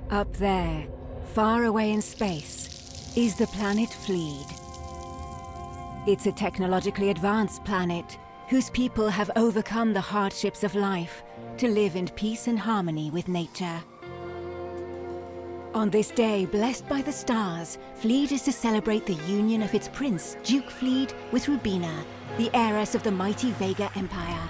Up there, far away in space, is the planet Fleed. It's a technologically advanced planet whose people have overcome the hardships of life to live in peace and harmony with nature. On this day, blessed by the stars, Fleed is to celebrate the union of its prince, Duke Fleed, with Rubina, the heiress of the mighty Vega Empire.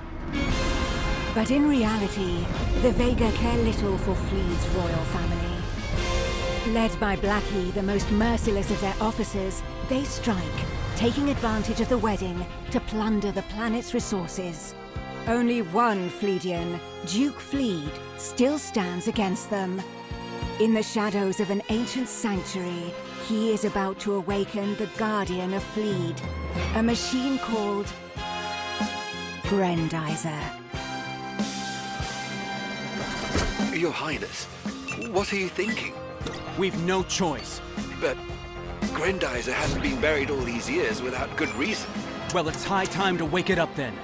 But in reality, the Vega care little for Fleed's royal family. Led by Blackie, the most merciless of their officers, they strike, taking advantage of the wedding to plunder the planet's resources. Only one Fleedian, Duke Fleed, still stands against them. In the shadows of an ancient sanctuary, he is about to awaken the Guardian of Fleed, a machine called Grendizer. Your Highness, what are you thinking? We've no choice. But Grendizer hasn't been buried all these years without good reason. Well, it's high time to wake it up then.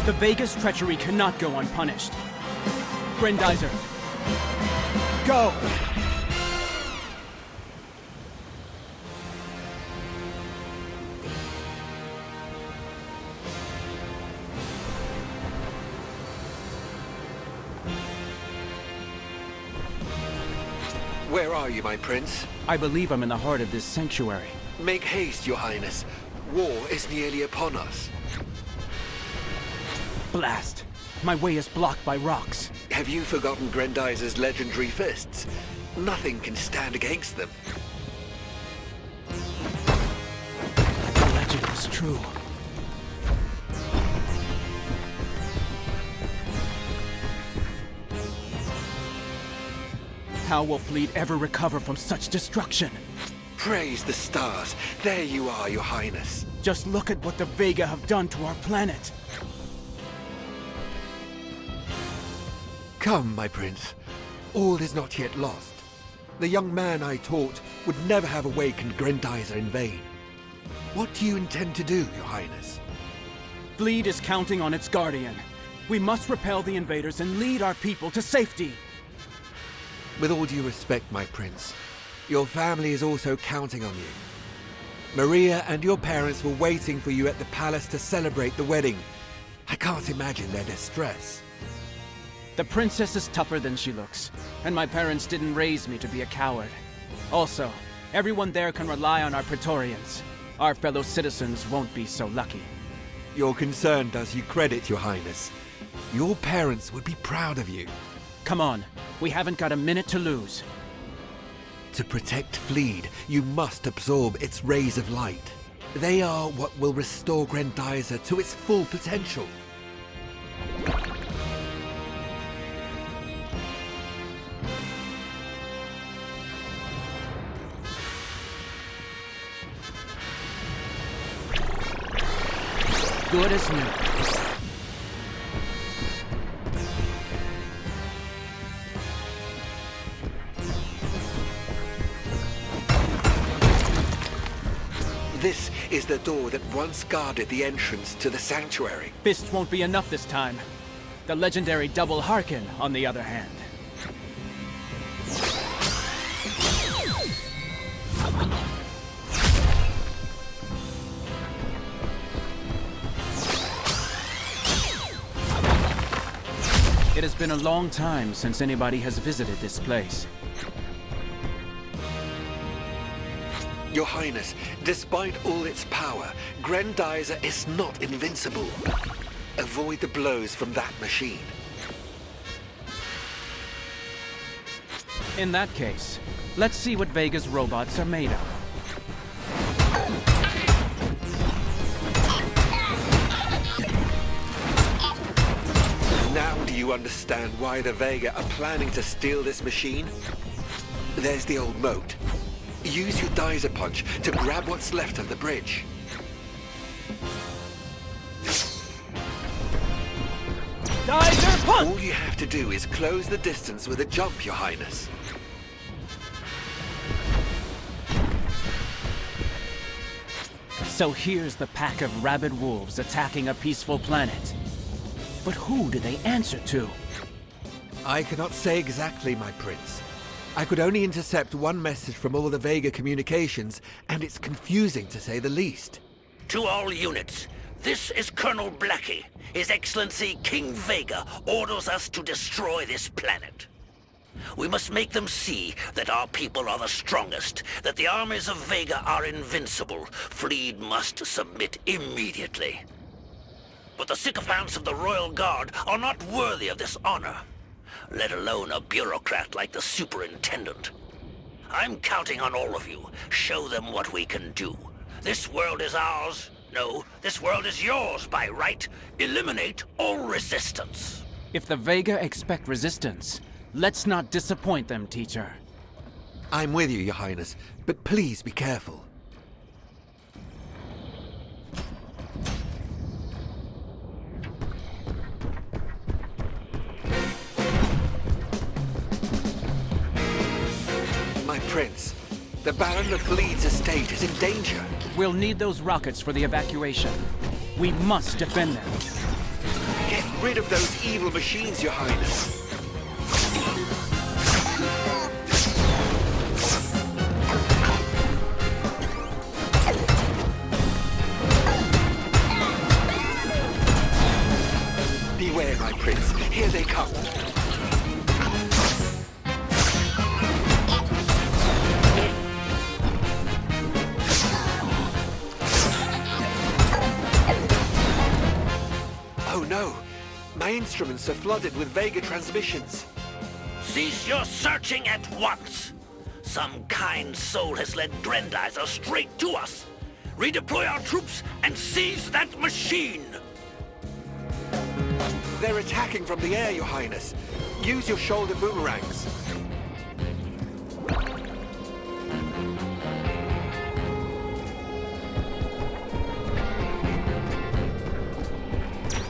The Vega's treachery cannot go unpunished. Grendizer, go! Where are you, my prince? I believe I'm in the heart of this sanctuary. Make haste, Your Highness. War is nearly upon us. Blast! My way is blocked by rocks. Have you forgotten Grendizer's legendary fists? Nothing can stand against them. The legend was true. How will Fleet ever recover from such destruction? Praise the stars. There you are, Your Highness. Just look at what the Vega have done to our planet. Come, my prince. All is not yet lost. The young man I taught would never have awakened Grendizer in vain. What do you intend to do, Your Highness? Fleet is counting on its guardian. We must repel the invaders and lead our people to safety. With all due respect, my prince, your family is also counting on you. Maria and your parents were waiting for you at the palace to celebrate the wedding. I can't imagine their distress. The princess is tougher than she looks, and my parents didn't raise me to be a coward. Also, everyone there can rely on our Praetorians. Our fellow citizens won't be so lucky. Your concern does you credit, Your Highness. Your parents would be proud of you. Come on, we haven't got a minute to lose. To protect Fleed, you must absorb its rays of light. They are what will restore Grendizer to its full potential. Good as new. This is the door that once guarded the entrance to the sanctuary. Fists won't be enough this time. The legendary double Harkin, on the other hand. It has been a long time since anybody has visited this place. Your Highness, despite all its power, Grendizer is not invincible. Avoid the blows from that machine. In that case, let's see what Vega's robots are made of. Now do you understand why the Vega are planning to steal this machine? There's the old moat. Use your Dizer punch to grab what's left of the bridge. Dizer punch! All you have to do is close the distance with a jump, Your Highness. So here's the pack of rabid wolves attacking a peaceful planet. But who do they answer to? I cannot say exactly, my prince. I could only intercept one message from all the Vega communications, and it's confusing to say the least. To all units, this is Colonel Blackie. His Excellency King Vega orders us to destroy this planet. We must make them see that our people are the strongest, that the armies of Vega are invincible. Fleet must submit immediately. But the sycophants of the Royal Guard are not worthy of this honor, let alone a bureaucrat like the Superintendent. I'm counting on all of you. Show them what we can do. This world is ours. No, this world is yours by right. Eliminate all resistance. If the Vega expect resistance, let's not disappoint them, teacher. I'm with you, Your Highness, but please be careful. My prince, the Baron of Fleet's estate is in danger. We'll need those rockets for the evacuation. We must defend them. Get rid of those evil machines, Your Highness. Beware, my prince. Here they come. Oh no! My instruments are flooded with Vega transmissions. Cease your searching at once. Some kind soul has led Grendizer straight to us. Redeploy our troops and seize that machine. They're attacking from the air, Your Highness. Use your shoulder boomerangs.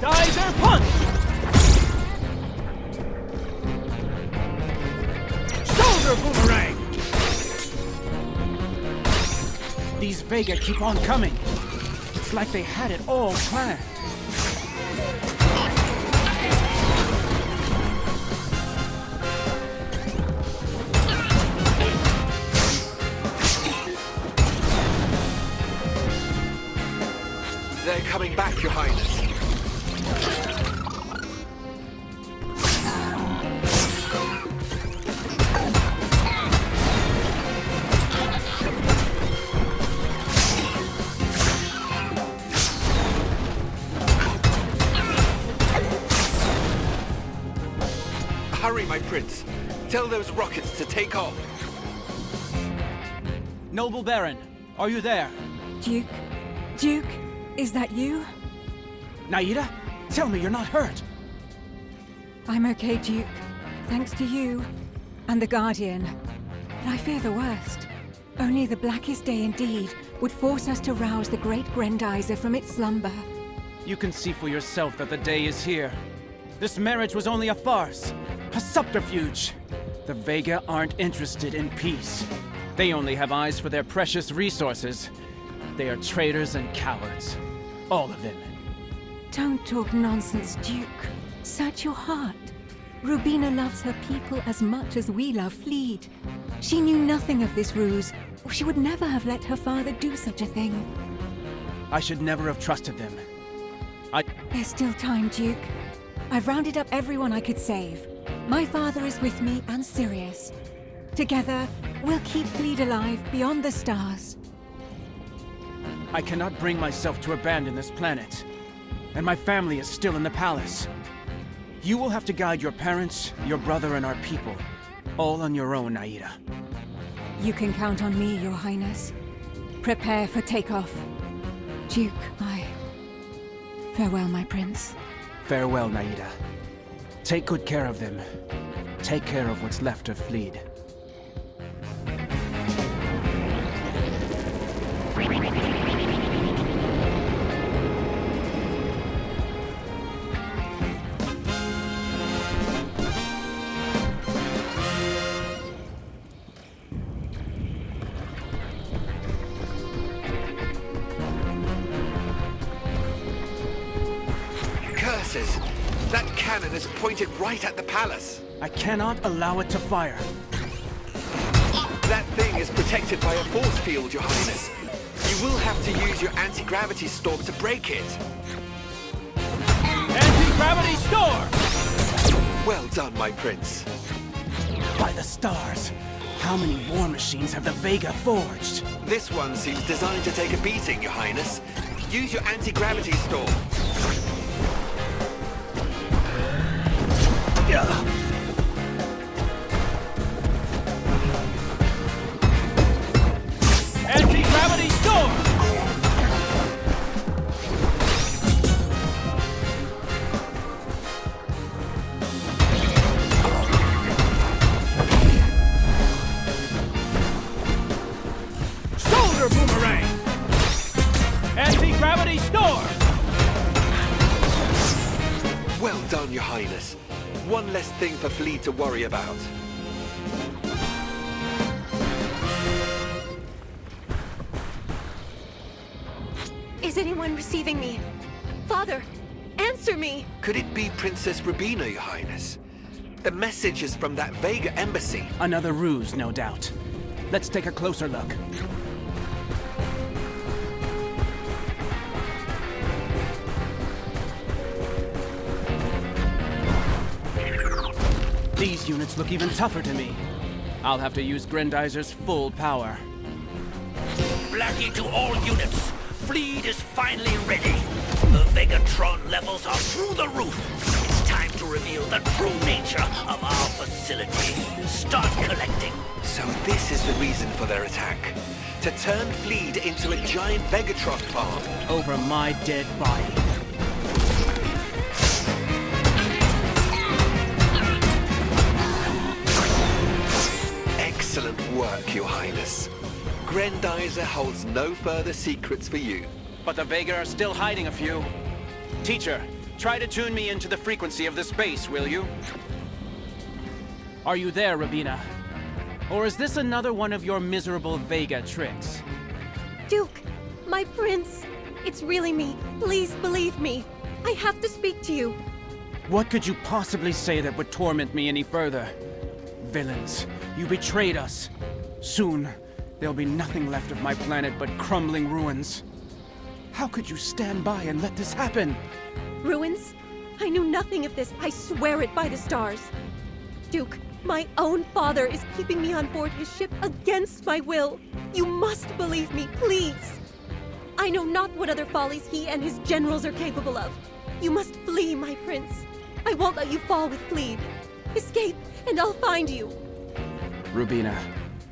Geyser punch! Shoulder boomerang! These Vega keep on coming. It's like they had it all planned. They're coming back, Your Highness. Hurry, my prince. Tell those rockets to take off. Noble Baron, are you there? Duke? Duke? Is that you? Naida? Tell me you're not hurt. I'm okay, Duke. Thanks to you. And the Guardian. But I fear the worst. Only the blackest day indeed would force us to rouse the great Grendizer from its slumber. You can see for yourself that the day is here. This marriage was only a farce, a subterfuge. The Vega aren't interested in peace. They only have eyes for their precious resources. They are traitors and cowards. All of them. Don't talk nonsense, Duke. Search your heart. Rubina loves her people as much as we love Fleet. She knew nothing of this ruse, or she would never have let her father do such a thing. I should never have trusted them. There's still time, Duke. I've rounded up everyone I could save. My father is with me and Sirius. Together, we'll keep Fleet alive beyond the stars. I cannot bring myself to abandon this planet. And my family is still in the palace. You will have to guide your parents, your brother, and our people. All on your own, Naida. You can count on me, Your Highness. Prepare for takeoff. Duke, farewell, my prince. Farewell, Naida. Take good care of them. Take care of what's left of Fleet. Curses! That cannon is pointed right at the palace. I cannot allow it to fire. That thing is protected by a force field, Your Highness. You will have to use your anti-gravity storm to break it. Anti-gravity storm! Well done, my prince. By the stars, how many war machines have the Vega forged? This one seems designed to take a beating, Your Highness. Use your anti-gravity storm. Anti-gravity storm! Shoulder boomerang! Anti-gravity storm! Well done, Your Highness. One less thing for Fleet to worry about. Is anyone receiving me? Father, answer me! Could it be Princess Rubina, Your Highness? The message is from that Vega embassy. Another ruse, no doubt. Let's take a closer look. These units look even tougher to me. I'll have to use Grendizer's full power. Blackie to all units. Fleet is finally ready. The Vegatron levels are through the roof. It's time to reveal the true nature of our facility. Start collecting. So this is the reason for their attack. To turn Fleet into a giant Vegatron farm. Over my dead body. Excellent work, Your Highness. Grendizer holds no further secrets for you. But the Vega are still hiding a few. Teacher, try to tune me into the frequency of the space, will you? Are you there, Rubina? Or is this another one of your miserable Vega tricks? Duke, my prince, it's really me. Please believe me. I have to speak to you. What could you possibly say that would torment me any further? Villains, you betrayed us. Soon, there'll be nothing left of my planet but crumbling ruins. How could you stand by and let this happen? Ruins? I knew nothing of this. I swear it by the stars. Duke, my own father is keeping me on board his ship against my will. You must believe me, please. I know not what other follies he and his generals are capable of. You must flee, my prince. I won't let you fall with Fleet. Escape, and I'll find you. Rubina,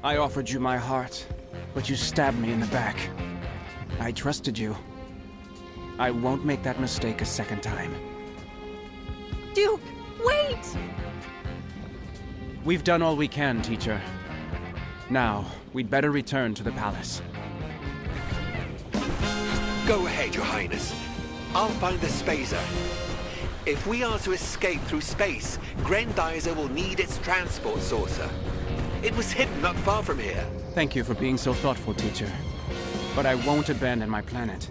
I offered you my heart, but you stabbed me in the back. I trusted you. I won't make that mistake a second time. Duke, wait! We've done all we can, teacher. Now, we'd better return to the palace. Go ahead, Your Highness. I'll find the spacer. If we are to escape through space, Grendizer will need its transport saucer. It was hidden not far from here. Thank you for being so thoughtful, teacher. But I won't abandon my planet.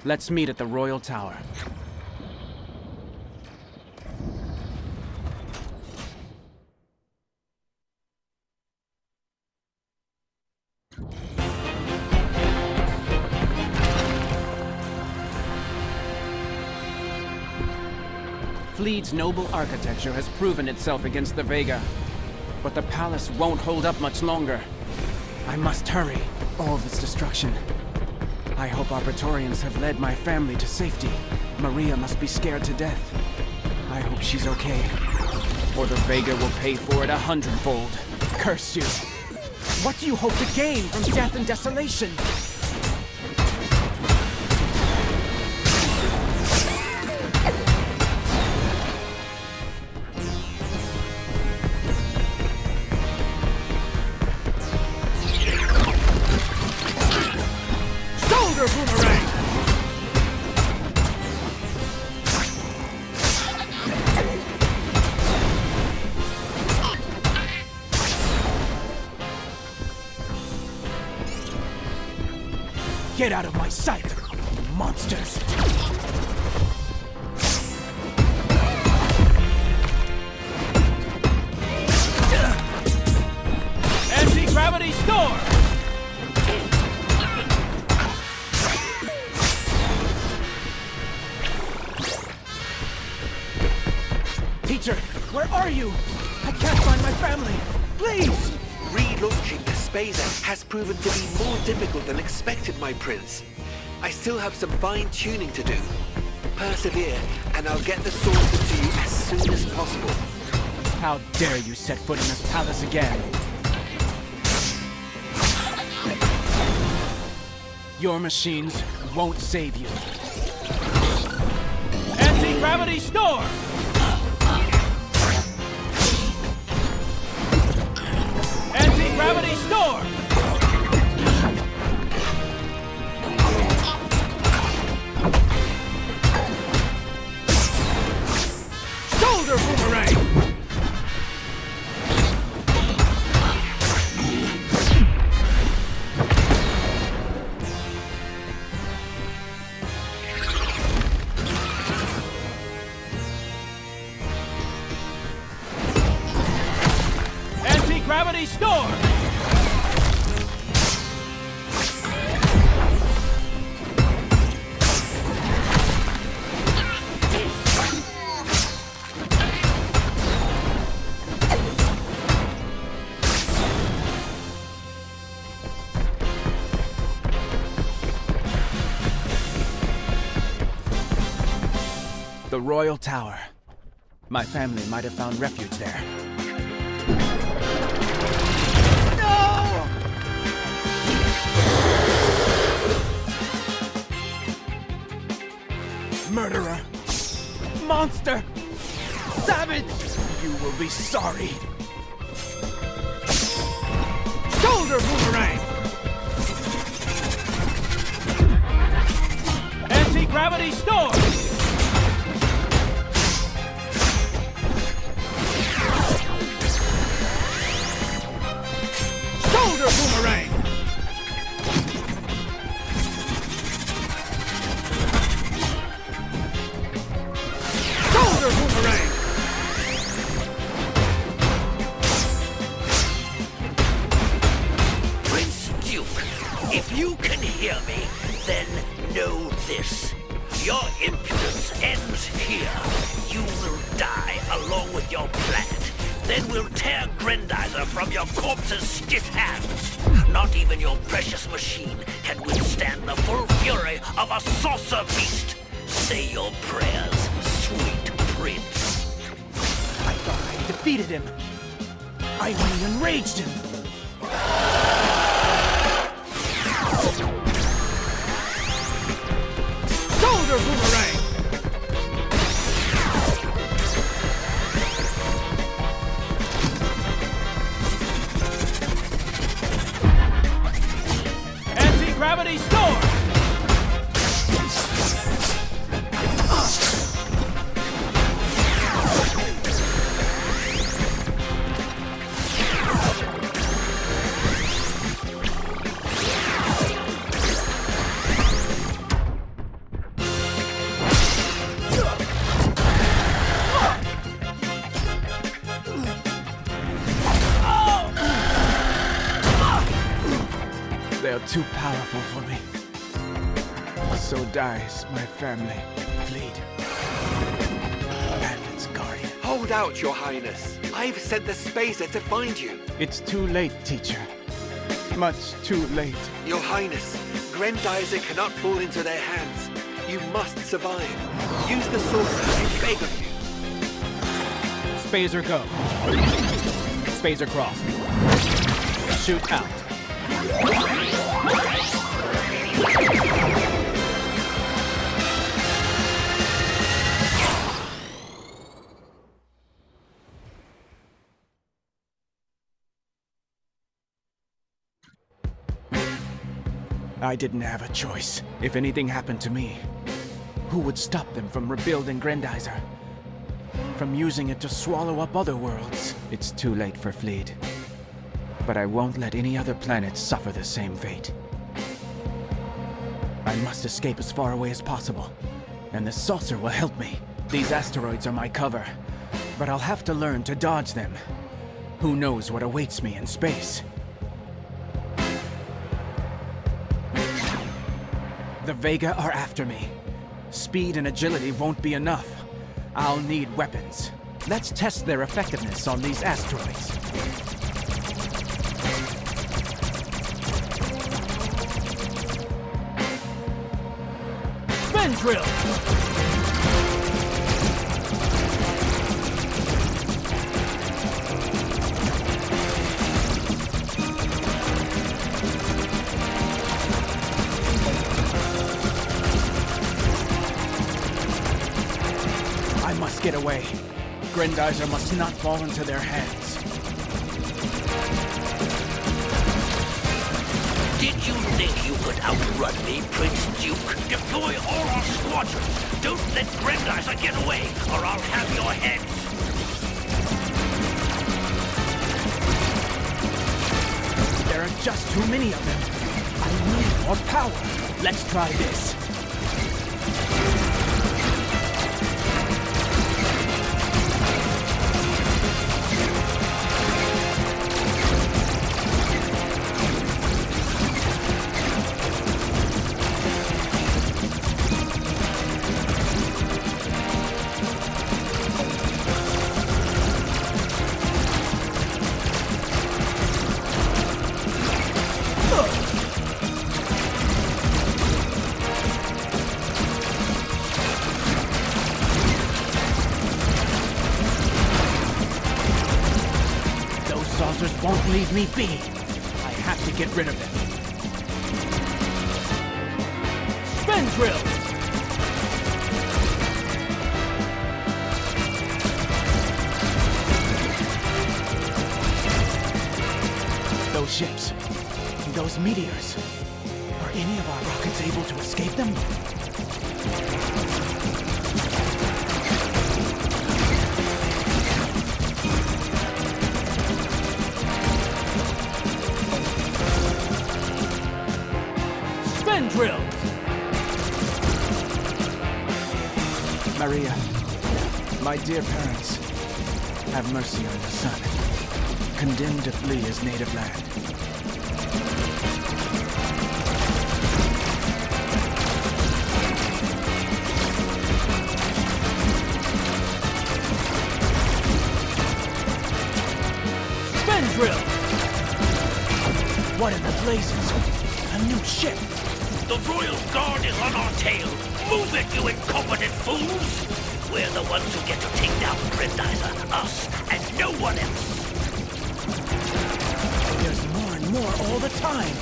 Let's meet at the Royal Tower. Fleet's noble architecture has proven itself against the Vega. But the palace won't hold up much longer. I must hurry. All this destruction. I hope our Praetorians have led my family to safety. Maria must be scared to death. I hope she's okay. Or the Vega will pay for it 100-fold. Curse you. What do you hope to gain from death and desolation? Boomerang! Get out of my sight, monsters! Anti-gravity Storm! Teacher, where are you? I can't find my family. Please! Relaunching the Spacer has proven to be more difficult than expected, my prince. I still have some fine-tuning to do. Persevere, and I'll get the sources to you as soon as possible. How dare you set foot in this palace again? Your machines won't save you. Anti-gravity storm! Anti-gravity storm! Shoulder boomerang! Anti-gravity storm! The Royal Tower. My family might have found refuge there. No! Murderer! Monster! Savage! You will be sorry. Shoulder boomerang! Anti-gravity storm! Shoulder boomerang! Shoulder boomerang! Prince Duke, if you can hear me, then know this. Your impudence ends here. You will die along with your planet. Then we'll tear Grendizer from your corpse's stiff hands. Not even your precious machine can withstand the full fury of a saucer beast. Say your prayers, sweet prince. I thought I defeated him. I only enraged him. Shoulder boomerang! Anti-gravity storm! They are too powerful for me. So dies my family. Fleet. And its guardian. Hold out, Your Highness. I've sent the Spacer to find you. It's too late, teacher. Much too late. Your Highness, Grendizer cannot fall into their hands. You must survive. Use the saucer, I beg of you. Spacer go. Spacer cross. Shoot out. I didn't have a choice. If anything happened to me, who would stop them from rebuilding Grendizer? From using it to swallow up other worlds? It's too late for Fleet. But I won't let any other planet suffer the same fate. I must escape as far away as possible, and the saucer will help me. These asteroids are my cover, but I'll have to learn to dodge them. Who knows what awaits me in space? The Vega are after me. Speed and agility won't be enough. I'll need weapons. Let's test their effectiveness on these asteroids. Spin drill! I must get away. Grendizer must not fall into their hands. Did you think you could outrun me, Prince Duke? Deploy all our squadrons. Don't let Grendizer get away, or I'll have your heads. There are just too many of them. I need more power. Let's try this. Won't leave me be. I have to get rid of them. Spin drill! Those ships, those meteors. Are any of our rockets able to escape them? Drill. Maria, my dear parents, have mercy on your son, condemned to flee his native land. Spin drill! What in the blazes? A new ship! The Royal Guard is on our tail. Move it, you incompetent fools! We're the ones who get to take down Grendizer, us, and no one else. There's more and more all the time.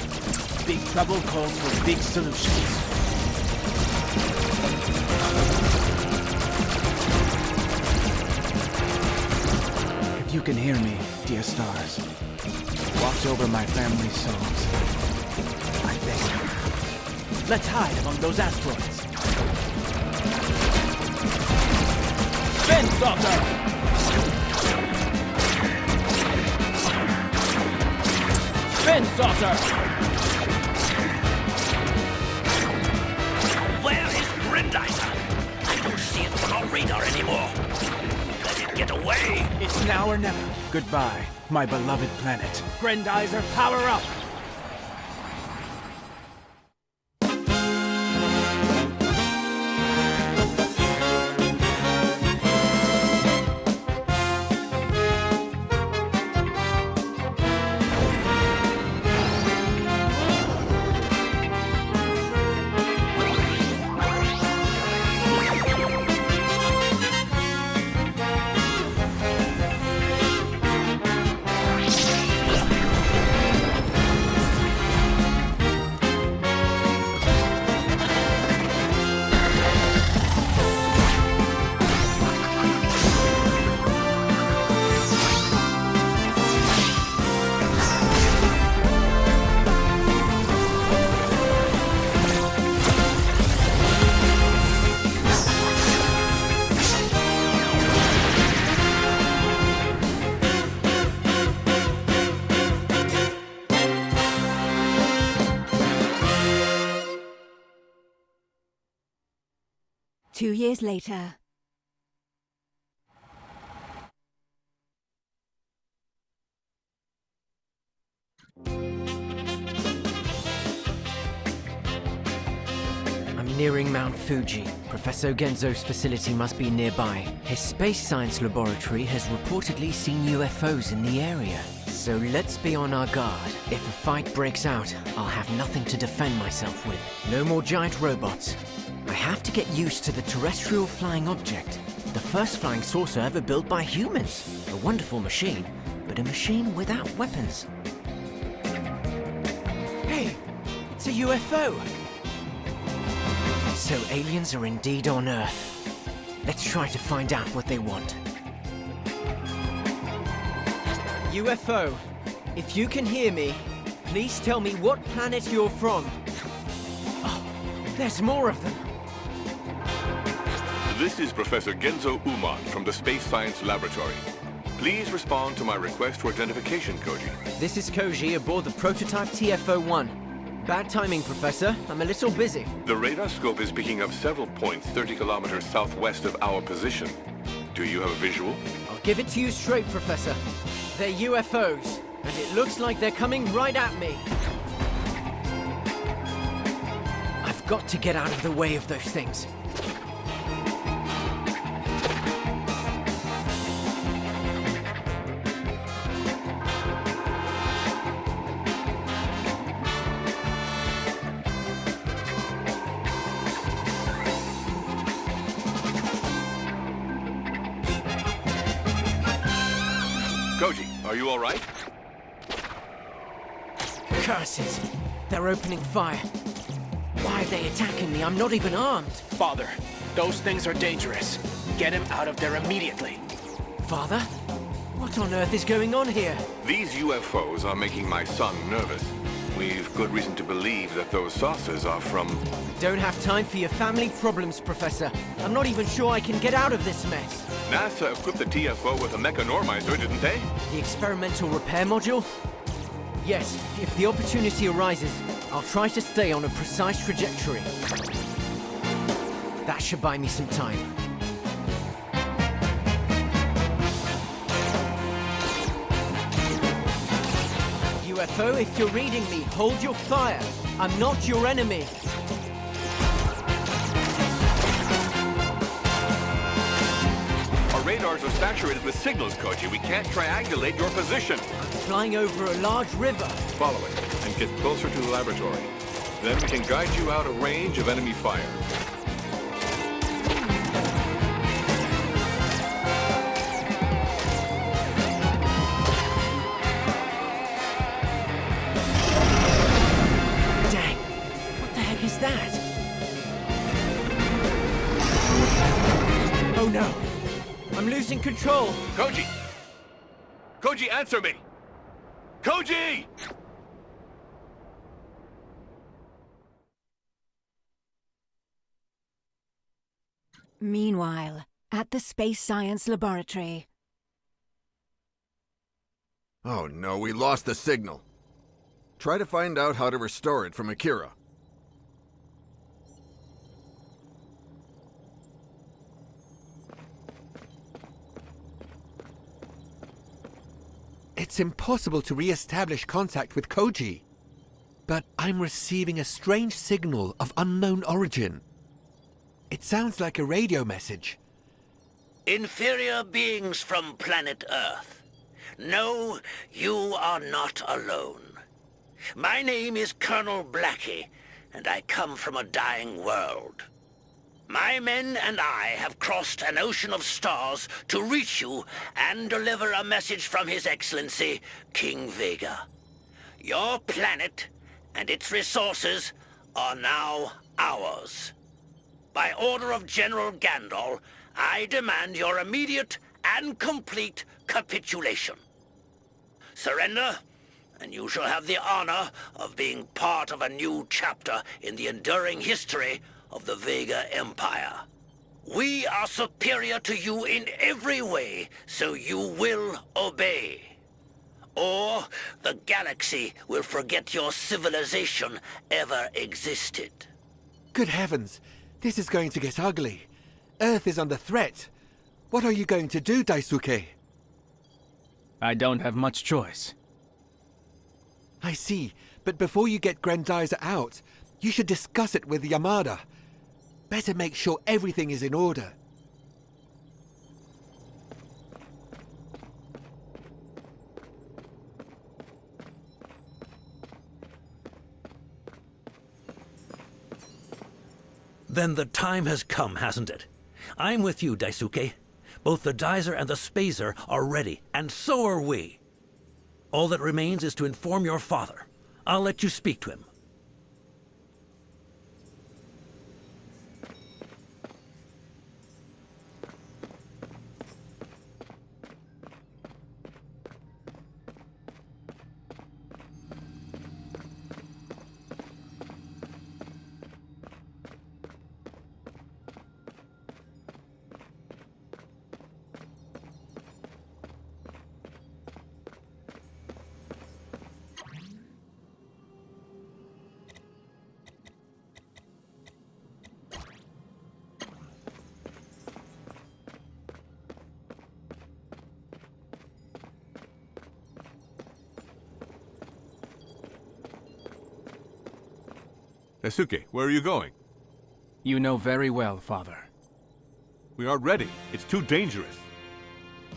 Big trouble calls for big solutions. If you can hear me, dear stars, watch over my family's souls. I beg you. Let's hide among those asteroids. Spin saucer! Spin saucer! Where is Grendizer? I don't see it on our radar anymore. Let it get away! It's now or never. Goodbye, my beloved planet. Grendizer, power up! Two years later. Nearing Mount Fuji, Professor Genzo's facility must be nearby. His space science laboratory has reportedly seen UFOs in the area. So let's be on our guard. If a fight breaks out, I'll have nothing to defend myself with. No more giant robots. I have to get used to the terrestrial flying object. The first flying saucer ever built by humans. A wonderful machine, but a machine without weapons. Hey, it's a UFO! So aliens are indeed on Earth. Let's try to find out what they want. UFO, if you can hear me, please tell me what planet you're from. Oh, there's more of them. This is Professor Genzo Uman from the Space Science Laboratory. Please respond to my request for identification, Koji. This is Koji aboard the prototype TFO-1. Bad timing, Professor. I'm a little busy. The radar scope is picking up several points 30 kilometers southwest of our position. Do you have a visual? I'll give it to you straight, Professor. They're UFOs, and it looks like they're coming right at me. I've got to get out of the way of those things. Koji, are you all right? Curses! They're opening fire. Why are they attacking me? I'm not even armed. Father, those things are dangerous. Get him out of there immediately. Father? What on earth is going on here? These UFOs are making my son nervous. We've good reason to believe that those saucers are from... Don't have time for your family problems, Professor. I'm not even sure I can get out of this mess. NASA equipped the TFO with a mechanormizer, didn't they? The experimental repair module? Yes, if the opportunity arises, I'll try to stay on a precise trajectory. That should buy me some time. UFO, if you're reading me, hold your fire. I'm not your enemy. Our radars are saturated with signals, Koji. We can't triangulate your position. I'm flying over a large river. Follow it and get closer to the laboratory. Then we can guide you out of range of enemy fire. Dang, what the heck is that? Oh no, I'm losing control. Koji! Koji, answer me! Koji! Meanwhile, at the Space Science Laboratory. Oh no, we lost the signal. Try to find out how to restore it from Akira. It's impossible to re-establish contact with Koji. But I'm receiving a strange signal of unknown origin. It sounds like a radio message. Inferior beings from planet Earth. No, you are not alone. My name is Colonel Blackie, and I come from a dying world. My men and I have crossed an ocean of stars to reach you and deliver a message from His Excellency, King Vega. Your planet and its resources are now ours. By order of General Gandol, I demand your immediate and complete capitulation. Surrender, and you shall have the honor of being part of a new chapter in the enduring history of the Vega Empire. We are superior to you in every way, so you will obey. Or the galaxy will forget your civilization ever existed. Good heavens, this is going to get ugly. Earth is under threat. What are you going to do, Daisuke? I don't have much choice. I see, but before you get Grendizer out, you should discuss it with Yamada. better make sure everything is in order. Then the time has come, hasn't it? I'm with you, Daisuke. Both the Geyser and the Spazer are ready, and so are we. All that remains is to inform your father. I'll let you speak to him. Daisuke, where are you going? You know very well, Father. We aren't ready. It's too dangerous.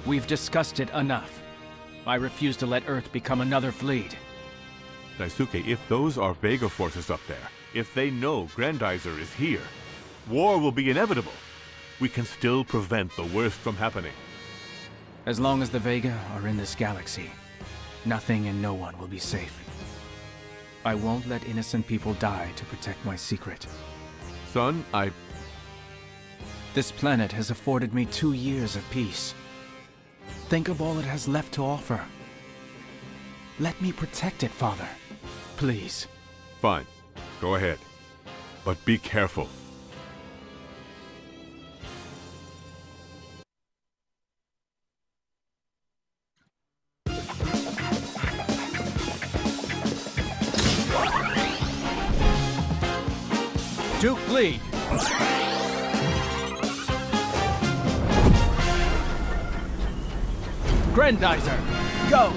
We've discussed it enough. I refuse to let Earth become another fleet. Daisuke, if those are Vega forces up there, if they know Grendizer is here, war will be inevitable. We can still prevent the worst from happening. As long as the Vega are in this galaxy, nothing and no one will be safe. I won't let innocent people die to protect my secret. Son, This planet has afforded me 2 years of peace. Think of all it has left to offer. Let me protect it, Father. Please. Fine. Go ahead. But be careful. Duke lead. Grendizer, go!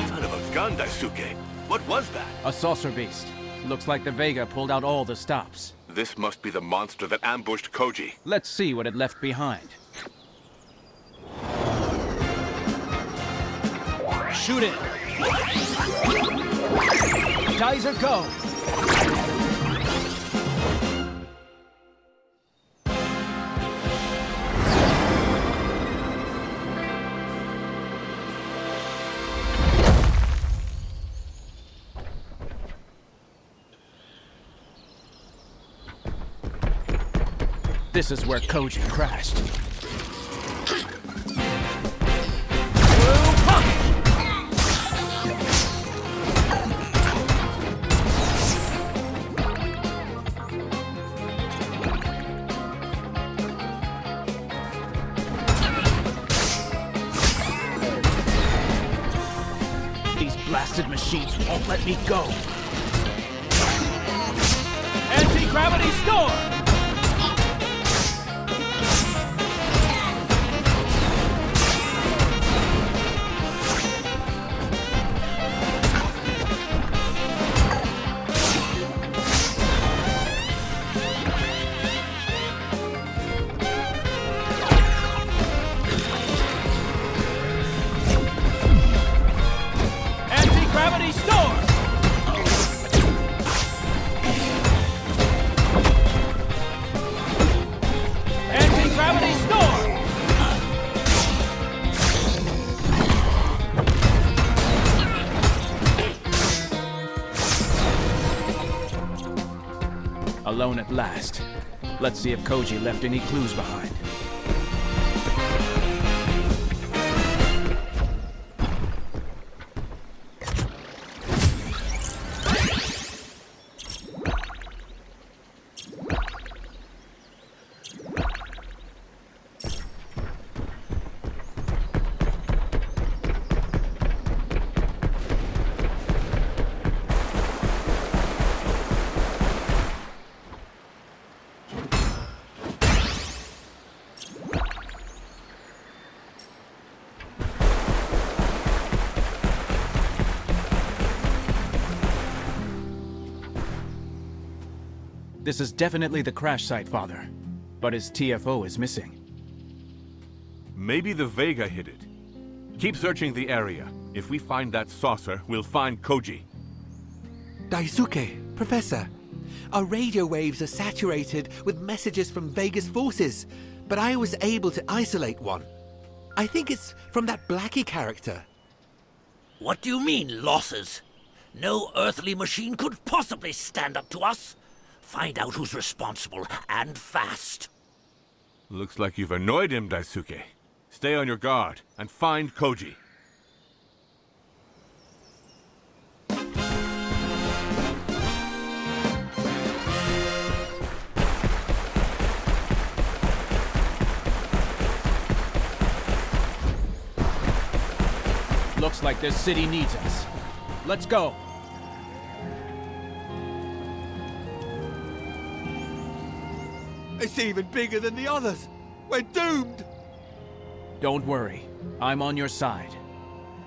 Son of a gun, Daisuke. What was that? A saucer beast. Looks like the Vega pulled out all the stops. This must be the monster that ambushed Koji. Let's see what it left behind. Shoot it! Geyser, go! This is where Koji crashed. These blasted machines won't let me go. Anti-gravity storm! Anti-gravity storm! Anti-gravity storm! Alone at last. Let's see if Koji left any clues behind. This is definitely the crash site, Father. But his TFO is missing. Maybe the Vega hid it. Keep searching the area. If we find that saucer, we'll find Koji. Daisuke, Professor, our radio waves are saturated with messages from Vega's forces, but I was able to isolate one. I think it's from that Blackie character. What do you mean, losses? No earthly machine could possibly stand up to us. Find out who's responsible, and fast. Looks like you've annoyed him, Daisuke. Stay on your guard and find Koji. Looks like this city needs us. Let's go. It's even bigger than the others. We're doomed. Don't worry. I'm on your side.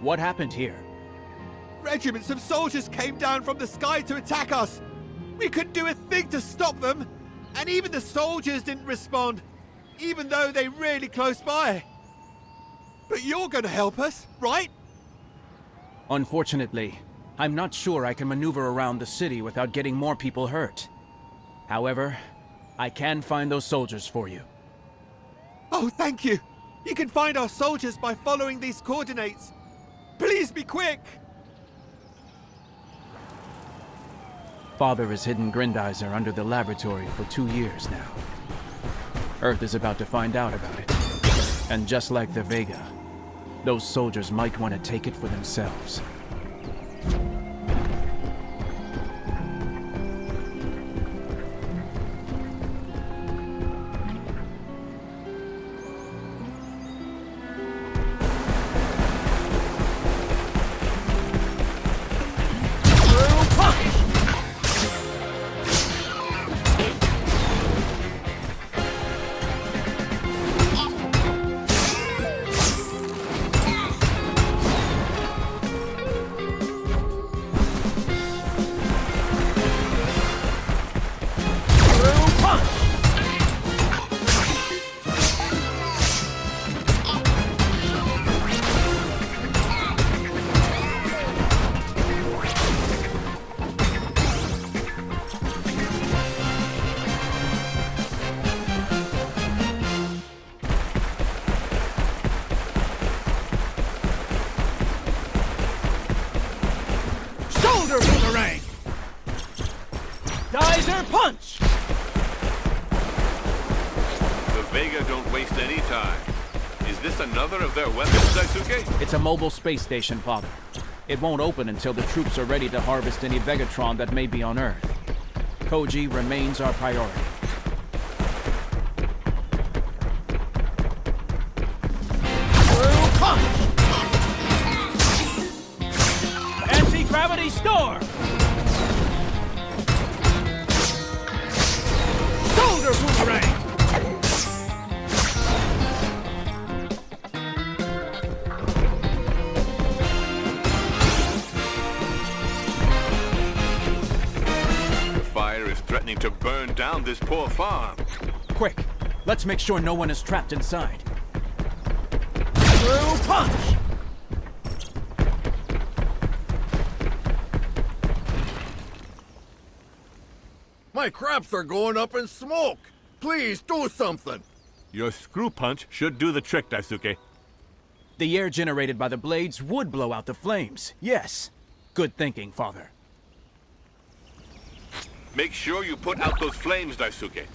What happened here? Regiments of soldiers came down from the sky to attack us. We couldn't do a thing to stop them. And even the soldiers didn't respond, even though they're really close by. But you're gonna help us, right? Unfortunately, I'm not sure I can maneuver around the city without getting more people hurt. However, I can find those soldiers for you. Oh, thank you. You can find our soldiers by following these coordinates. Please be quick. Father has hidden Grendizer under the laboratory for 2 years now. Earth is about to find out about it. And just like the Vega, those soldiers might want to take it for themselves. Boomerang! Geyser punch! The Vega don't waste any time. Is this another of their weapons, Daisuke? It's a mobile space station, Father. It won't open until the troops are ready to harvest any Vegatron that may be on Earth. Koji remains our priority. Anti-gravity storm! Shoulder boomerang! The fire is threatening to burn down this poor farm. Quick, let's make sure no one is trapped inside. Through punch! My crops are going up in smoke. Please do something. Your screw punch should do the trick, Daisuke. The air generated by the blades would blow out the flames. Yes. Good thinking, Father. Make sure you put out those flames, Daisuke.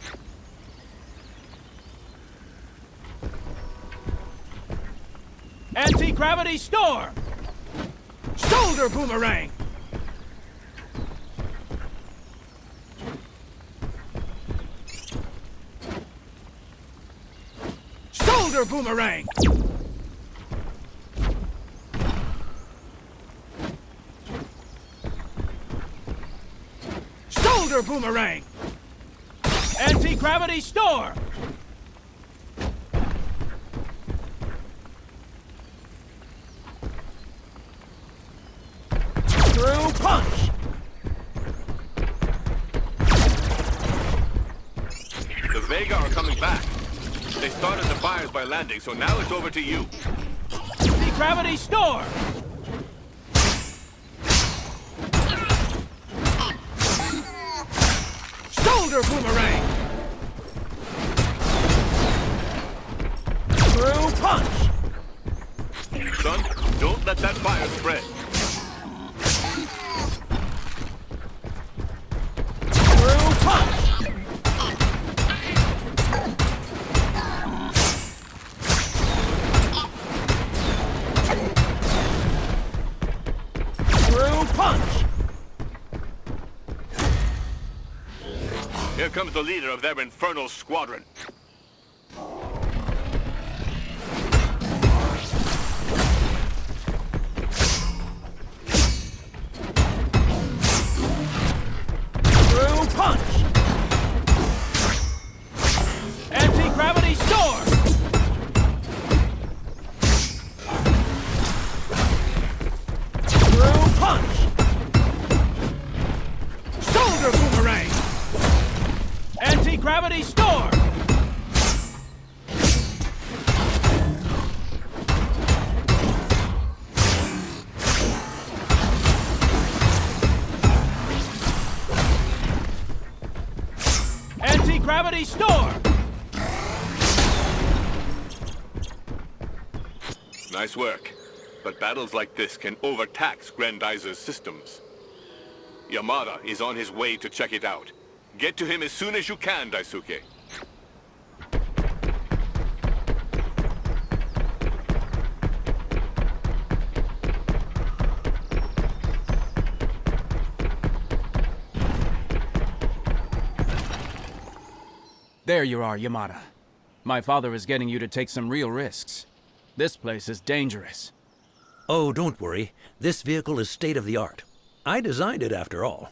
Anti-gravity storm! Shoulder boomerang! Shoulder boomerang! Shoulder boomerang! Anti-gravity storm! Through punch! them back. They started the fires by landing, so now it's over to you. Anti-gravity storm! Shoulder boomerang! Through punch! Son, don't let that fire spread. Through punch! Through punch! Here comes the leader of their infernal squadron. Through punch! Anti-gravity storm! Through punch! Shoulder boomerang! Anti-gravity storm! Anti-gravity storm! Nice work. But battles like this can overtax Grendizer's systems. Yamada is on his way to check it out. Get to him as soon as you can, Daisuke. There you are, Yamada. My father is getting you to take some real risks. This place is dangerous. Oh, don't worry. This vehicle is state-of-the-art. I designed it, after all.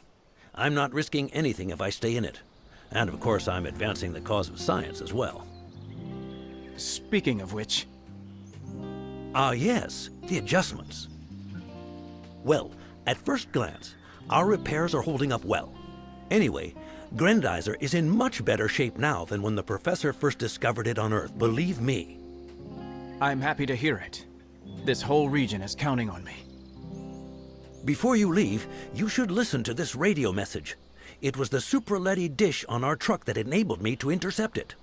I'm not risking anything if I stay in it. And of course, I'm advancing the cause of science as well. Speaking of which... Ah, yes, the adjustments. Well, at first glance, our repairs are holding up well. Anyway, Grendizer is in much better shape now than when the professor first discovered it on Earth, believe me. I'm happy to hear it. This whole region is counting on me. Before you leave, you should listen to this radio message. It was the Supraletti dish on our truck that enabled me to intercept it.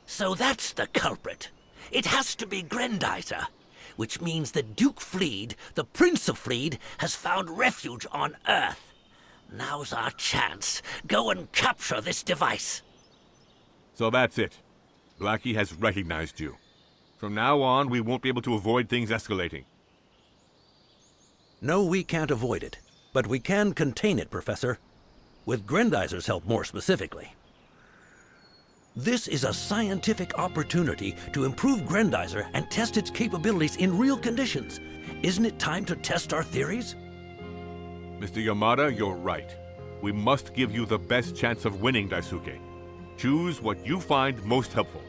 So that's the culprit. It has to be Grendizer, which means the Duke Fleed, the Prince of Fleed, has found refuge on Earth. Now's our chance. Go and capture this device. So that's it. Blackie has recognized you. From now on, we won't be able to avoid things escalating. No, we can't avoid it. But we can contain it, Professor. With Grendizer's help, more specifically. This is a scientific opportunity to improve Grendizer and test its capabilities in real conditions. Isn't it time to test our theories? Mr. Yamada, you're right. We must give you the best chance of winning, Daisuke. Choose what you find most helpful.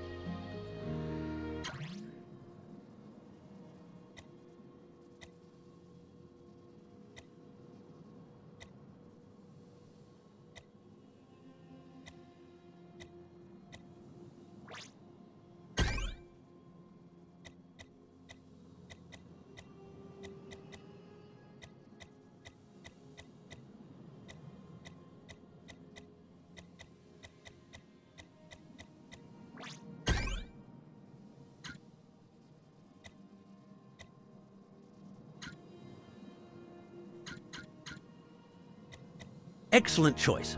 Excellent choice.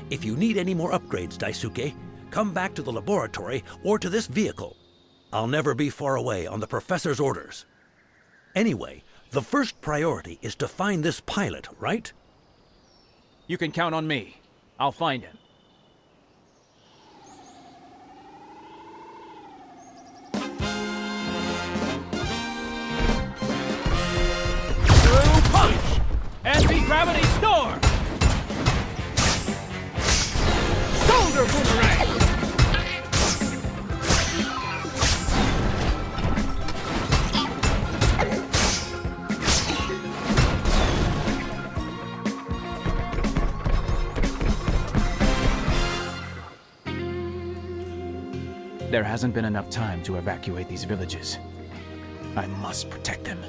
If you need any more upgrades, Daisuke, come back to the laboratory or to this vehicle. I'll never be far away on the professor's orders. Anyway, the first priority is to find this pilot, right? You can count on me. I'll find him. Through punch! Anti-gravity storm! Shoulder boomerang! There hasn't been enough time to evacuate these villages. I must protect them.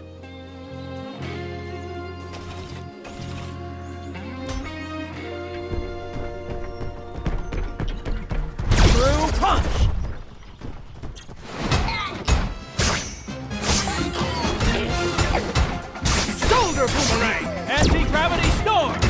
Through punch! Shoulder boomerang! Anti-gravity storm!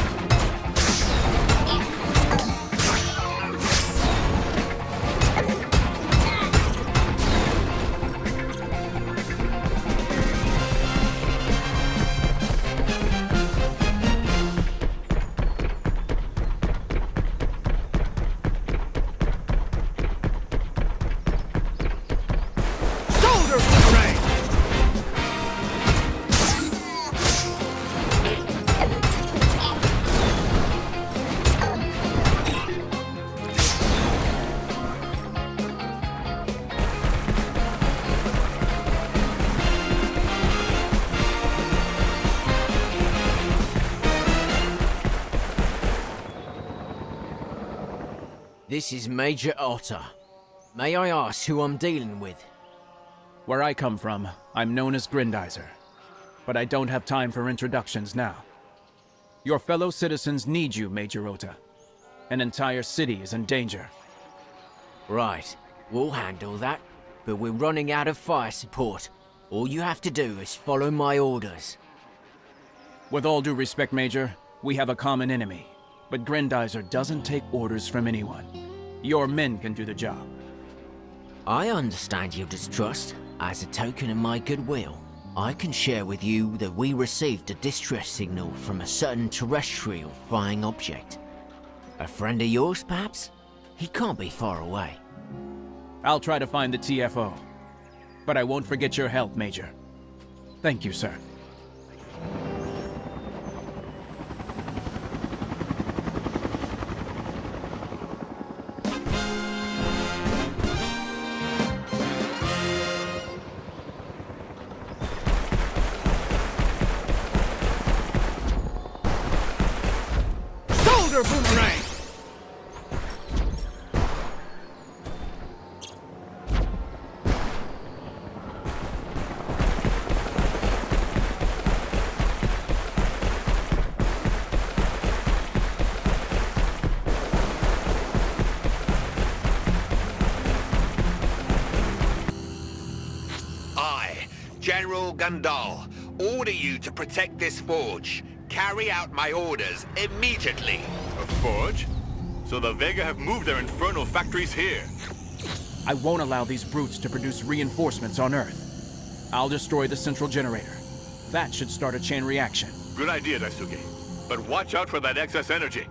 Shoulder boomerang! This is Major Otter. May I ask who I'm dealing with? Where I come from, I'm known as Grendizer. But I don't have time for introductions now. Your fellow citizens need you, Major Ota. An entire city is in danger. Right, we'll handle that. But we're running out of fire support. All you have to do is follow my orders. With all due respect, Major, we have a common enemy. But Grendizer doesn't take orders from anyone. Your men can do the job. I understand your distrust. As a token of my goodwill, I can share with you that we received a distress signal from a certain terrestrial flying object. A friend of yours, perhaps? He can't be far away. I'll try to find the TFO. But I won't forget your help, Major. Thank you, sir. Shoulder boomerang! I, General Gandal, order you to protect this forge. Carry out my orders immediately. A forge? So the Vega have moved their infernal factories here. I won't allow these brutes to produce reinforcements on Earth. I'll destroy the central generator. That should start a chain reaction. Good idea, Daisuke. But watch out for that excess energy.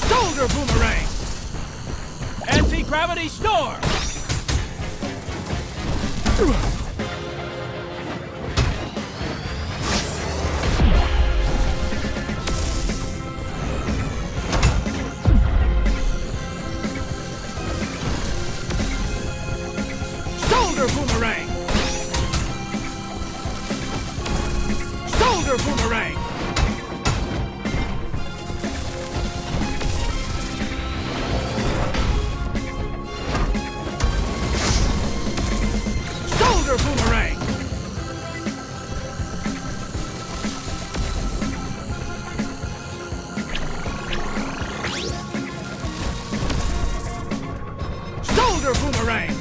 Shoulder boomerang! Anti-gravity storm! Shoulder boomerang! Shoulder boomerang! Shoulder boomerang! Shoulder boomerang!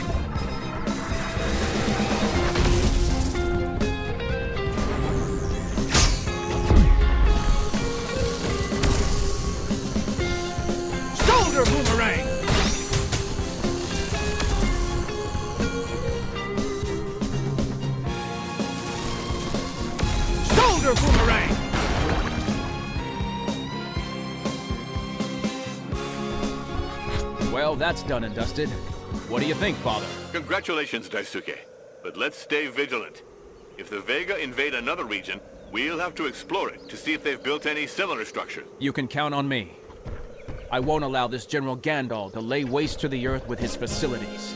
Shoulder boomerang! Shoulder boomerang! Well, that's done and dusted. What do you think, Father? Congratulations, Daisuke. But let's stay vigilant. If the Vega invade another region, we'll have to explore it to see if they've built any similar structure. You can count on me. I won't allow this General Gandalf to lay waste to the Earth with his facilities.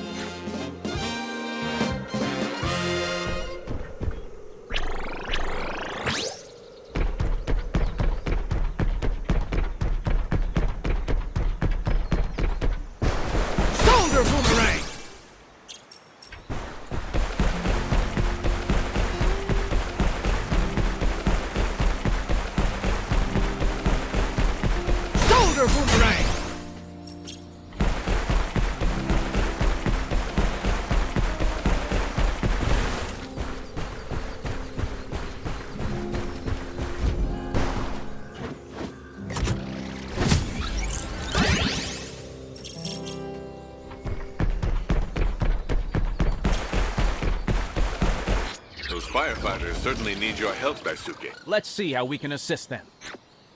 firefighters certainly need your help, Daisuke. Let's see how we can assist them.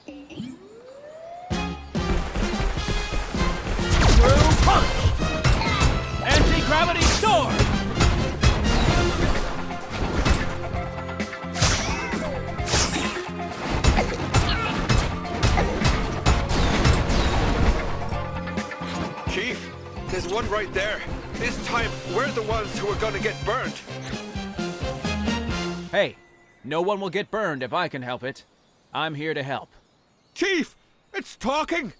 Through punch! Anti-gravity storm! Chief, there's one right there. This time, we're the ones who are gonna get burned. Hey, no one will get burned if I can help it. I'm here to help. Chief, it's talking!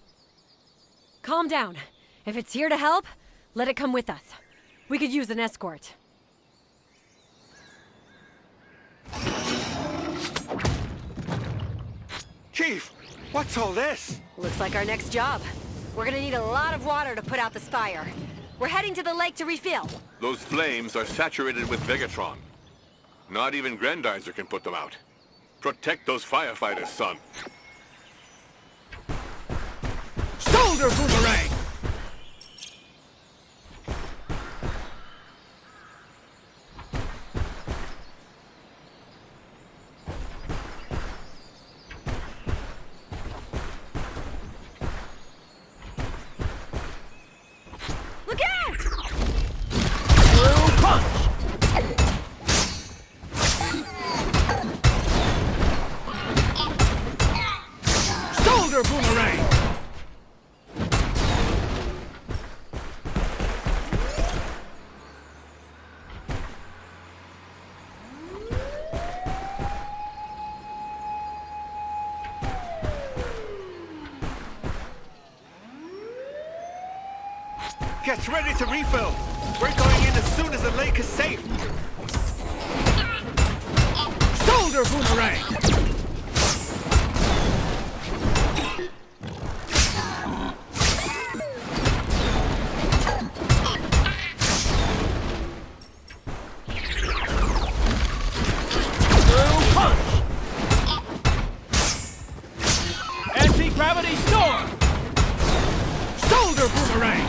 Calm down. If it's here to help, let it come with us. We could use an escort. Chief, what's all this? Looks like our next job. We're gonna need a lot of water to put out this fire. We're heading to the lake to refill. Those flames are saturated with Vegatron. Not even Grendizer can put them out. Protect those firefighters, son. Shoulder boomerang! Look out! Through punch! Shoulder boomerang! Get ready to refill! We're going in as soon as the lake is safe! Shoulder boomerang! Through punch! Anti-gravity storm! Shoulder boomerang!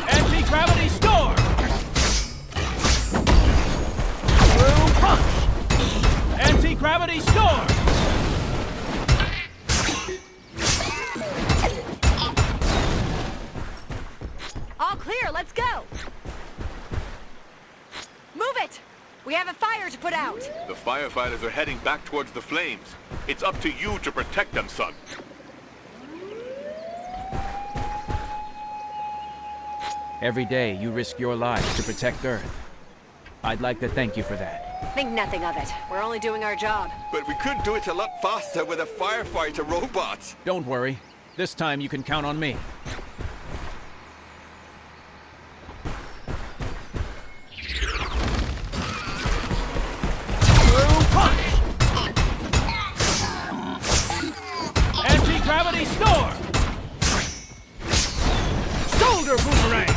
Anti-gravity storm! Through punch! Anti-gravity storm! All clear, let's go! Move it! We have a fire to put out! The firefighters are heading back towards the flames. It's up to you to protect them, son. Every day, you risk your lives to protect Earth. I'd like to thank you for that. Think nothing of it. We're only doing our job. But we could do it a lot faster with a firefighter robot. Don't worry. This time you can count on me. Through punch! Anti-gravity storm! Shoulder boomerang!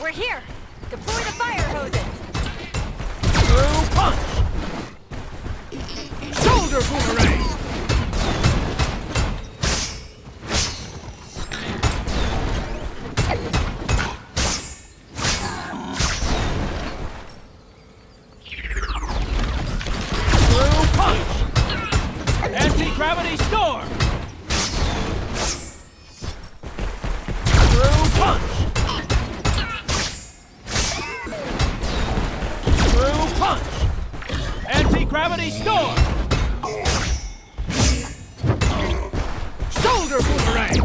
We're here! Deploy the fire hoses! Through punch! Shoulder boomerang! Through punch! Anti-gravity storm! Through punch! Through punch! Anti-gravity storm! Shoulder boomerang!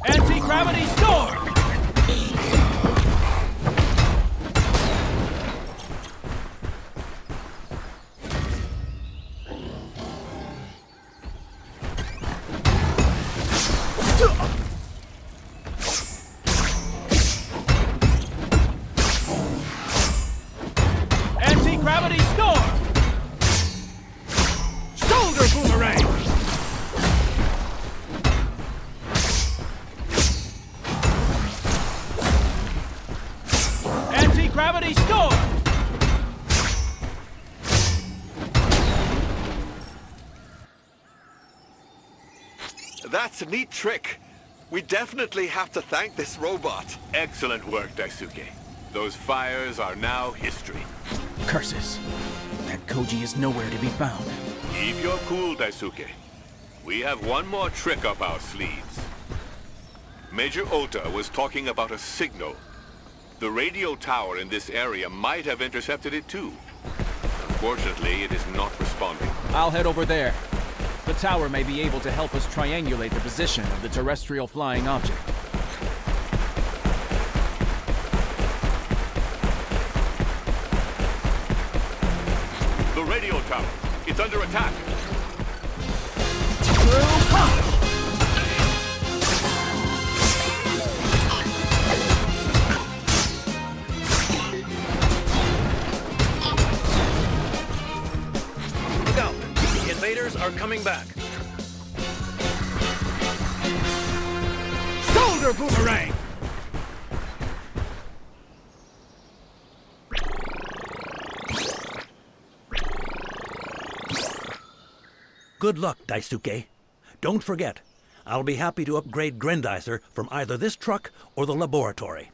Anti-gravity storm! Anti-gravity storm! That's a neat trick. We definitely have to thank this robot. Excellent work, Daisuke. Those fires are now history. Curses. That Koji is nowhere to be found. Keep your cool, Daisuke. We have one more trick up our sleeves. Major Ota was talking about a signal. The radio tower in this area might have intercepted it too. Unfortunately, it is not responding. I'll head over there. The tower may be able to help us triangulate the position of the terrestrial flying object. The radio tower. It's under attack. Look out! The invaders are coming back. Shoulder boomerang! Good luck, Daisuke. Don't forget, I'll be happy to upgrade Grendizer from either this truck or the laboratory.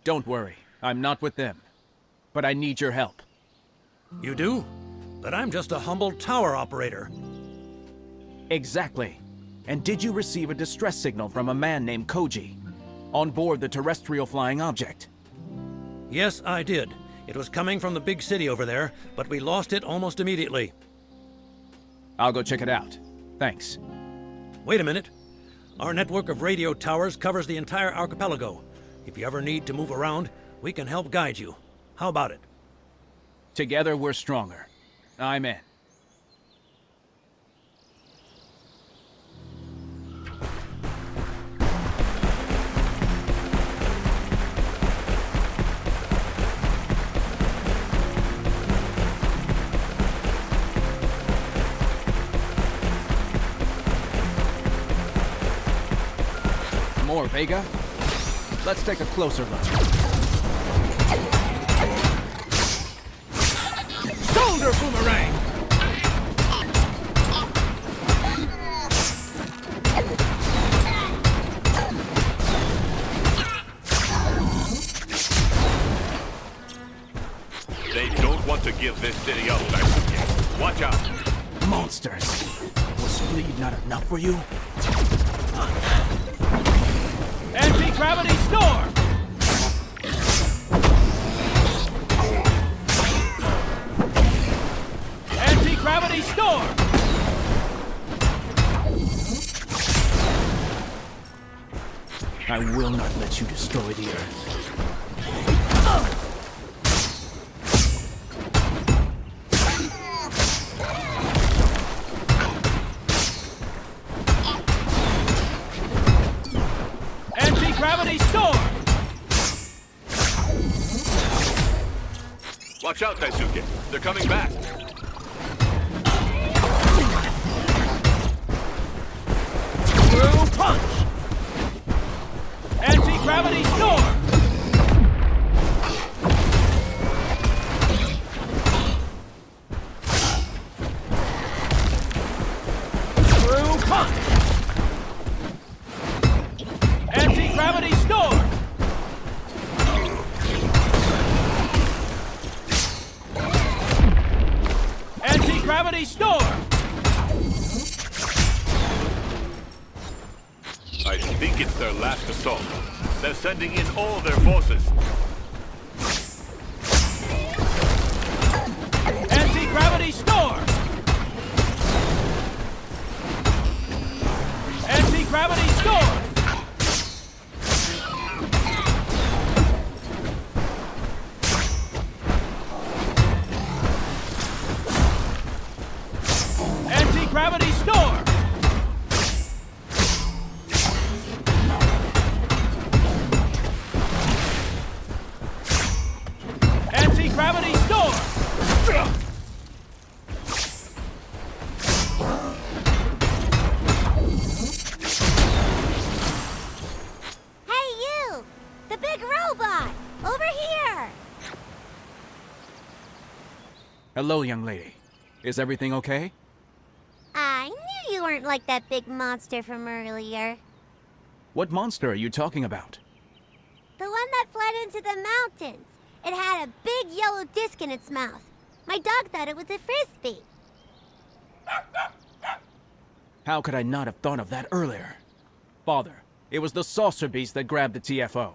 Don't worry, I'm not with them. But I need your help. You do? But I'm just a humble tower operator. Exactly. And did you receive a distress signal from a man named Koji on board the terrestrial flying object? Yes, I did. It was coming from the big city over there, but we lost it almost immediately. I'll go check it out. Thanks. Wait a minute. Our network of radio towers covers the entire archipelago. If you ever need to move around, we can help guide you. How about it? Together we're stronger. I'm in. More Vega? Let's take a closer look. Shoulder boomerang! They don't want to give this city up, Daisuke. Watch out. Monsters. Was speed not enough for you? Anti-gravity storm! Anti-gravity storm! I will not let you destroy the Earth. Anti-gravity storm! Watch out, Daisuke. They're coming back. Through punch! Anti-gravity storm! Through punch! Anti-gravity storm! Anti-gravity storm! I think it's their last assault. They're sending in all their forces. Anti-gravity storm! Anti-gravity storm! Hey, you! The big robot! Over here! Hello, young lady. Is everything okay? I knew you weren't like that big monster from earlier. What monster are you talking about? The one that fled into the mountains. It had a big yellow disc in its mouth. My dog thought it was a frisbee. How could I not have thought of that earlier? Father, it was the saucer beast that grabbed the TFO.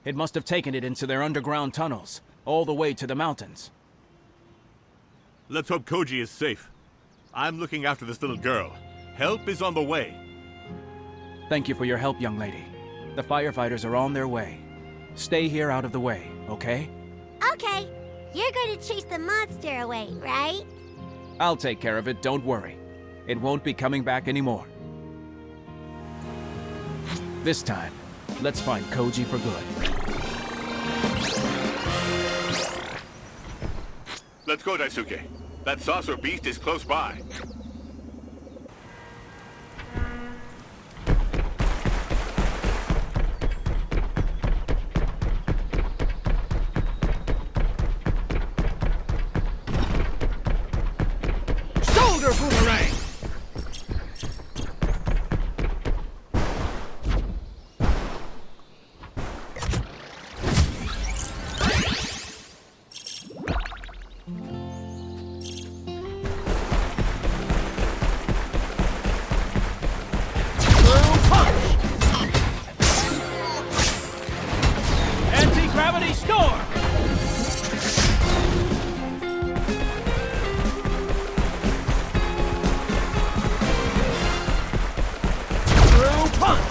It must have taken it into their underground tunnels, all the way to the mountains. Let's hope Koji is safe. I'm looking after this little girl. Help is on the way. Thank you for your help, young lady. The firefighters are on their way. Stay here out of the way, okay? Okay, you're going to chase the monster away, right? I'll take care of it, don't worry. It won't be coming back anymore. This time, let's find Koji for good. Let's go, Daisuke. That saucer beast is close by. Shoulder boomerang! Anti-gravity storm! Through punch!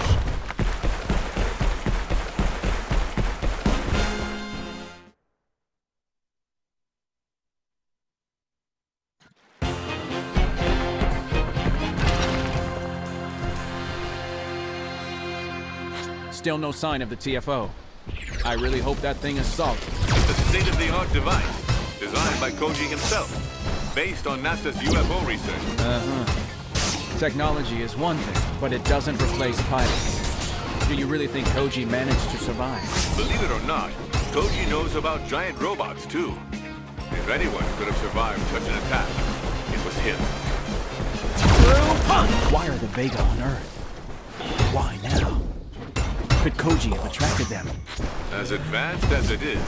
Still no sign of the TFO. I really hope that thing is solid. The state-of-the-art device, designed by Koji himself, based on NASA's UFO research. Uh-huh. Technology is one thing, but it doesn't replace pilots. Do you really think Koji managed to survive? Believe it or not, Koji knows about giant robots, too. If anyone could have survived such an attack, it was him. Why are the Vega on Earth? Why now? Could Koji have attracted them? As advanced as it is,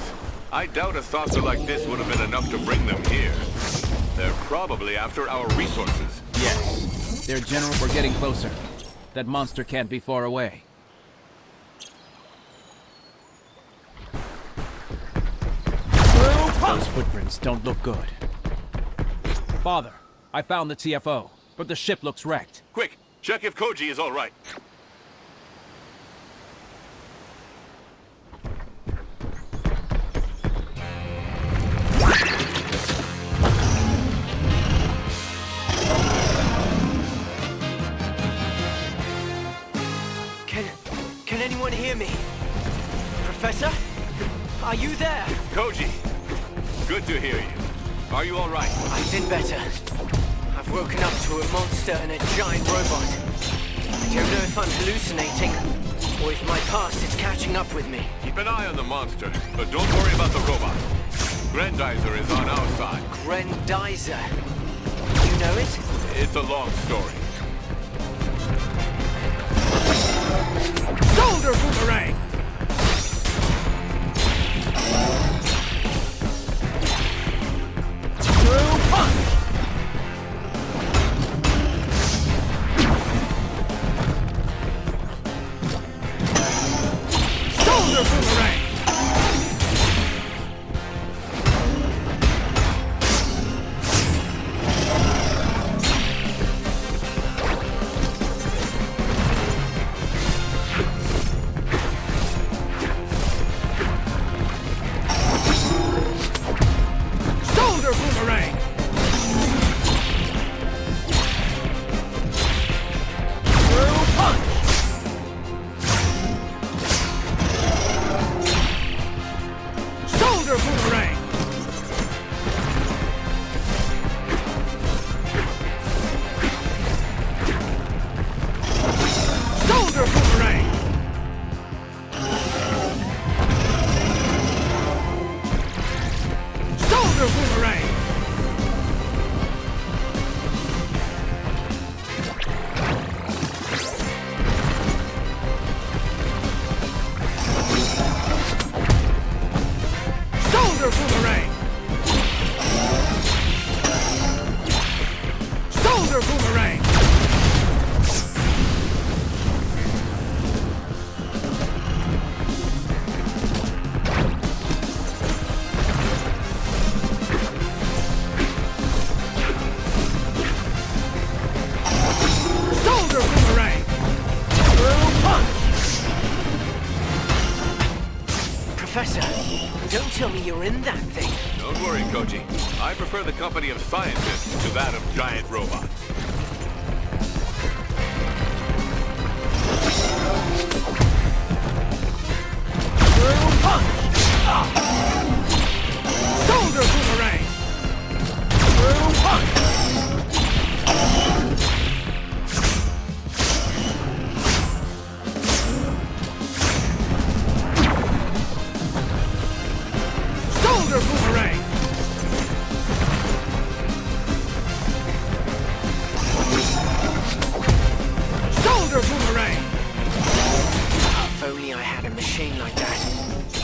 I doubt a saucer like this would have been enough to bring them here. They're probably after our resources. Yes. Their general, we're getting closer. That monster can't be far away. Those footprints don't look good. Father, I found the TFO, but the ship looks wrecked. Quick, check if Koji is all right. Can anyone hear me? Professor? Are you there? Koji, good to hear you. Are you all right? I've been better. I've woken up to a monster and a giant robot. I don't know if I'm hallucinating, or if my past is catching up with me. Keep an eye on the monster, but don't worry about the robot. Grendizer is on our side. Grendizer? You know it? It's a long story. Shoulder boomerang! Through punch! Shoulder boomerang! you're in that thing. Don't worry, Koji. I prefer the company of scientists to that of giant robots. Shoulder boomerang! Through punch! Shoulder boomerang! Shoulder boomerang! If only I had a machine like that.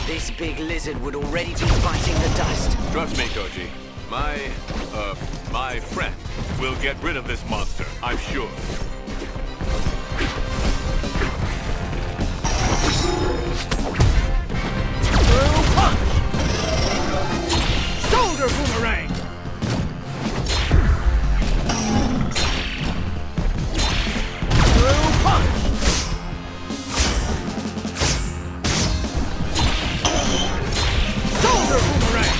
This big lizard would already be biting the dust. Trust me, Koji. My friend will get rid of this monster, I'm sure. Through punch! Shoulder boomerang! Through punch! Shoulder boomerang!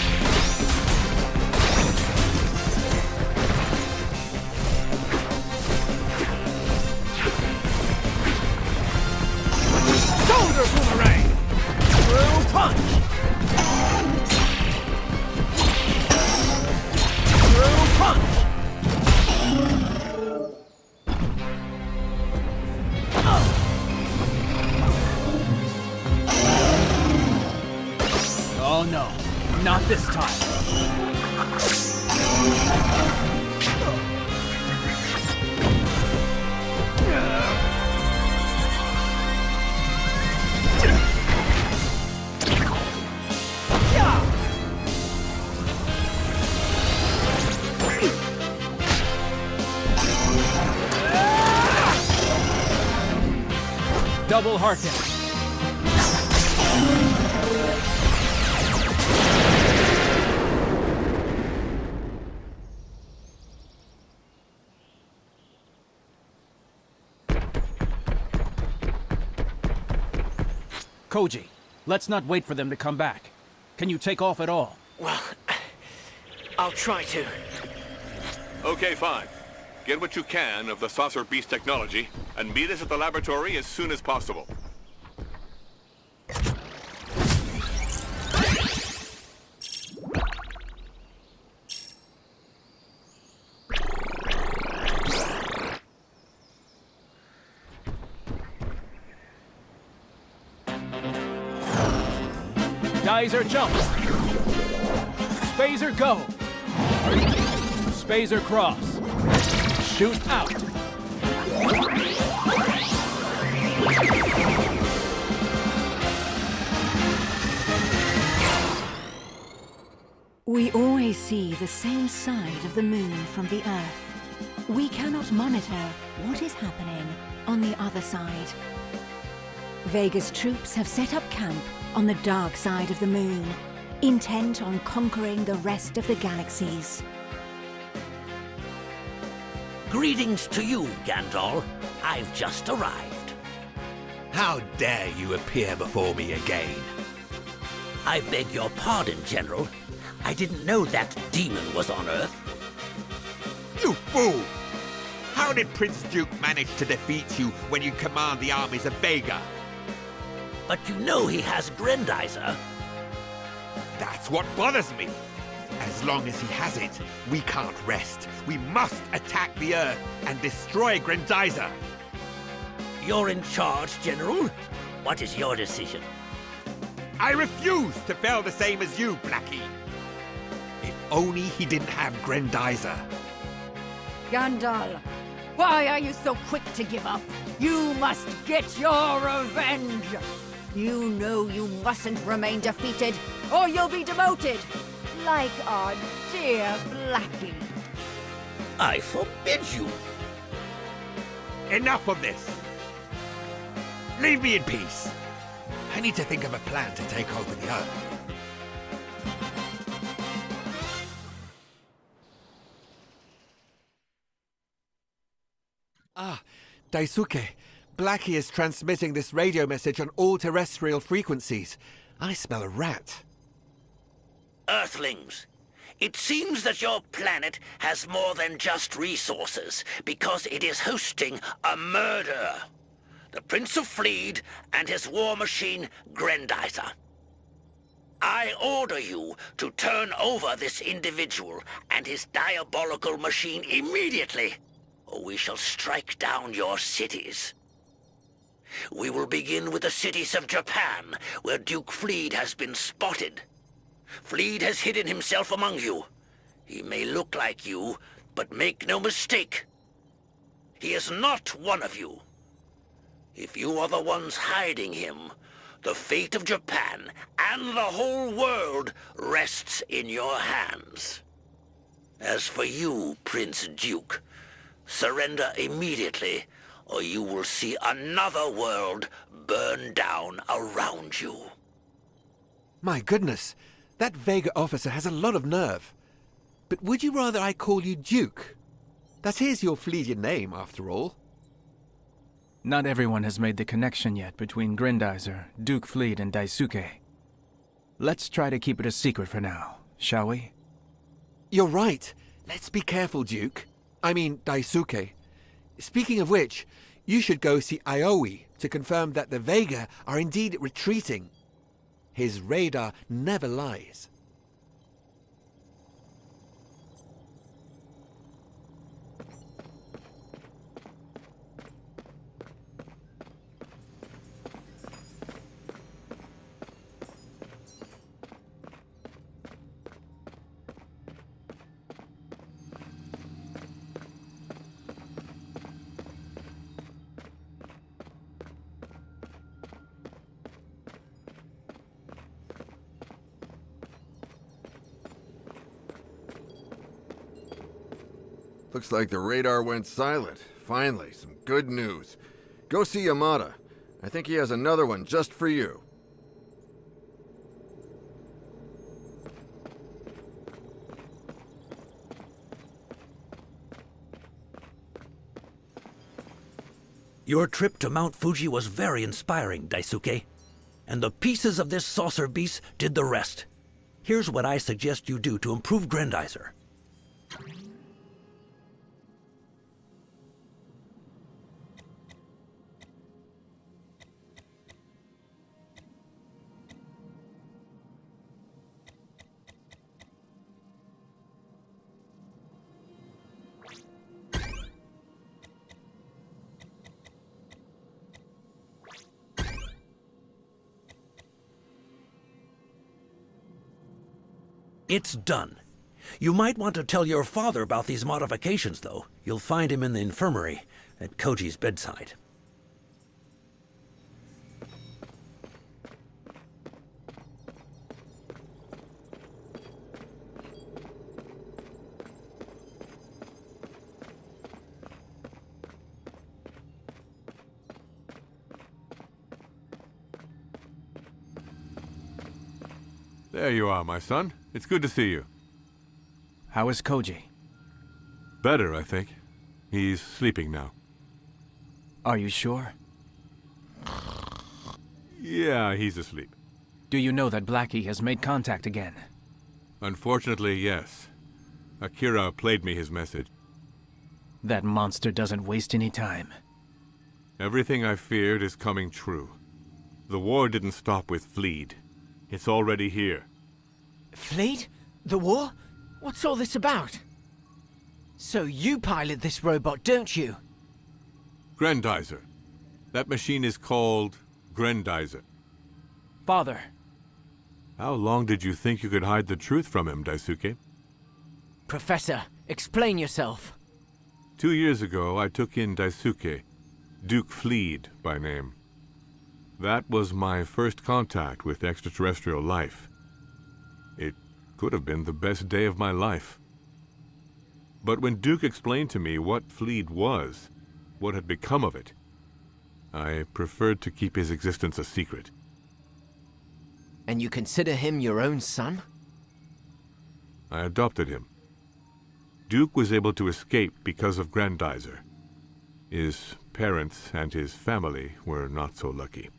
Shoulder boomerang! Through punch! Through punch! Oh no, not this time. Double Harkin. Koji, let's not wait for them to come back. Can you take off at all? Well, I'll try to. Okay, fine. Get what you can of the saucer beast technology, and meet us at the laboratory as soon as possible. Geyser jump. Spazer go. Spazer cross. Shoot out. We always see the same side of the moon from the Earth. We cannot monitor what is happening on the other side. Vega's troops have set up camp on the dark side of the moon, intent on conquering the rest of the galaxies. Greetings to you, Gandalf. I've just arrived. How dare you appear before me again? I beg your pardon, General. I didn't know that demon was on Earth. You fool! How did Prince Duke manage to defeat you when you command the armies of Vega? But you know he has Grendizer. That's what bothers me. As long as he has it, we can't rest. We must attack the Earth and destroy Grendizer. You're in charge, General. What is your decision? I refuse to fail the same as you, Blackie. If only he didn't have Grendizer. Gandalf, why are you so quick to give up? You must get your revenge! You know you mustn't remain defeated, or you'll be demoted, like our dear Blackie. I forbid you. Enough of this. Leave me in peace. I need to think of a plan to take over the Earth. Ah, Daisuke. Blackie is transmitting this radio message on all terrestrial frequencies. I smell a rat. Earthlings, it seems that your planet has more than just resources, because it is hosting a murder. The Prince of Fleet and his war machine, Grendizer. I order you to turn over this individual and his diabolical machine immediately, or we shall strike down your cities. We will begin with the cities of Japan, where Duke Fleet has been spotted. Fleet has hidden himself among you. He may look like you, but make no mistake. He is not one of you. If you are the ones hiding him, the fate of Japan and the whole world rests in your hands. As for you, Prince Duke, surrender immediately, or you will see another world burn down around you. My goodness, that Vega officer has a lot of nerve. But would you rather I call you Duke? That is your Fleetian name, after all. Not everyone has made the connection yet between Grendizer, Duke Fleet, and Daisuke. Let's try to keep it a secret for now, shall we? You're right. Let's be careful, Duke. I mean, Daisuke. Speaking of which, you should go see Aoi to confirm that the Vega are indeed retreating. His radar never lies. Looks like the radar went silent. Finally, some good news. Go see Yamada. I think he has another one just for you. Your trip to Mount Fuji was very inspiring, Daisuke. And the pieces of this saucer beast did the rest. Here's what I suggest you do to improve Grendizer. It's done. You might want to tell your father about these modifications, though. You'll find him in the infirmary at Koji's bedside. There you are, my son. It's good to see you. How is Koji? Better, I think. He's sleeping now. Are you sure? Yeah, he's asleep. Do you know that Blackie has made contact again? Unfortunately, yes. Akira played me his message. That monster doesn't waste any time. Everything I feared is coming true. The war didn't stop with Fleet. It's already here. Fleet? The war? What's all this about? So you pilot this robot, don't you? Grendizer. That machine is called Grendizer. Father. How long did you think you could hide the truth from him, Daisuke? Professor, explain yourself. 2 years ago, I took in Daisuke, Duke Fleet by name. That was my first contact with extraterrestrial life. It could have been the best day of my life. But when Duke explained to me what Fleet was, what had become of it, I preferred to keep his existence a secret. And you consider him your own son? I adopted him. Duke was able to escape because of Grendizer. His parents and his family were not so lucky.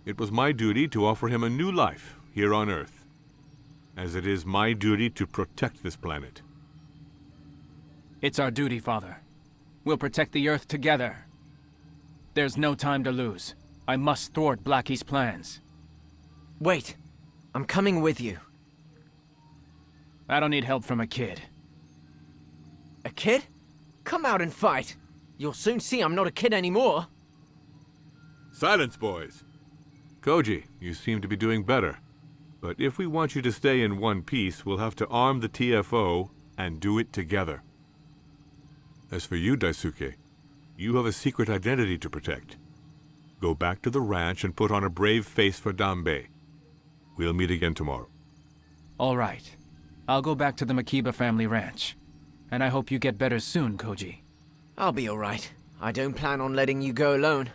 It was my duty to offer him a new life here on Earth. as it is my duty to protect this planet. It's our duty, Father. We'll protect the Earth together. There's no time to lose. I must thwart Blackie's plans. Wait. I'm coming with you. I don't need help from a kid. A kid? Come out and fight. You'll soon see I'm not a kid anymore. Silence, boys. Koji, you seem to be doing better. But if we want you to stay in one piece, we'll have to arm the TFO and do it together. As for you, Daisuke, you have a secret identity to protect. Go back to the ranch and put on a brave face for Danbei. We'll meet again tomorrow. All right. I'll go back to the Makiba family ranch. And I hope you get better soon, Koji. I'll be all right. I don't plan on letting you go alone.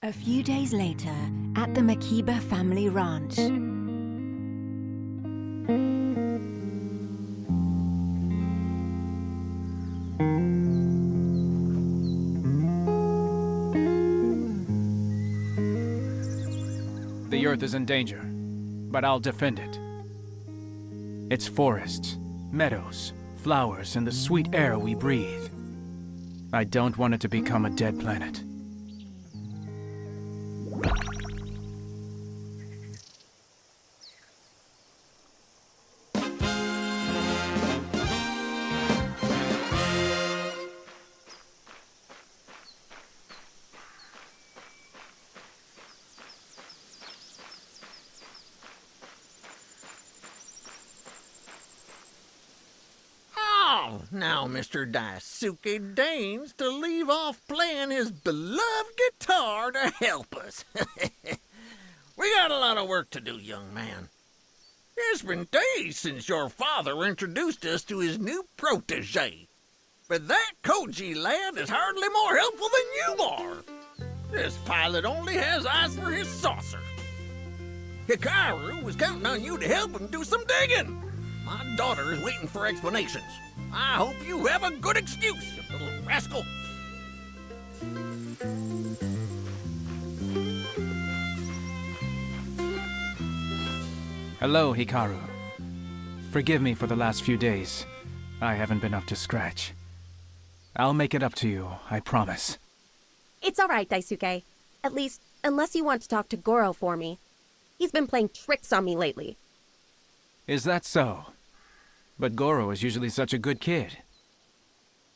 A few days later, at the Makiba family ranch. The Earth is in danger, but I'll defend it. Its forests, meadows, flowers, and the sweet air we breathe. I don't want it to become a dead planet. Now Mr. Daisuke deigns to leave off playing his beloved guitar to help us. We got a lot of work to do, young man. It's been days since your father introduced us to his new protege. But that Koji lad is hardly more helpful than you are. This pilot only has eyes for his saucer. Hikaru was counting on you to help him do some digging. My daughter is waiting for explanations. I hope you have a good excuse, you little rascal. Hello, Hikaru. Forgive me for the last few days. I haven't been up to scratch. I'll make it up to you, I promise. It's all right, Daisuke. At least, unless you want to talk to Goro for me. He's been playing tricks on me lately. Is that so? But Goro is usually such a good kid.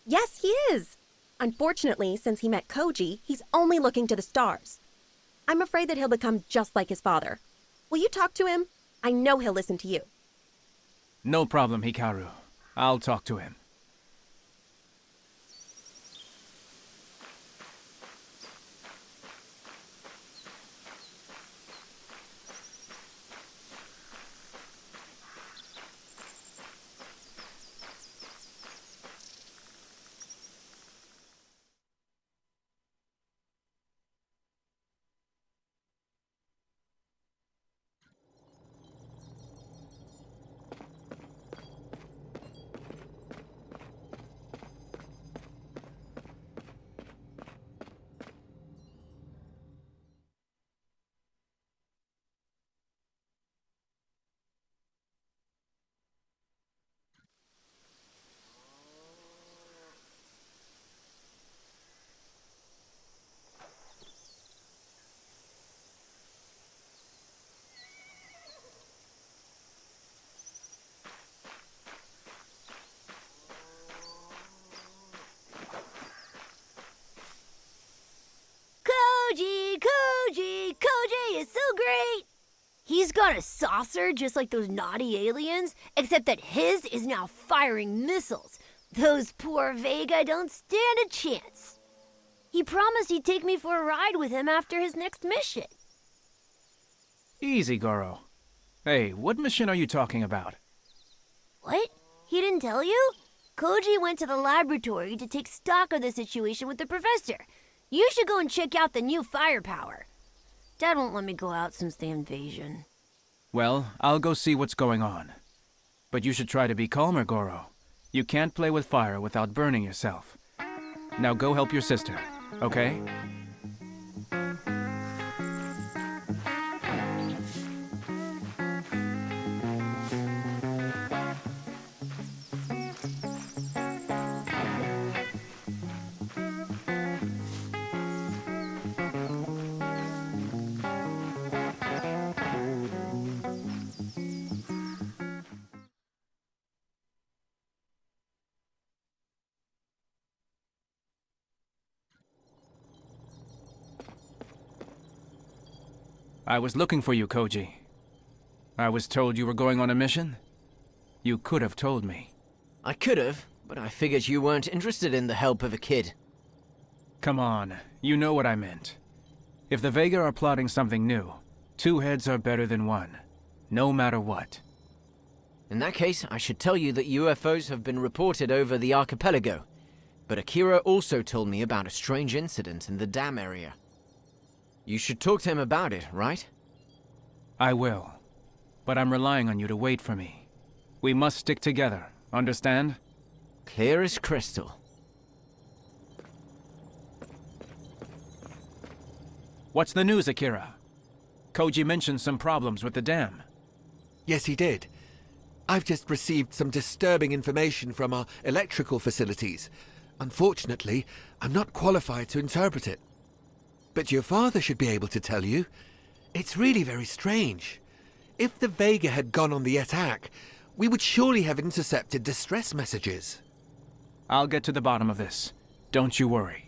Yes, he is. Unfortunately, since he met Koji, he's only looking to the stars. I'm afraid that he'll become just like his father. Will you talk to him? I know he'll listen to you. No problem, Hikaru. I'll talk to him. Koji is so great! He's got a saucer just like those naughty aliens, except that his is now firing missiles. Those poor Vega don't stand a chance. He promised he'd take me for a ride with him after his next mission. Easy, Goro. Hey, what mission are you talking about? What? He didn't tell you? Koji went to the laboratory to take stock of the situation with the professor. You should go and check out the new firepower. Dad won't let me go out since the invasion. Well, I'll go see what's going on. But you should try to be calmer, Goro. You can't play with fire without burning yourself. Now go help your sister. okay? I was looking for you, Koji. I was told you were going on a mission? You could have told me. I could have, but I figured you weren't interested in the help of a kid. Come on, you know what I meant. If the Vega are plotting something new, 2 heads are better than 1, no matter what. In that case, I should tell you that UFOs have been reported over the archipelago. But Akira also told me about a strange incident in the dam area. You should talk to him about it, right? I will. But I'm relying on you to wait for me. We must stick together, understand? Clear as crystal. What's the news, Akira? Koji mentioned some problems with the dam. Yes, he did. I've just received some disturbing information from our electrical facilities. Unfortunately, I'm not qualified to interpret it. But your father should be able to tell you. It's really very strange. If the Vega had gone on the attack, we would surely have intercepted distress messages. I'll get to the bottom of this. Don't you worry.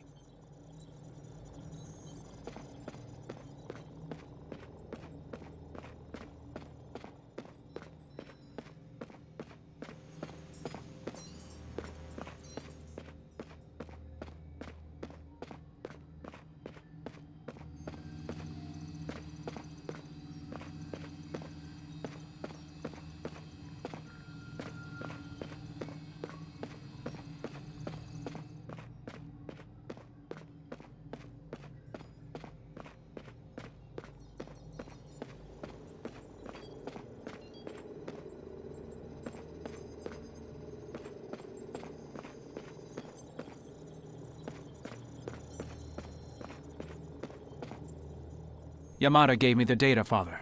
Yamada gave me the data, Father.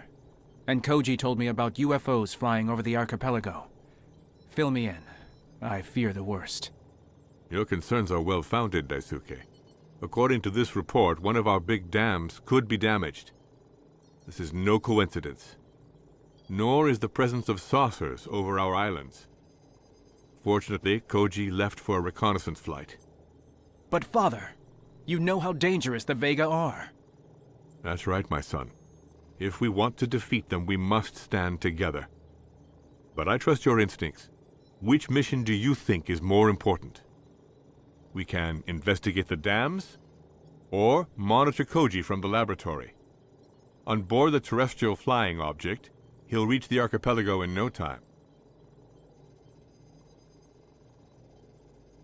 And Koji told me about UFOs flying over the archipelago. Fill me in. I fear the worst. Your concerns are well-founded, Daisuke. According to this report, one of our big dams could be damaged. This is no coincidence. Nor is the presence of saucers over our islands. Fortunately, Koji left for a reconnaissance flight. But Father, you know how dangerous the Vega are. That's right, my son. If we want to defeat them, we must stand together. But I trust your instincts. Which mission do you think is more important? We can investigate the dams, or monitor Koji from the laboratory. On board the terrestrial flying object, he'll reach the archipelago in no time.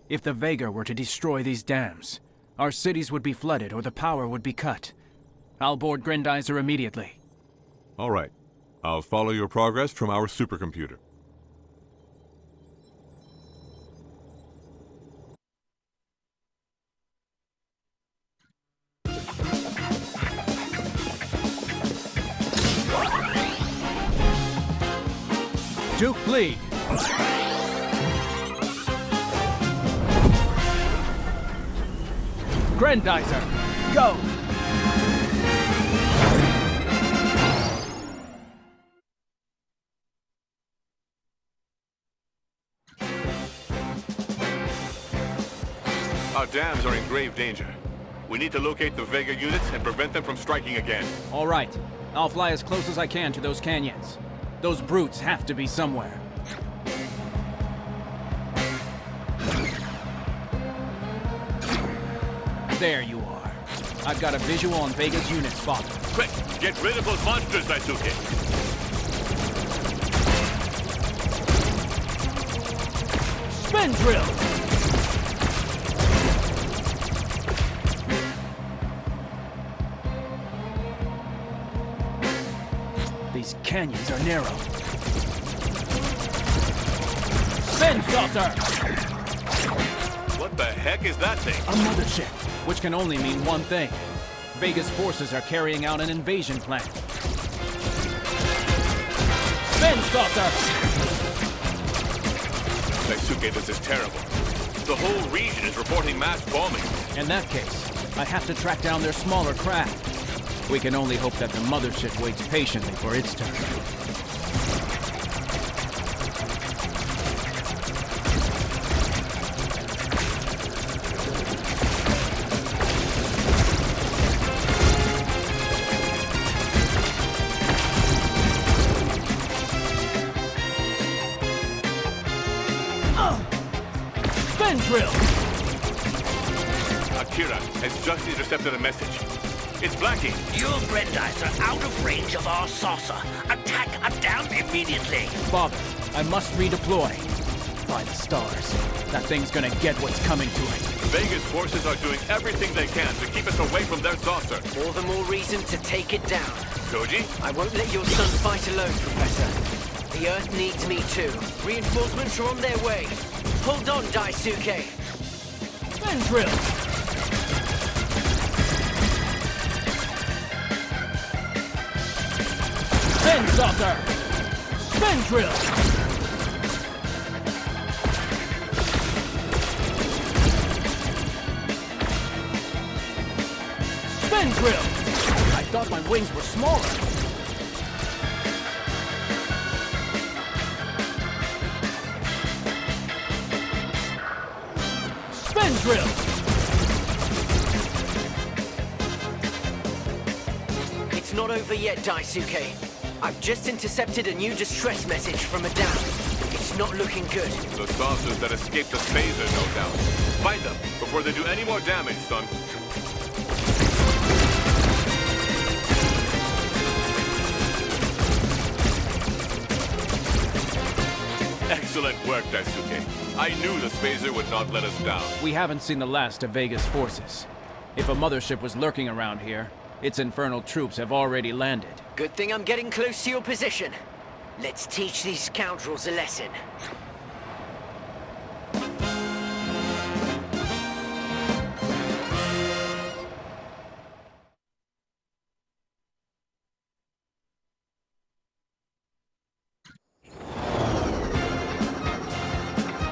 If the Vega were to destroy these dams, our cities would be flooded or the power would be cut. I'll board Grendizer immediately. All right. I'll follow your progress from our supercomputer. Duke Fleet! Grendizer, go! Our dams are in grave danger. We need to locate the Vega units and prevent them from striking again. All right. I'll fly as close as I can to those canyons. Those brutes have to be somewhere. There you are. I've got a visual on Vega's units, Father. Quick! Get rid of those monsters, Daisuke! Spin drill! These canyons are narrow. Spin saucer! What the heck is that thing? A mothership. which can only mean one thing. Vega's forces are carrying out an invasion plan. Spin saucer! Daisuke, this is terrible. The whole region is reporting mass bombing. In that case, I have to track down their smaller craft. We can only hope that the mothership waits patiently for its turn. Spin drill! Akira has just intercepted a message. It's Blackie. Your Grendizer out of range of our saucer. Attack her down immediately. Father, I must redeploy. By the stars, that thing's gonna get what's coming to it. Vega's forces are doing everything they can to keep us away from their saucer. All the more reason to take it down. Koji? I won't let your son fight alone, Professor. The Earth needs me too. Reinforcements are on their way. Hold on, Daisuke. Spin drill! Spin saucer! Spin drill! Spin drill! I thought my wings were smaller. Spin drill! It's not over yet, Daisuke. I've just intercepted a new distress message from a dam. It's not looking good. The saucers that escaped the phaser, no doubt. Find them before they do any more damage, son. Excellent work, Daisuke. I knew the phaser would not let us down. We haven't seen the last of Vega's forces. If a mothership was lurking around here, its infernal troops have already landed. Good thing I'm getting close to your position. Let's teach these scoundrels a lesson.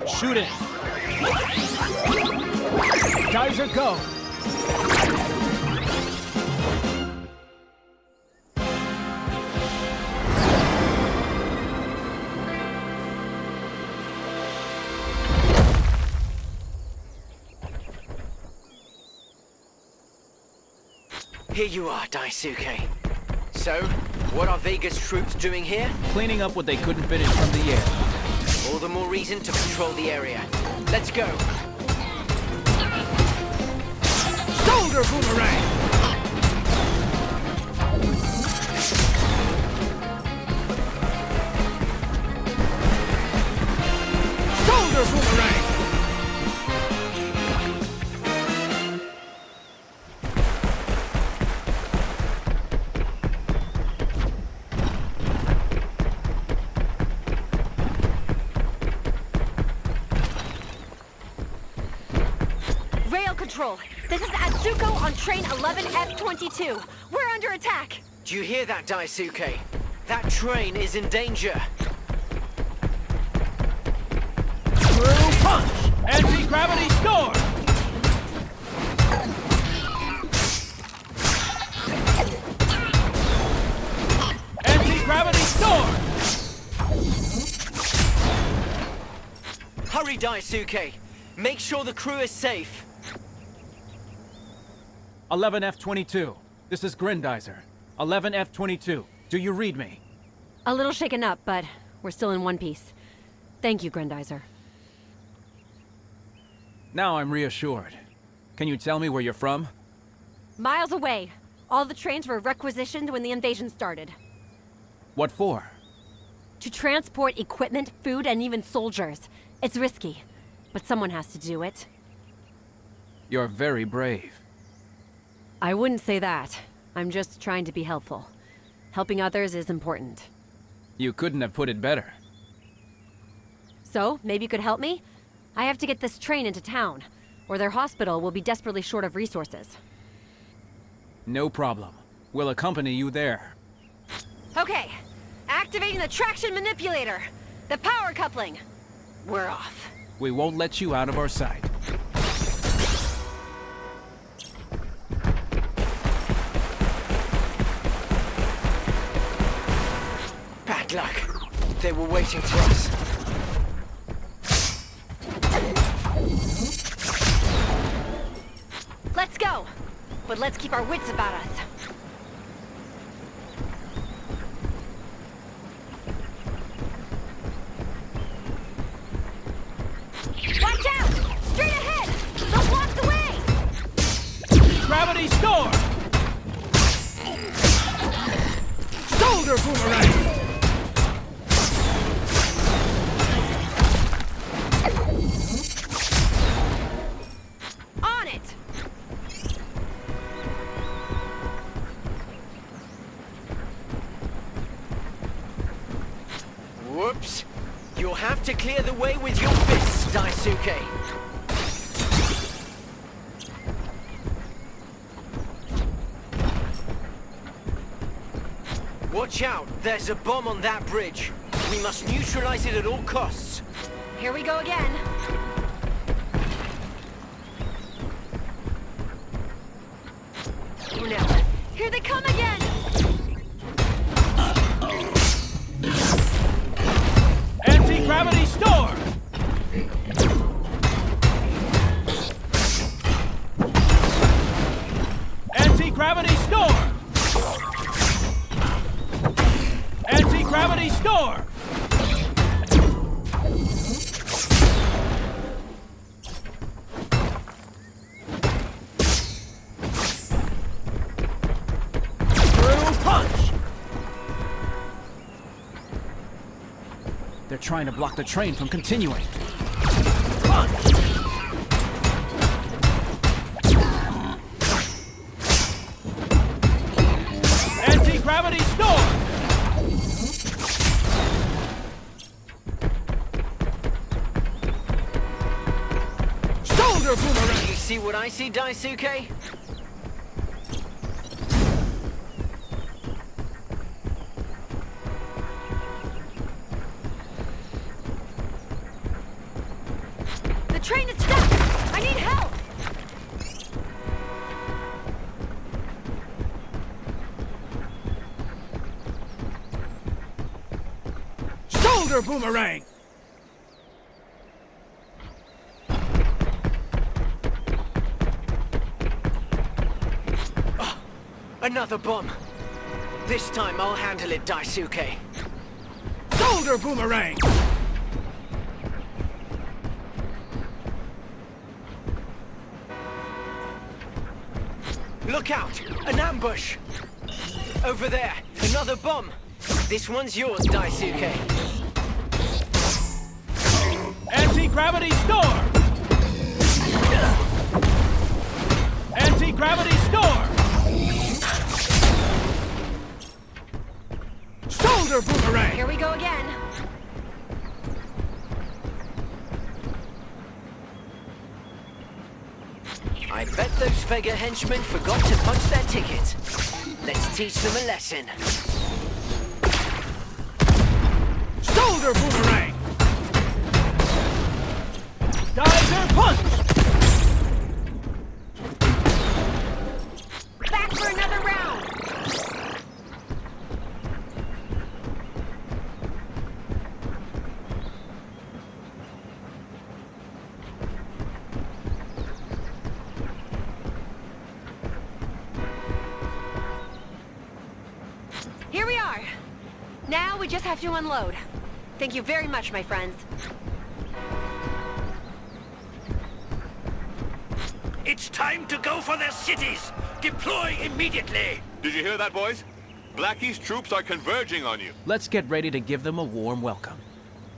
Shoot it! Geyser, go! Here you are, Daisuke. So, what are Vega's troops doing here? Cleaning up what they couldn't finish from the air. All the more reason to patrol the area. Let's go! Shoulder boomerang! Shoulder boomerang! Control. This is Atsuko on train 11F22. We're under attack. Do you hear that, Daisuke? That train is in danger. Through punch! Anti-gravity storm! Anti-gravity storm! Hurry, Daisuke. Make sure the crew is safe. 11F22. This is Grendizer. 11F22. Do you read me? A little shaken up, but we're still in one piece. Thank you, Grendizer. Now I'm reassured. Can you tell me where you're from? Miles away. All the trains were requisitioned when the invasion started. What for? To transport equipment, food, and even soldiers. It's risky, but someone has to do it. You're very brave. I wouldn't say that. I'm just trying to be helpful. Helping others is important. You couldn't have put it better. So, maybe you could help me? I have to get this train into town, or their hospital will be desperately short of resources. No problem. We'll accompany you there. Okay, activating the traction manipulator. The power coupling. We're off. We won't let you out of our sight. Bad luck. They were waiting for us. Let's go! But let's keep our wits about us. Watch out! Straight ahead! Don't block the way! Gravity storm! Shoulder boomerang! On it! Whoops. You'll have to clear the way with your fists, Daisuke. Watch out! There's a bomb on that bridge. We must neutralize it at all costs. Here we go again. Oh no. Here they come again! Anti-gravity storm! Anti-gravity storm! Anti-gravity storm! They're trying to block the train from continuing. Anti-gravity storm! Shoulder boomerang! You see what I see, Daisuke? The train is stuck! I need help! Shoulder boomerang! Another bomb. This time I'll handle it, Daisuke. Shoulder boomerang! Look out! An ambush! Over there, another bomb. This one's yours, Daisuke. Anti-gravity storm! Anti-gravity storm! Shoulder boomerang! Here we go again. I bet those Vega henchmen forgot to punch their ticket. Let's teach them a lesson. Shoulder boomerang! Geyser punch! Back for another round! Here we are! Now we just have to unload. Thank you very much, my friends. It's time to go for their cities! Deploy immediately! Did you hear that, boys? Blackie's troops are converging on you. Let's get ready to give them a warm welcome.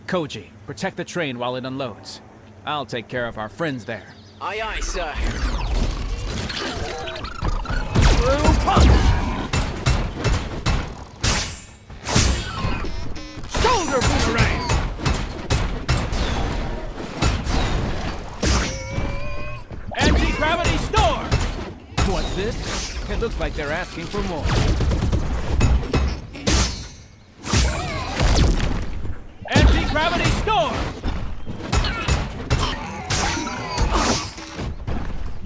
Koji, protect the train while it unloads. I'll take care of our friends there. Aye, aye, sir. Through punch! Shoulder boomerang! Looks like they're asking for more. Anti-gravity storm!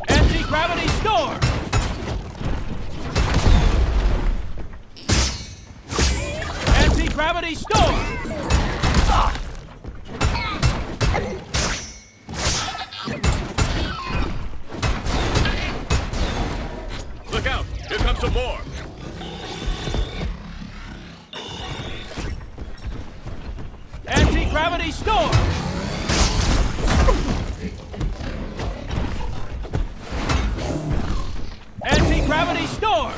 Anti-gravity storm! Anti-gravity storm! Look out! Here comes some more! Anti-gravity storm! Anti-gravity storm!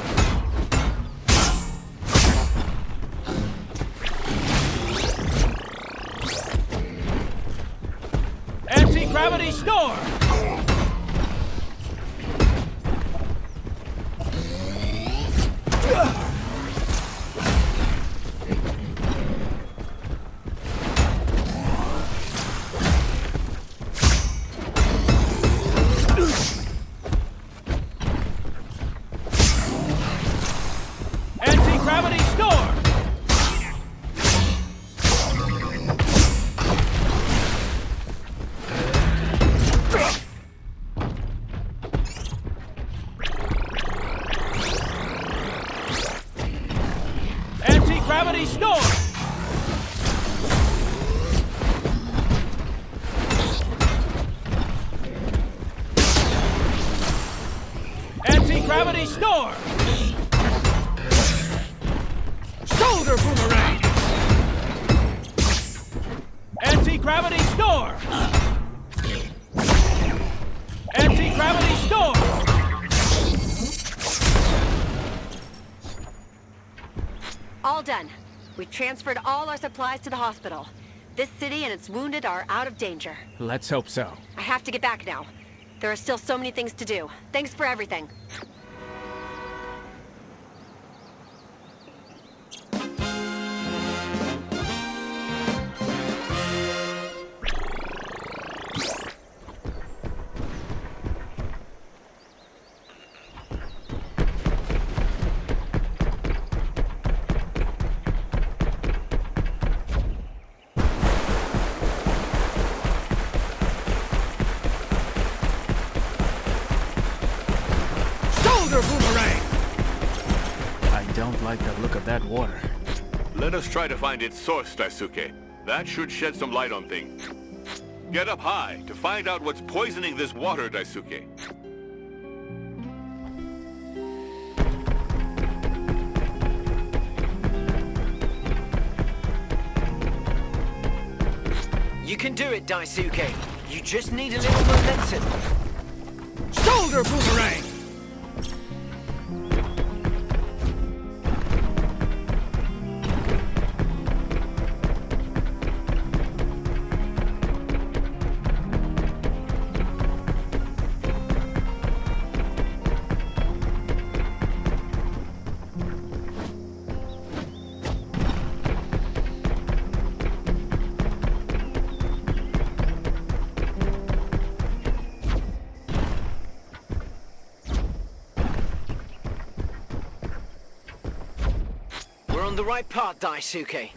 Anti-gravity storm! Anti-gravity storm! Anti-gravity storm! Anti-gravity storm! Shoulder boomerang! Anti-gravity storm! Anti-gravity storm! All done. We transferred all our supplies to the hospital. This city and its wounded are out of danger. Let's hope so. I have to get back now. There are still so many things to do. Thanks for everything. Shoulder boomerang! I don't like the look of that water. Let us try to find its source, Daisuke. That should shed some light on things. Get up high to find out what's poisoning this water, Daisuke. You can do it, Daisuke. You just need a little momentum. Shoulder boomerang! We're on the right path, Daisuke.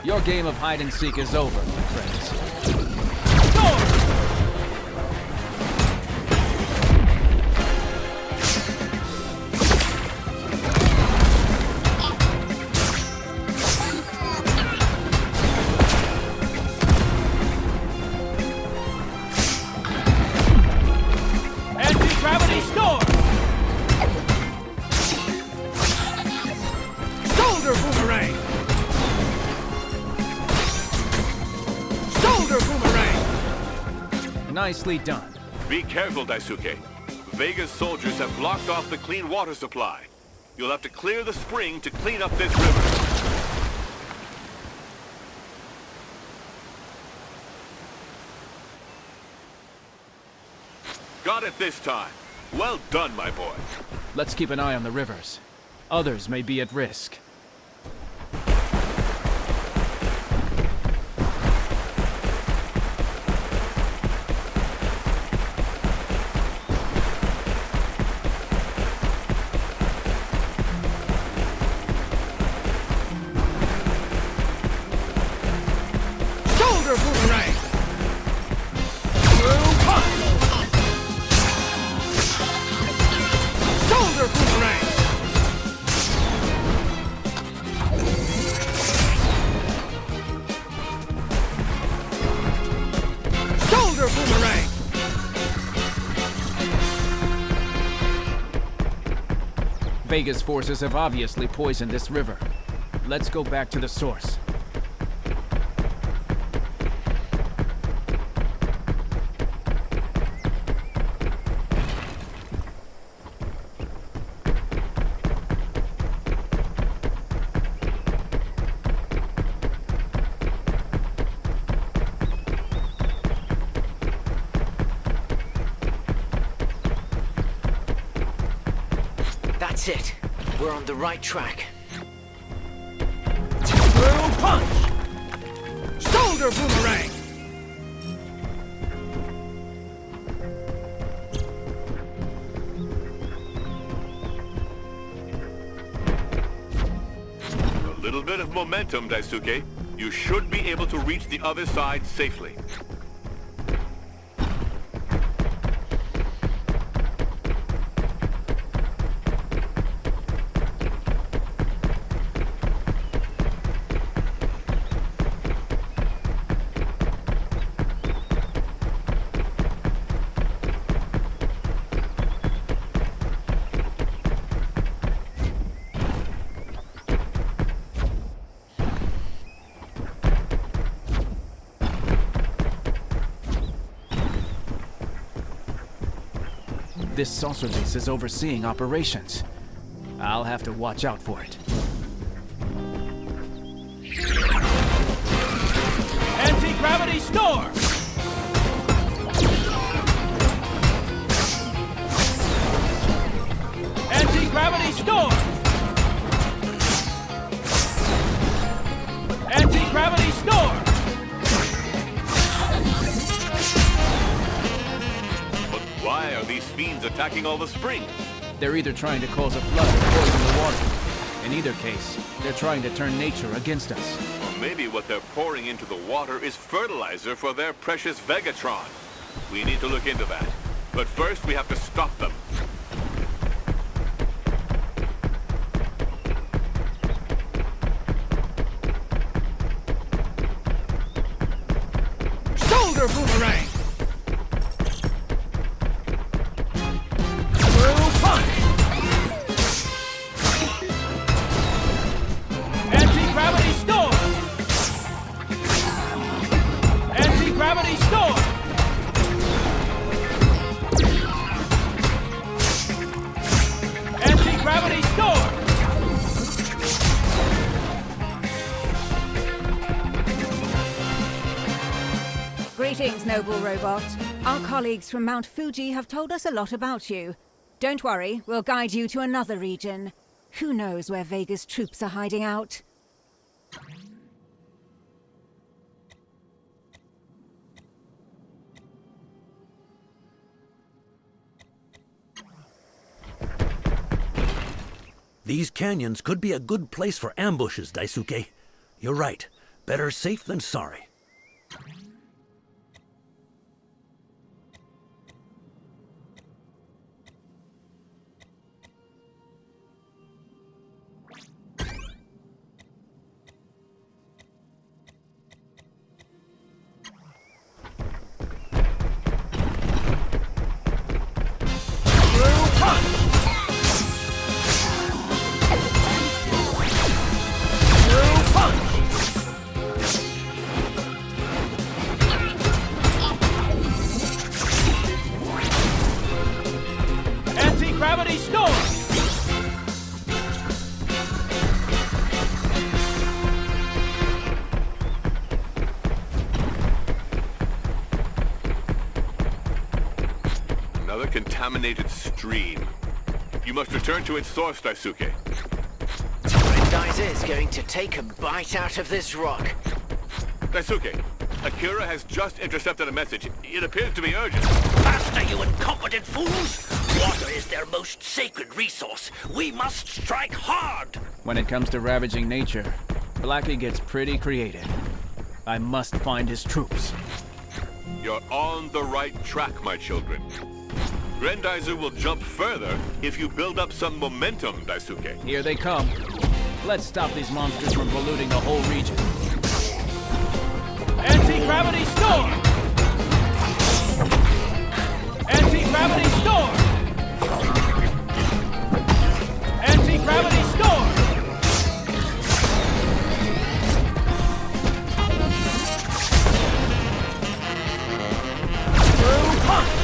Your game of hide-and-seek is over, my friends. Anti-gravity storm! Shoulder boomerang! Shoulder boomerang! Nicely done. Be careful, Daisuke. Vega's soldiers have blocked off the clean water supply. You'll have to clear the spring to clean up this river. Got it this time. Well done, my boy. Let's keep an eye on the rivers. Others may be at risk. Shoulder boomerang! Shoulder boomerang! Shoulder boomerang! Vega's forces have obviously poisoned this river. Let's go back to the source. That's it. We're on the right track. Through punch! Shoulder boomerang! A little bit of momentum, Daisuke. You should be able to reach the other side safely. This saucer base is overseeing operations. I'll have to watch out for it. Anti-gravity storm! Anti-gravity storm! Anti-gravity storm! Why are these fiends attacking all the springs? They're either trying to cause a flood or poison the water. In either case, they're trying to turn nature against us. Or maybe what they're pouring into the water is fertilizer for their precious Vegatron. We need to look into that. But first, we have to stop them. Shoulder boomerang! Anti-gravity storm! Anti-gravity storm! Anti-gravity storm! Greetings, noble robot. Our colleagues from Mount Fuji have told us a lot about you. Don't worry, we'll guide you to another region. Who knows where Vega's troops are hiding out? These canyons could be a good place for ambushes, Daisuke. You're right. Better safe than sorry. contaminated stream. You must return to its source, Daisuke. Grendizer is going to take a bite out of this rock. Daisuke, Akira has just intercepted a message. It appears to be urgent. Faster, you incompetent fools! Water is their most sacred resource. We must strike hard! When it comes to ravaging nature, Blackie gets pretty creative. I must find his troops. You're on the right track, my children. Grendizer will jump further if you build up some momentum, Daisuke. Here they come. Let's stop these monsters from polluting the whole region. Anti-gravity storm! Anti-gravity storm! Anti-gravity storm! Through punch!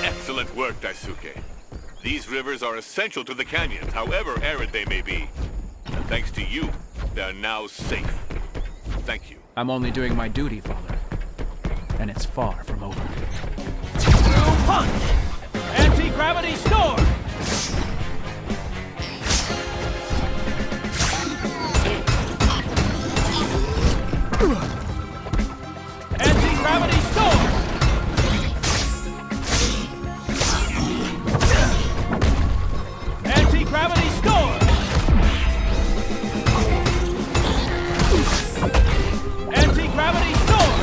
Excellent work, Daisuke. These rivers are essential to the canyons, however arid they may be. And thanks to you, they're now safe. Thank you. I'm only doing my duty, Father. And it's far from over. Punch! Anti-gravity storm! Anti-gravity storm! Anti-gravity storm! Anti-gravity storm!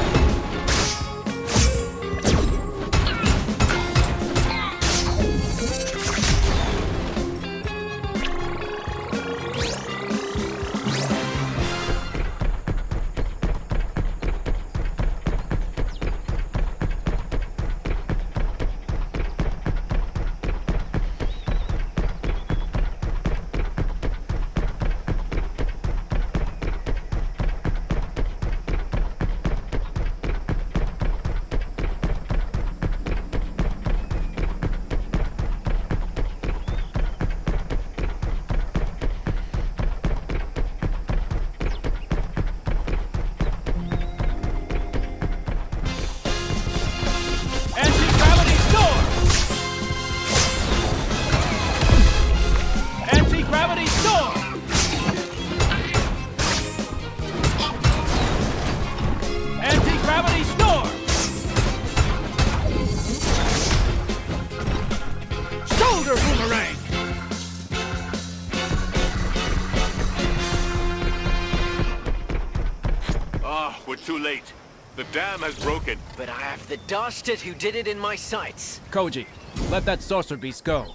Too late. The dam has broken. But I have the dastard who did it in my sights. Koji, let that saucer beast go.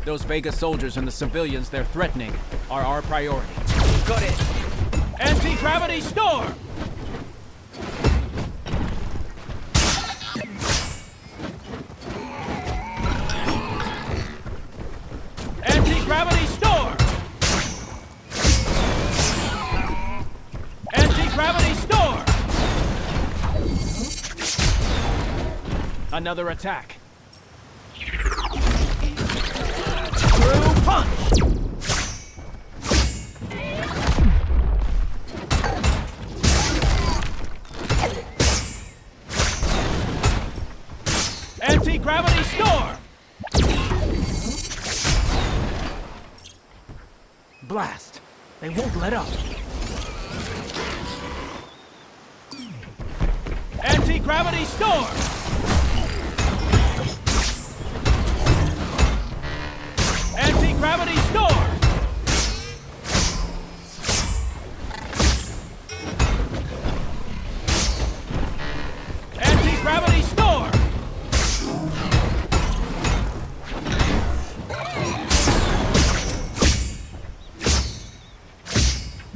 Those Vega soldiers and the civilians they're threatening are our priority. Got it. Anti-gravity storm! Anti-gravity storm! Anti-gravity storm! Another attack. Through punch! Anti-gravity storm! Blast! They won't let up. Anti-gravity storm! Anti-gravity storm! Anti-gravity storm!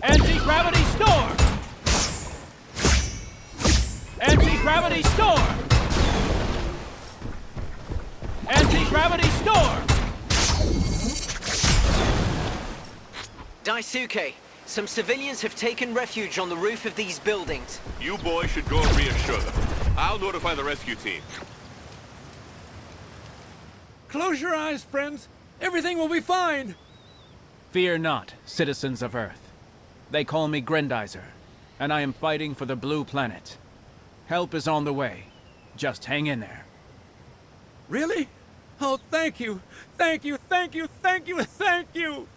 Anti-gravity storm! Anti-gravity storm! Anti-gravity storm! Daisuke, some civilians have taken refuge on the roof of these buildings. You boys should go and reassure them. I'll notify the rescue team. Close your eyes, friends. Everything will be fine. Fear not, citizens of Earth. They call me Grendizer, and I am fighting for the Blue Planet. Help is on the way. Just hang in there. Really? Oh, thank you! Thank you, thank you, thank you, thank you!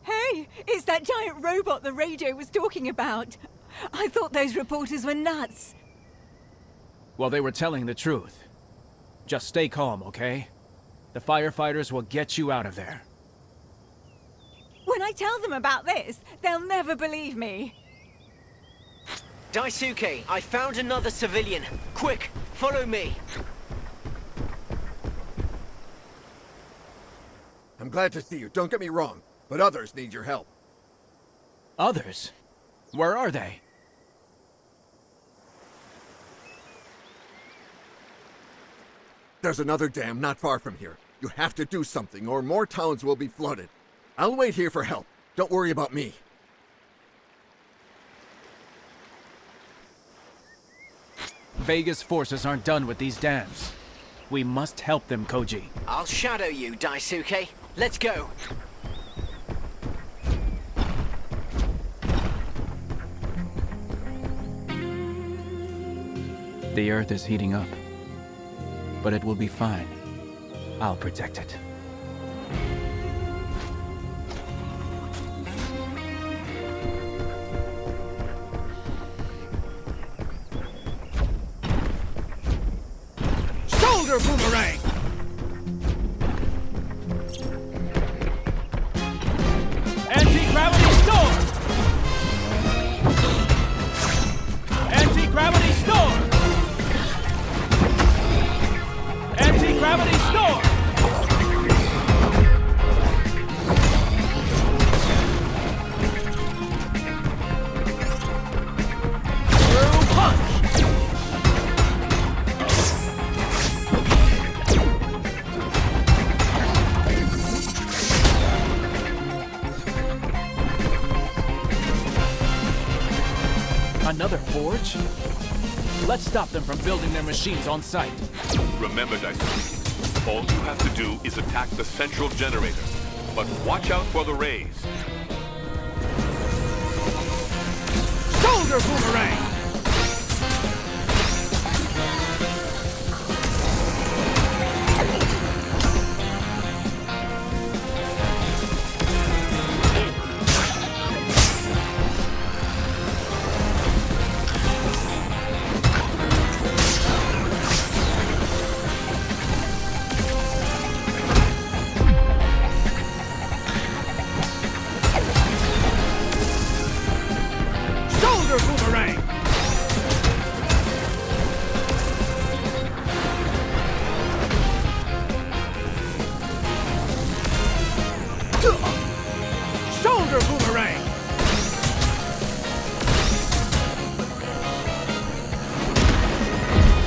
Hey, it's that giant robot the radio was talking about. I thought those reporters were nuts. Well, they were telling the truth. Just stay calm, okay? The firefighters will get you out of there. When I tell them about this, they'll never believe me. Daisuke, I found another civilian. Quick, follow me. I'm glad to see you, don't get me wrong, but others need your help. Others? Where are they? There's another dam not far from here. You have to do something, or more towns will be flooded. I'll wait here for help. Don't worry about me. Vega's forces aren't done with these dams. We must help them, Koji. I'll shadow you, Daisuke. Let's go. The Earth is heating up. But it will be fine. I'll protect it. Shoulder boomerang! Anti-gravity storm! Anti-gravity storm! Anti-gravity storm! Through punch! Another forge? Let's stop them from building their machines on site. Remember, Daisuke, all you have to do is attack the central generator. But watch out for the rays. Shoulder boomerang! Shoulder boomerang! Shoulder boomerang!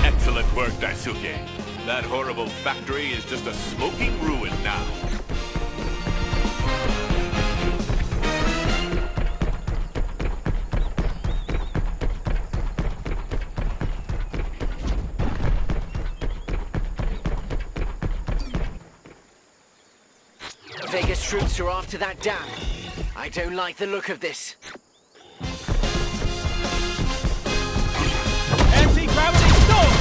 Excellent work, Daisuke. That horrible factory is just a smoking ruin now. Vega's troops are after that dam. I don't like the look of this. Anti-gravity storm!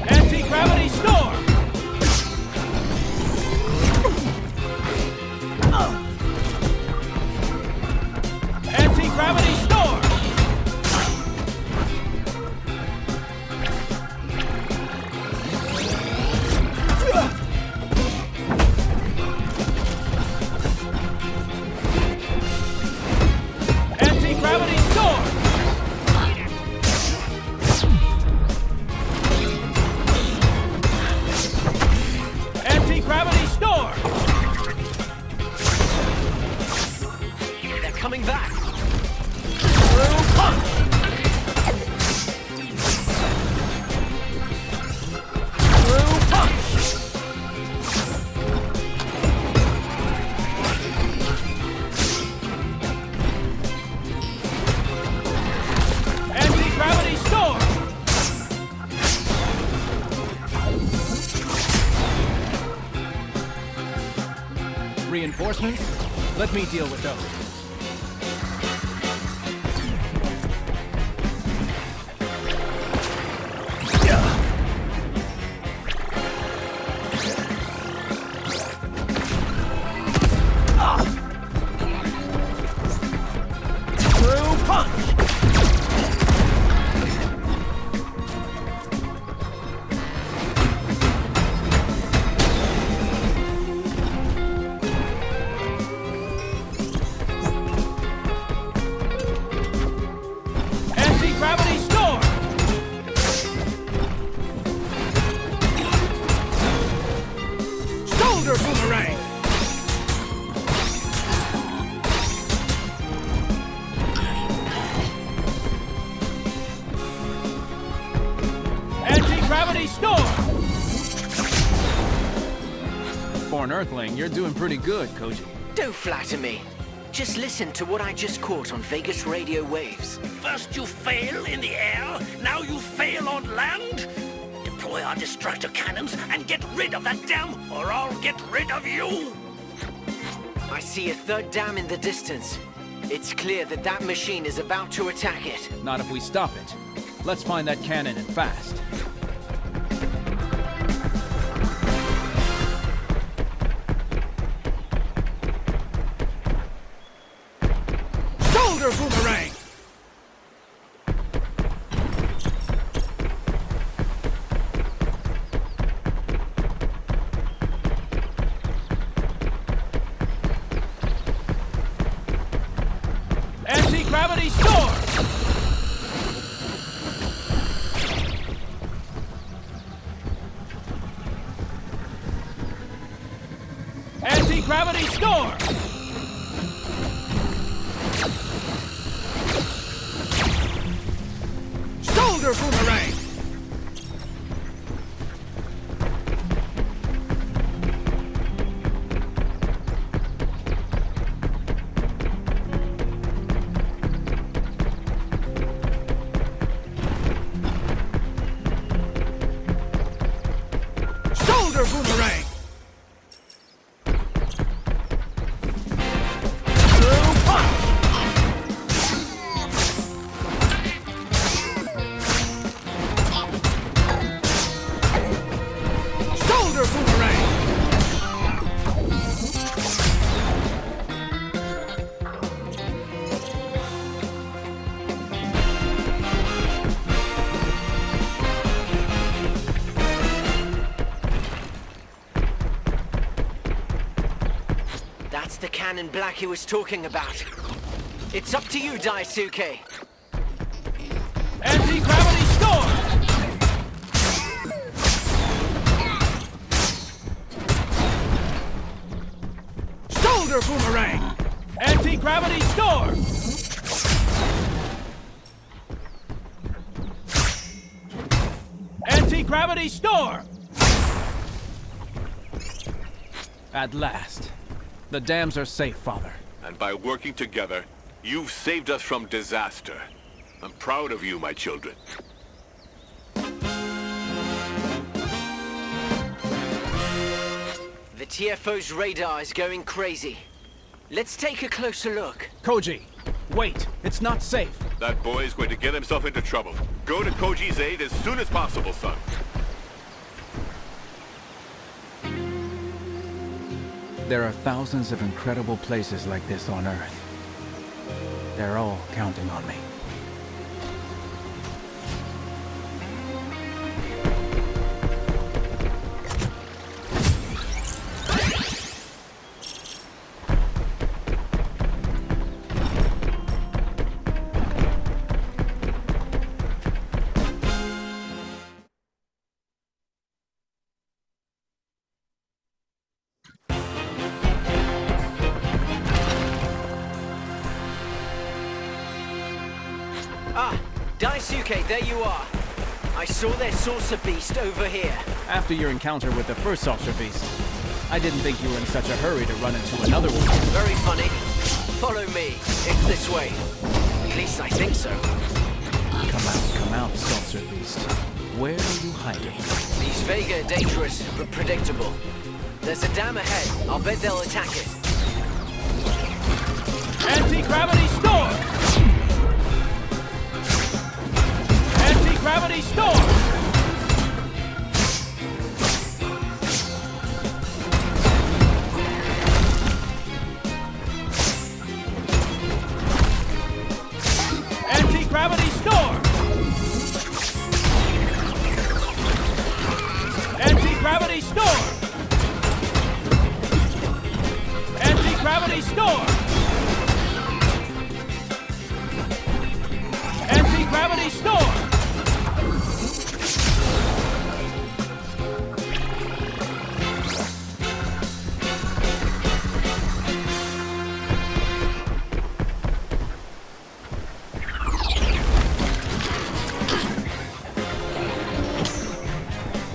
Anti-gravity storm! Anti-gravity storm! reinforcements? Let me deal with those. For an Earthling, you're doing pretty good, Koji. Don't flatter me. Just listen to what I just caught on Vegas radio waves. First you fail in the air, now you fail on land? Deploy our destructor cannons and get rid of that dam, or I'll get rid of you! I see a third dam in the distance. It's clear that that machine is about to attack it. Not if we stop it. Let's find that cannon and fast. Shoulder boomerang! Anti-gravity storm! Anti-gravity storm! Shoulder boomerang! Shoulder boomerang! That's the cannon Blackie was talking about. It's up to you, Daisuke. Anti-gravity storm! Shoulder boomerang! Anti-gravity storm! Anti-gravity storm! At last. The dams are safe, Father. And by working together, you've saved us from disaster. I'm proud of you, my children. The TFO's radar is going crazy. Let's take a closer look. Koji, wait. It's not safe. That boy is going to get himself into trouble. Go to Koji's aid as soon as possible, son. There are thousands of incredible places like this on Earth. They're all counting on me. Ah, Daisuke, there you are. I saw their saucer beast over here. After your encounter with the first saucer beast, I didn't think you were in such a hurry to run into another one. Very funny. Follow me. It's this way. At least I think so. Come out, saucer beast. Where are you hiding? These Vega are dangerous, but predictable. There's a dam ahead. I'll bet they'll attack it. Anti-gravity storm! Anti-gravity storm! Anti-gravity storm! Anti-gravity storm! Anti-gravity storm! Anti-gravity storm!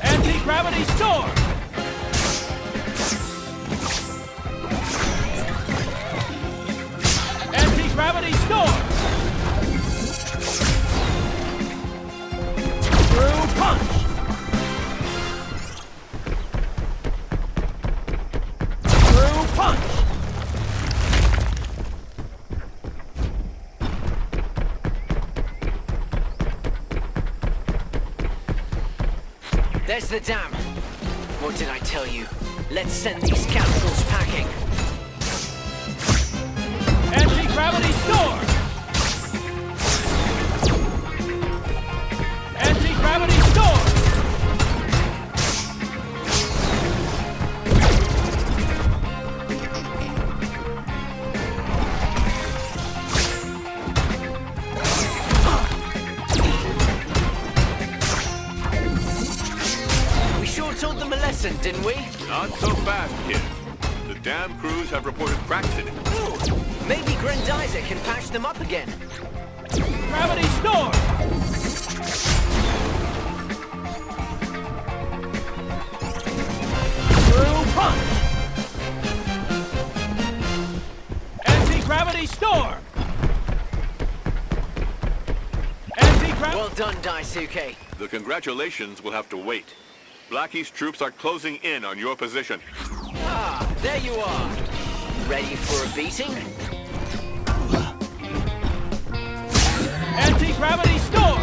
Anti-gravity storm! Anti-gravity storm! Through punch! Through punch! There's the dam. What did I tell you? Let's send these capsules packing. Anti-gravity storm! Anti-gravity storm! We sure taught them a lesson, didn't we? Not so fast, kid. The dam crews have reported cracks in it. Ooh, maybe Grendizer can patch them up again. Gravity storm! Through punch! Anti-gravity storm! Anti-gravity... Well done, Daisuke. The congratulations will have to wait. Blackie's troops are closing in on your position. Ah, there you are. Ready for a beating? Anti-gravity storm!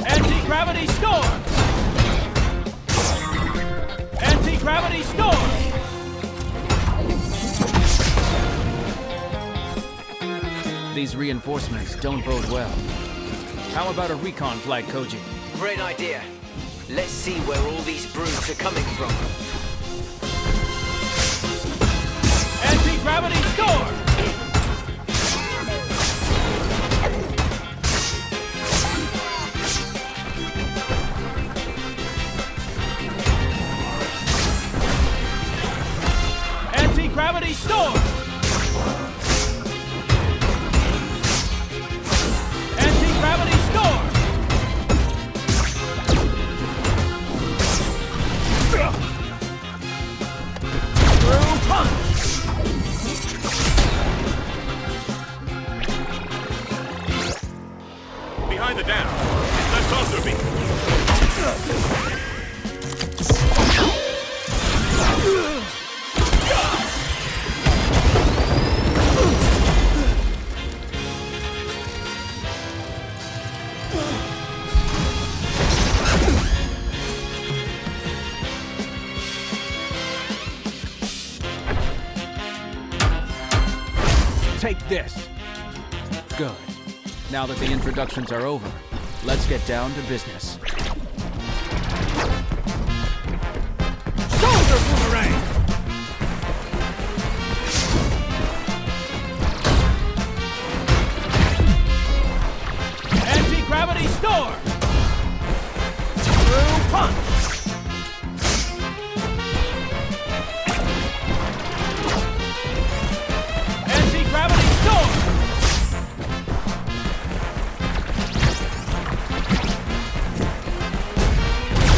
Anti-gravity storm! Anti-gravity storm! These reinforcements don't bode well. How about a recon flight, Koji? Great idea. Let's see where all these brutes are coming from. Anti-gravity storm! Anti-gravity storm! Anti-gravity storm! Through punch! Behind the dam. Let's also be. Take this. Good. Now that the introductions are over, let's get down to business. Shoulder boomerang! Anti-gravity storm! Through punch! Anti-gravity storm!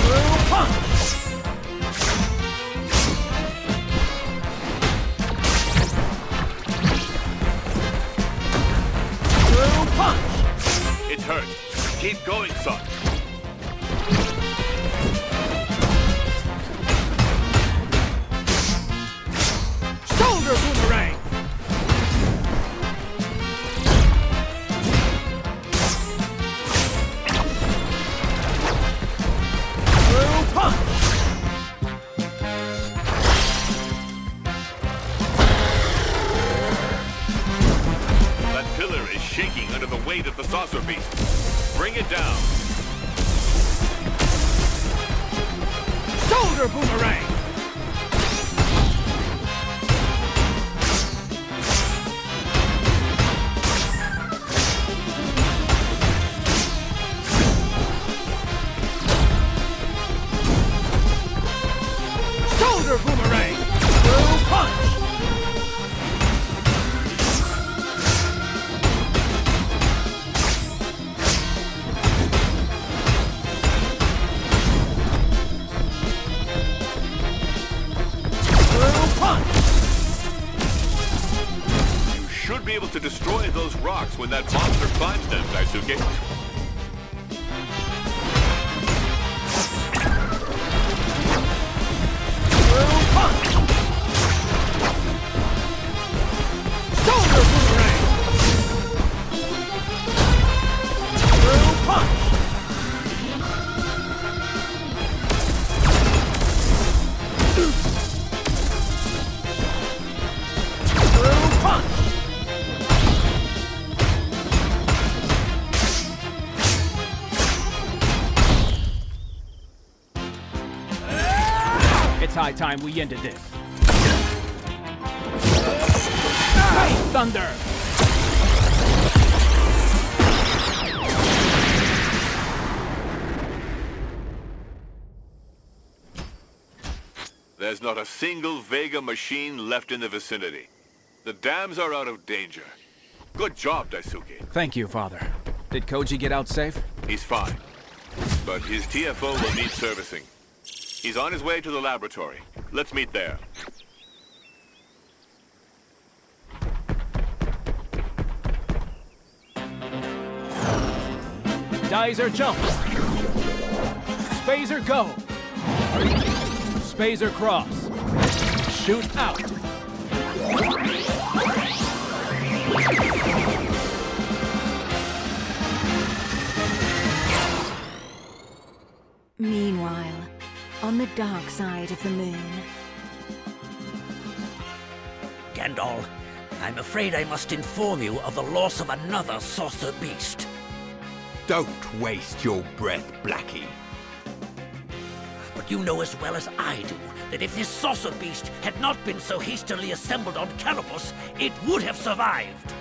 Through punch! Through punch! It's hurt. Keep going, son. the saucer beast. Bring it down. Shoulder boomerang! Shoulder boomerang! Through punch! Should be able to destroy those rocks when that monster climbs them, Daisuke. Through punch! Shoulder boomerang! Through punch! Through punch! It's high time we ended this. Great thunder! There's not a single Vega machine left in the vicinity. The dams are out of danger. Good job, Daisuke. Thank you, Father. Did Koji get out safe? He's fine. But his TFO will need servicing. He's on his way to the laboratory. Let's meet there. Geyser jump! Spazer go! Spazer cross! Shoot out! Meanwhile, on the dark side of the moon. Gandalf, I'm afraid I must inform you of the loss of another saucer beast. Don't waste your breath, Blackie. But you know as well as I do that if this saucer beast had not been so hastily assembled on Canopus, it would have survived.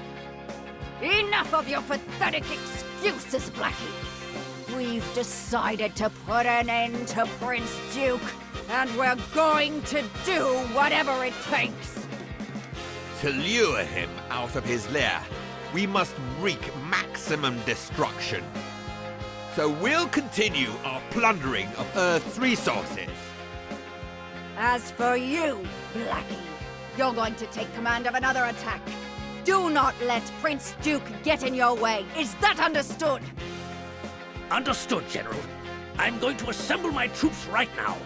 Enough of your pathetic excuses, Blackie. We've decided to put an end to Prince Duke, and we're going to do whatever it takes. To lure him out of his lair, we must wreak maximum destruction. So we'll continue our plundering of Earth's resources. As for you, Blackie, you're going to take command of another attack. Do not let Prince Duke get in your way. Is that understood? Understood, General. I'm going to assemble my troops right now.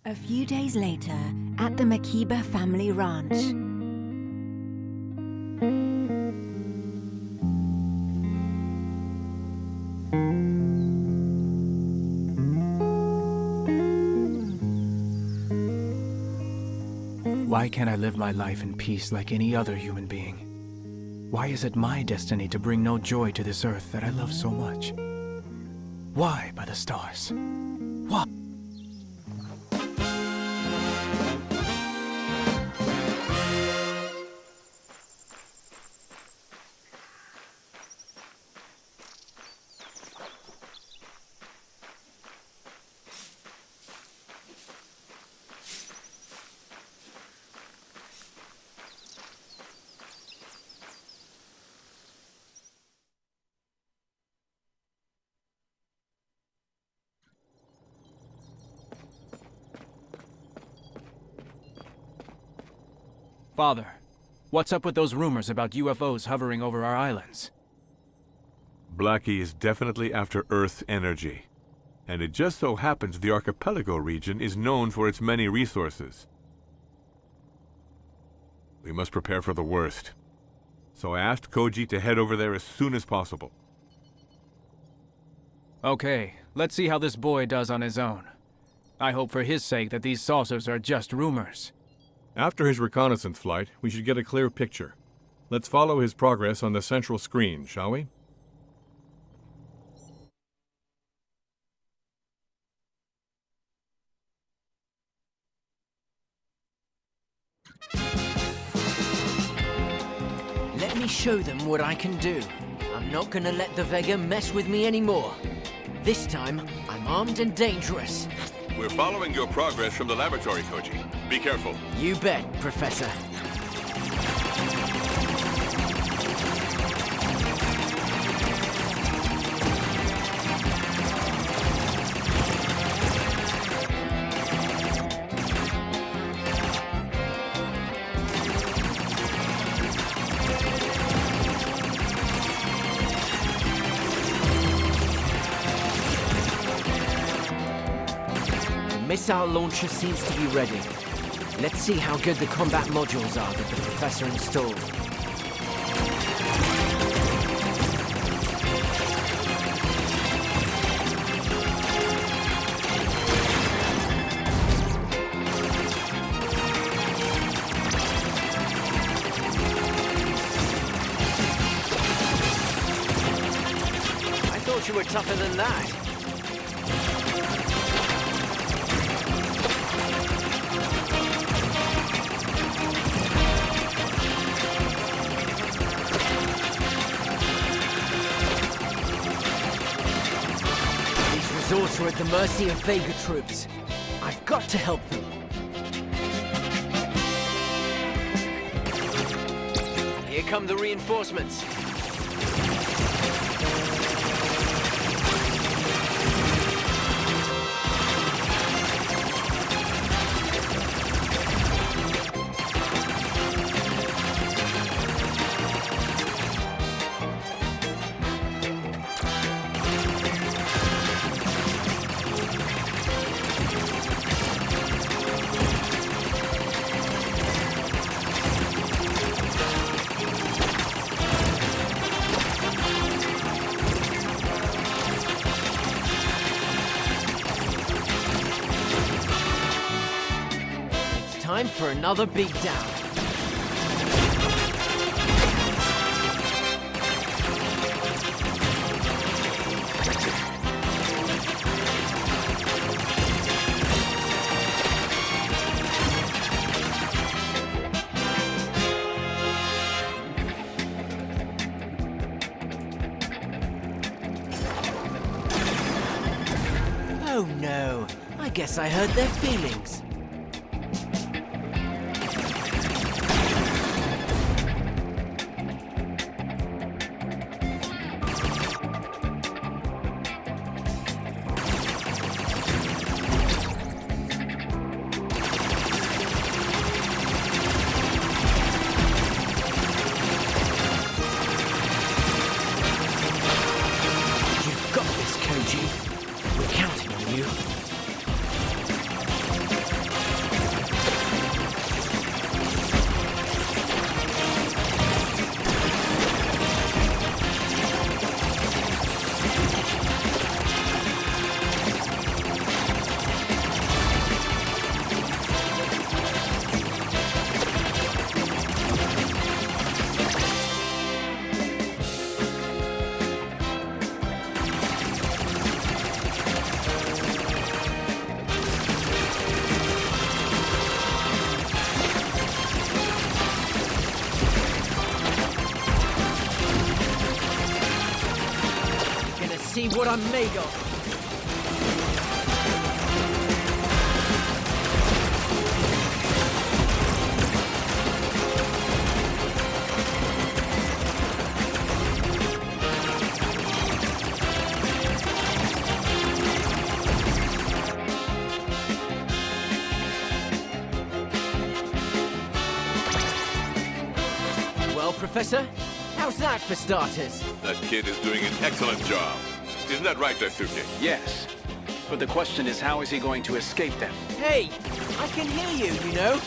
A few days later, at the Makiba family ranch. Why can't I live my life in peace like any other human being? Why is it my destiny to bring no joy to this earth that I love so much? Why, by the stars? Why? Father, what's up with those rumors about UFOs hovering over our islands? Blackie is definitely after Earth energy. And it just so happens the archipelago region is known for its many resources. We must prepare for the worst. So I asked Koji to head over there as soon as possible. Okay, let's see how this boy does on his own. I hope for his sake that these saucers are just rumors. After his reconnaissance flight, we should get a clear picture. Let's follow his progress on the central screen, shall we? Let me show them what I can do. I'm not gonna let the Vega mess with me anymore. This time, I'm armed and dangerous. We're following your progress from the laboratory, Koji. Be careful. You bet, Professor. Missile launcher seems to be ready. Let's see how good the combat modules are that the Professor installed. I thought you were tougher than that. Resorts are at the mercy of Vega troops. I've got to help them. Here come the reinforcements. Time for another beat down. Oh no, I guess I hurt their feelings. We're counting on you. See what I'm made of. Well, Professor, how's that for starters? That kid is doing an excellent job. Isn't that right, Daisuke? Yes. But the question is, how is he going to escape them? Hey, I can hear you, you know.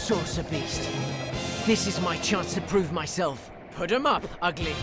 saucer beast. This is my chance to prove myself. Put 'em up, ugly.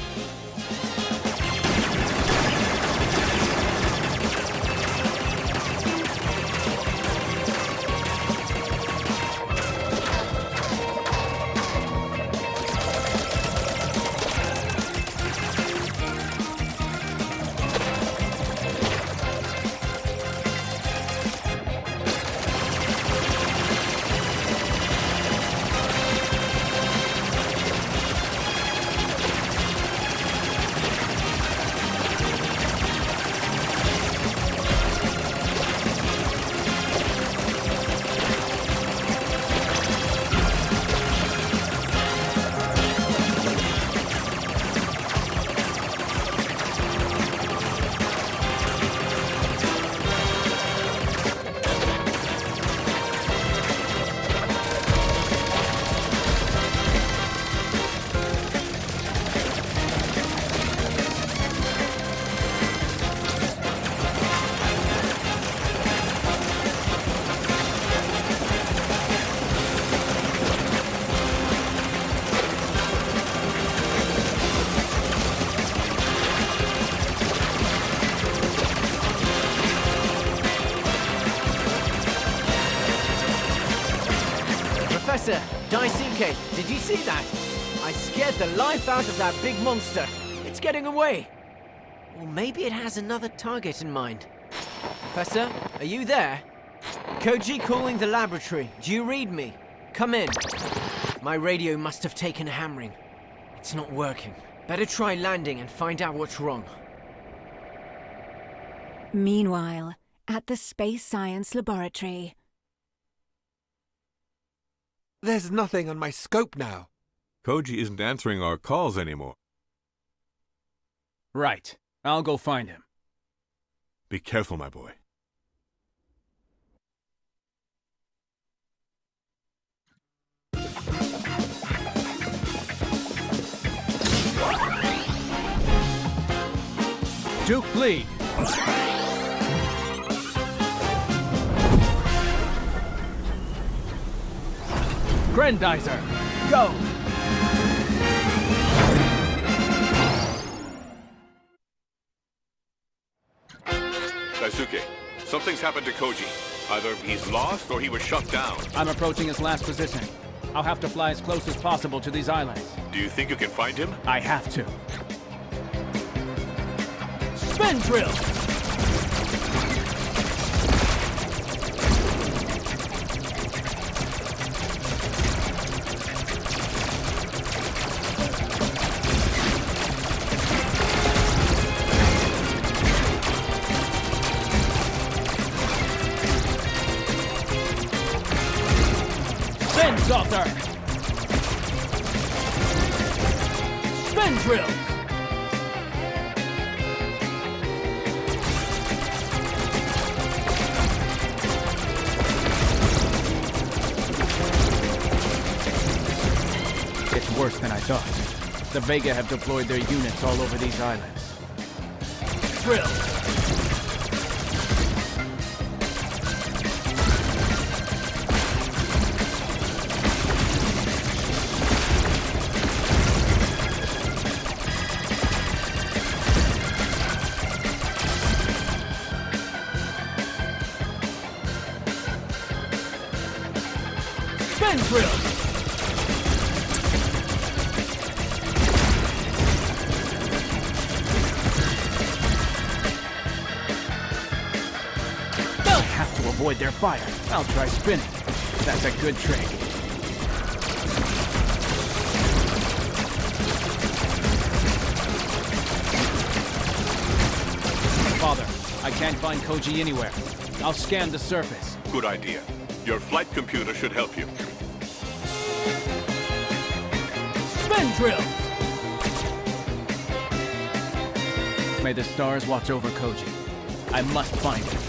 Professor, Daisuke, did you see that? I scared the life out of that big monster. It's getting away. Or maybe it has another target in mind. Professor, are you there? Koji calling the laboratory. Do you read me? Come in. My radio must have taken a hammering. It's not working. Better try landing and find out what's wrong. Meanwhile, at the Space Science Laboratory. There's nothing on my scope now. Koji isn't answering our calls anymore. Right. I'll go find him. Be careful, my boy. Duke, lead! Grendizer, go! Daisuke, something's happened to Koji. Either he's lost or he was shut down. I'm approaching his last position. I'll have to fly as close as possible to these islands. Do you think you can find him? I have to. Spin drill! Spin saucer! Spin drills! It's worse than I thought. The Vega have deployed their units all over these islands. Drill! Spin drill! Avoid their fire. I'll try spinning. That's a good trick. Father, I can't find Koji anywhere. I'll scan the surface. Good idea. Your flight computer should help you. Spin drill! May the stars watch over Koji. I must find him.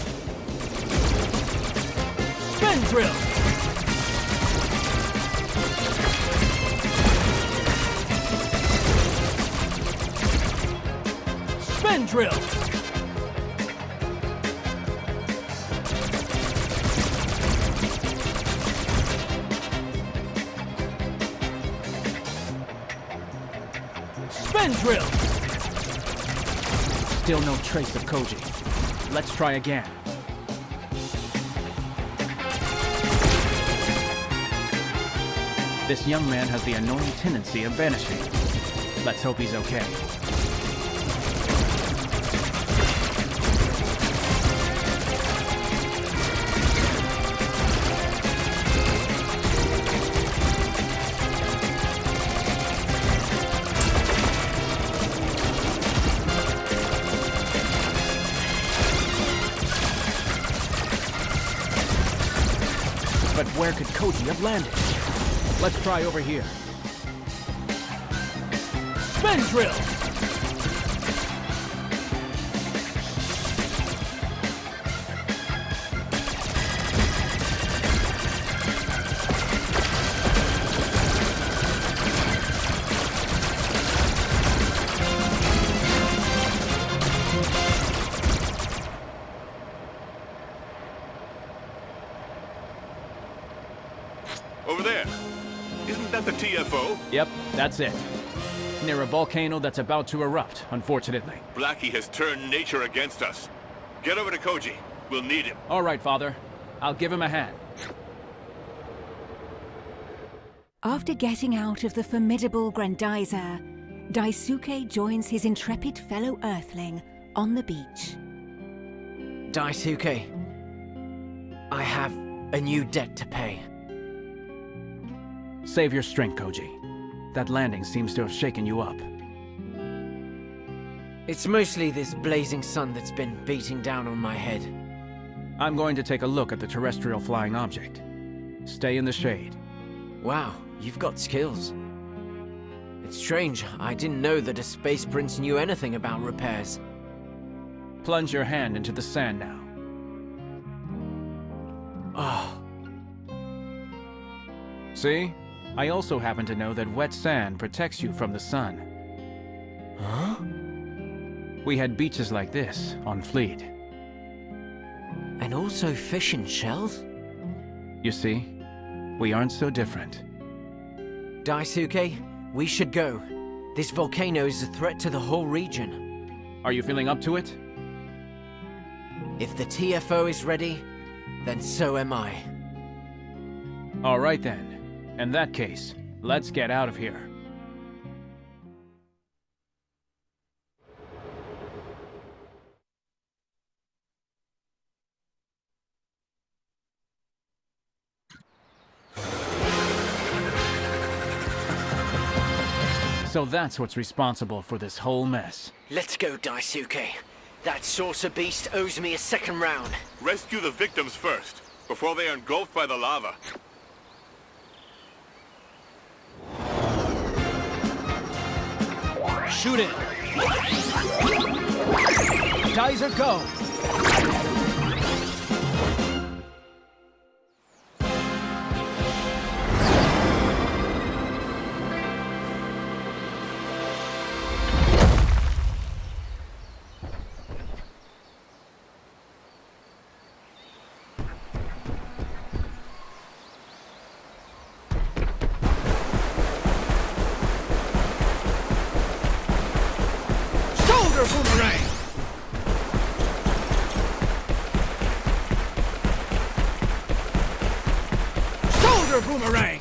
Spin drill! Spin drill! Spin drill! Still no trace of Koji. Let's try again. This young man has the annoying tendency of vanishing. Let's hope he's okay. But where could Koji have landed? Let's try over here. Spin drill! Over there. Isn't that the TFO? Yep, that's it. Near a volcano that's about to erupt, unfortunately. Blackie has turned nature against us. Get over to Koji. We'll need him. All right, Father. I'll give him a hand. After getting out of the formidable Grendizer, Daisuke joins his intrepid fellow Earthling on the beach. Daisuke, I have a new debt to pay. Save your strength, Koji. That landing seems to have shaken you up. It's mostly this blazing sun that's been beating down on my head. I'm going to take a look at the terrestrial flying object. Stay in the shade. Wow, you've got skills. It's strange, I didn't know that a space prince knew anything about repairs. Plunge your hand into the sand now. Oh. See? I also happen to know that wet sand protects you from the sun. Huh? We had beaches like this on Fleet. And also fish and shells? You see, we aren't so different. Daisuke, we should go. This volcano is a threat to the whole region. Are you feeling up to it? If the TFO is ready, then so am I. All right then. In that case, let's get out of here. So that's what's responsible for this whole mess. Let's go, Daisuke. That saucer beast owes me a second round. Rescue the victims first, before they are engulfed by the lava. Shoot it! Geyser, go! Boomerang! Shoulder boomerang!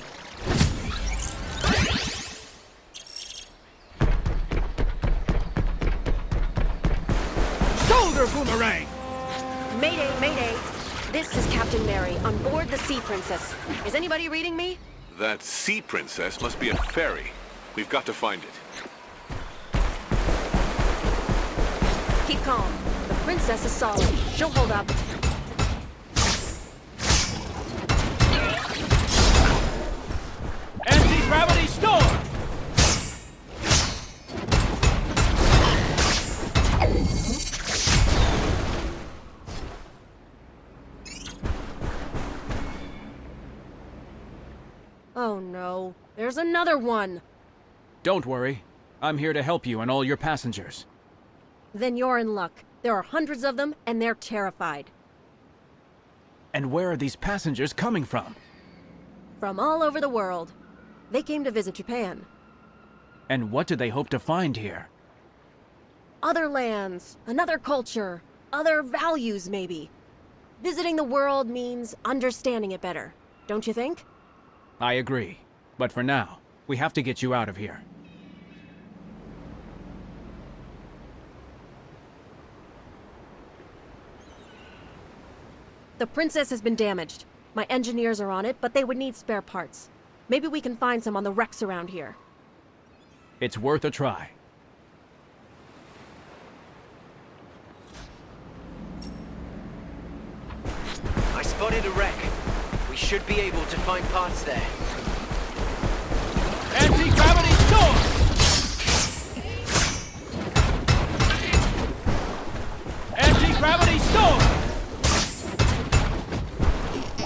Shoulder boomerang! Mayday, mayday. This is Captain Mary on board the Sea Princess. Is anybody reading me? That Sea Princess must be a ferry. We've got to find it. Keep calm. The princess is solid. She'll hold up. Anti-gravity storm! Oh no, there's another one. Don't worry. I'm here to help you and all your passengers. Then you're in luck. There are hundreds of them, and they're terrified. And where are these passengers coming from? From all over the world. They came to visit Japan. And what do they hope to find here? Other lands, another culture, other values, maybe. Visiting the world means understanding it better, don't you think? I agree. But for now, we have to get you out of here. The Princess has been damaged. My engineers are on it, but they would need spare parts. Maybe we can find some on the wrecks around here. It's worth a try. I spotted a wreck. We should be able to find parts there. Anti-gravity storm! Anti-gravity storm!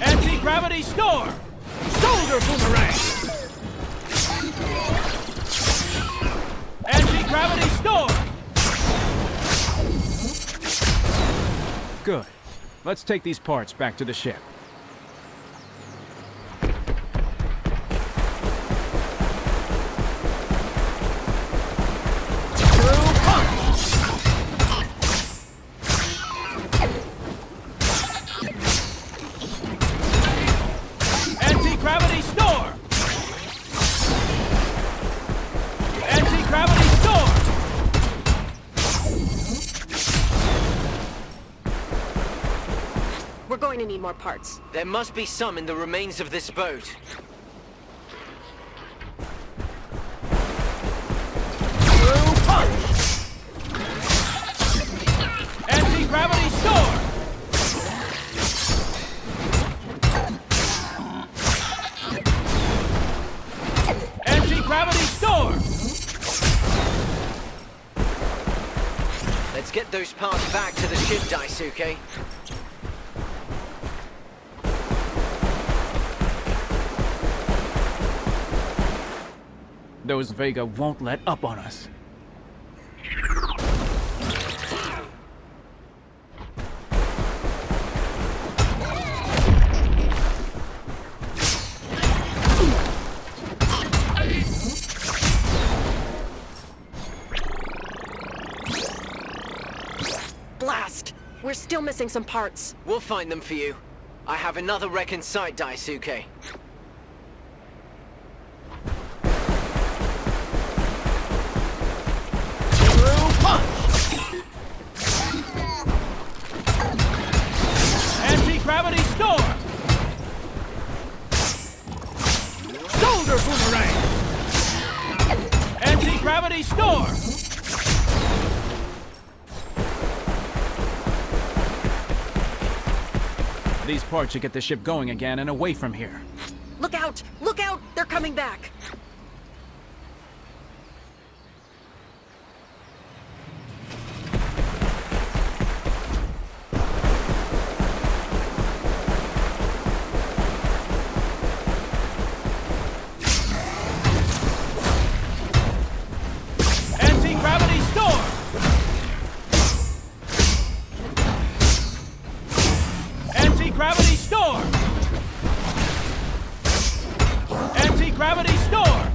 Anti-gravity storm! Shoulder boomerang! Anti-gravity storm! Good. Let's take these parts back to the ship. Anti-gravity storm! Anti-gravity storm! We're going to need more parts. There must be some in the remains of this boat. Anti-gravity storm! Anti-gravity storm! Let's get those parts back to the ship, Daisuke. Those Vega won't let up on us. Blast! We're still missing some parts. We'll find them for you. I have another wreck in sight, Daisuke. Anti-gravity storm! Shoulder boomerang! Anti-gravity storm! These parts should get the ship going again and away from here. Look out! Look out! They're coming back! Anti-gravity storm! Anti-gravity storm! Anti-gravity storm!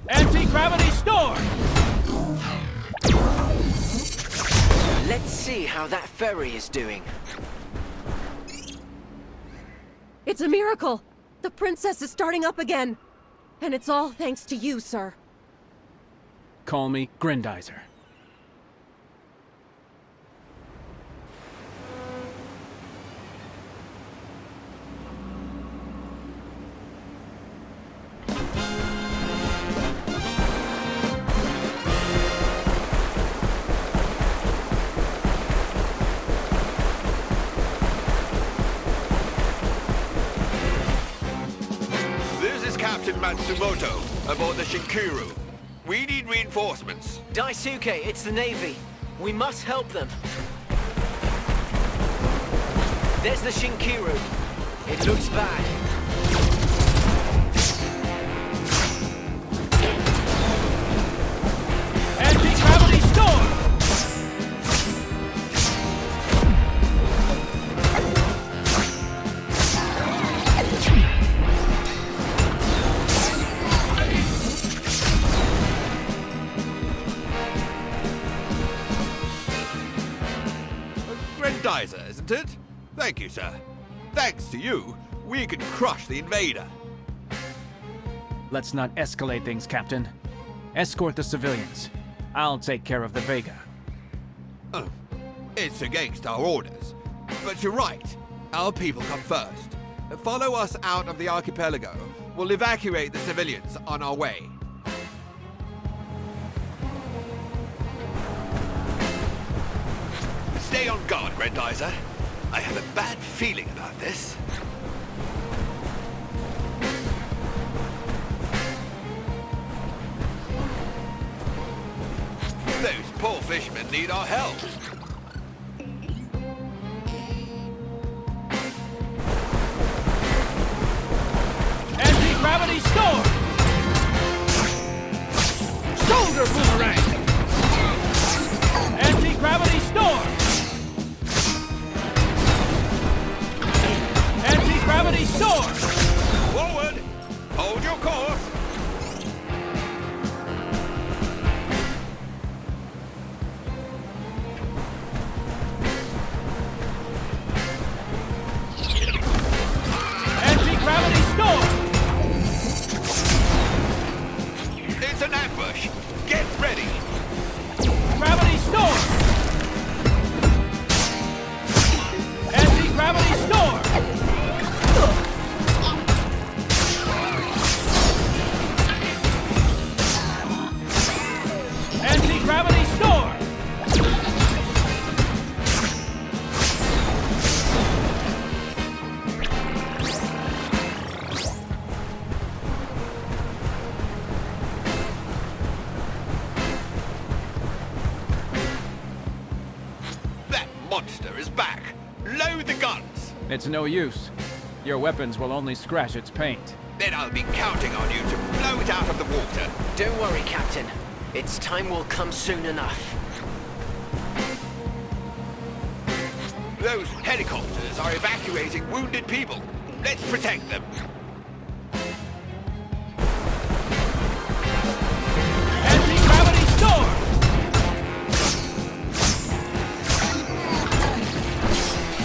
Anti-gravity storm! Let's see how that ferry is doing. It's a miracle! The Princess is starting up again! And it's all thanks to you, sir. Call me Grendizer. Captain Matsumoto, aboard the Shinkiru. We need reinforcements. Daisuke, it's the Navy. We must help them. There's the Shinkiru. It looks bad. Granted. Thank you, sir. Thanks to you, we can crush the invader. Let's not escalate things, Captain. Escort the civilians. I'll take care of the Vega. Oh, it's against our orders. But you're right. Our people come first. Follow us out of the archipelago. We'll evacuate the civilians on our way. Stay on guard, Grendizer. I have a bad feeling about this. Those poor fishermen need our help. Anti-gravity storm! Shoulder boomerang! Anti-gravity storm! Anti-gravity storm! Forward! Hold your course! Anti-gravity storm! It's an ambush! Get ready! Gravity storm! Anti-gravity storm! Anti-gravity storm! That monster is back! Load the guns! It's no use. Your weapons will only scratch its paint. Then I'll be counting on you to blow it out of the water. Don't worry, Captain. Its time will come soon enough. Those helicopters are evacuating wounded people. Let's protect them. Anti-gravity storm!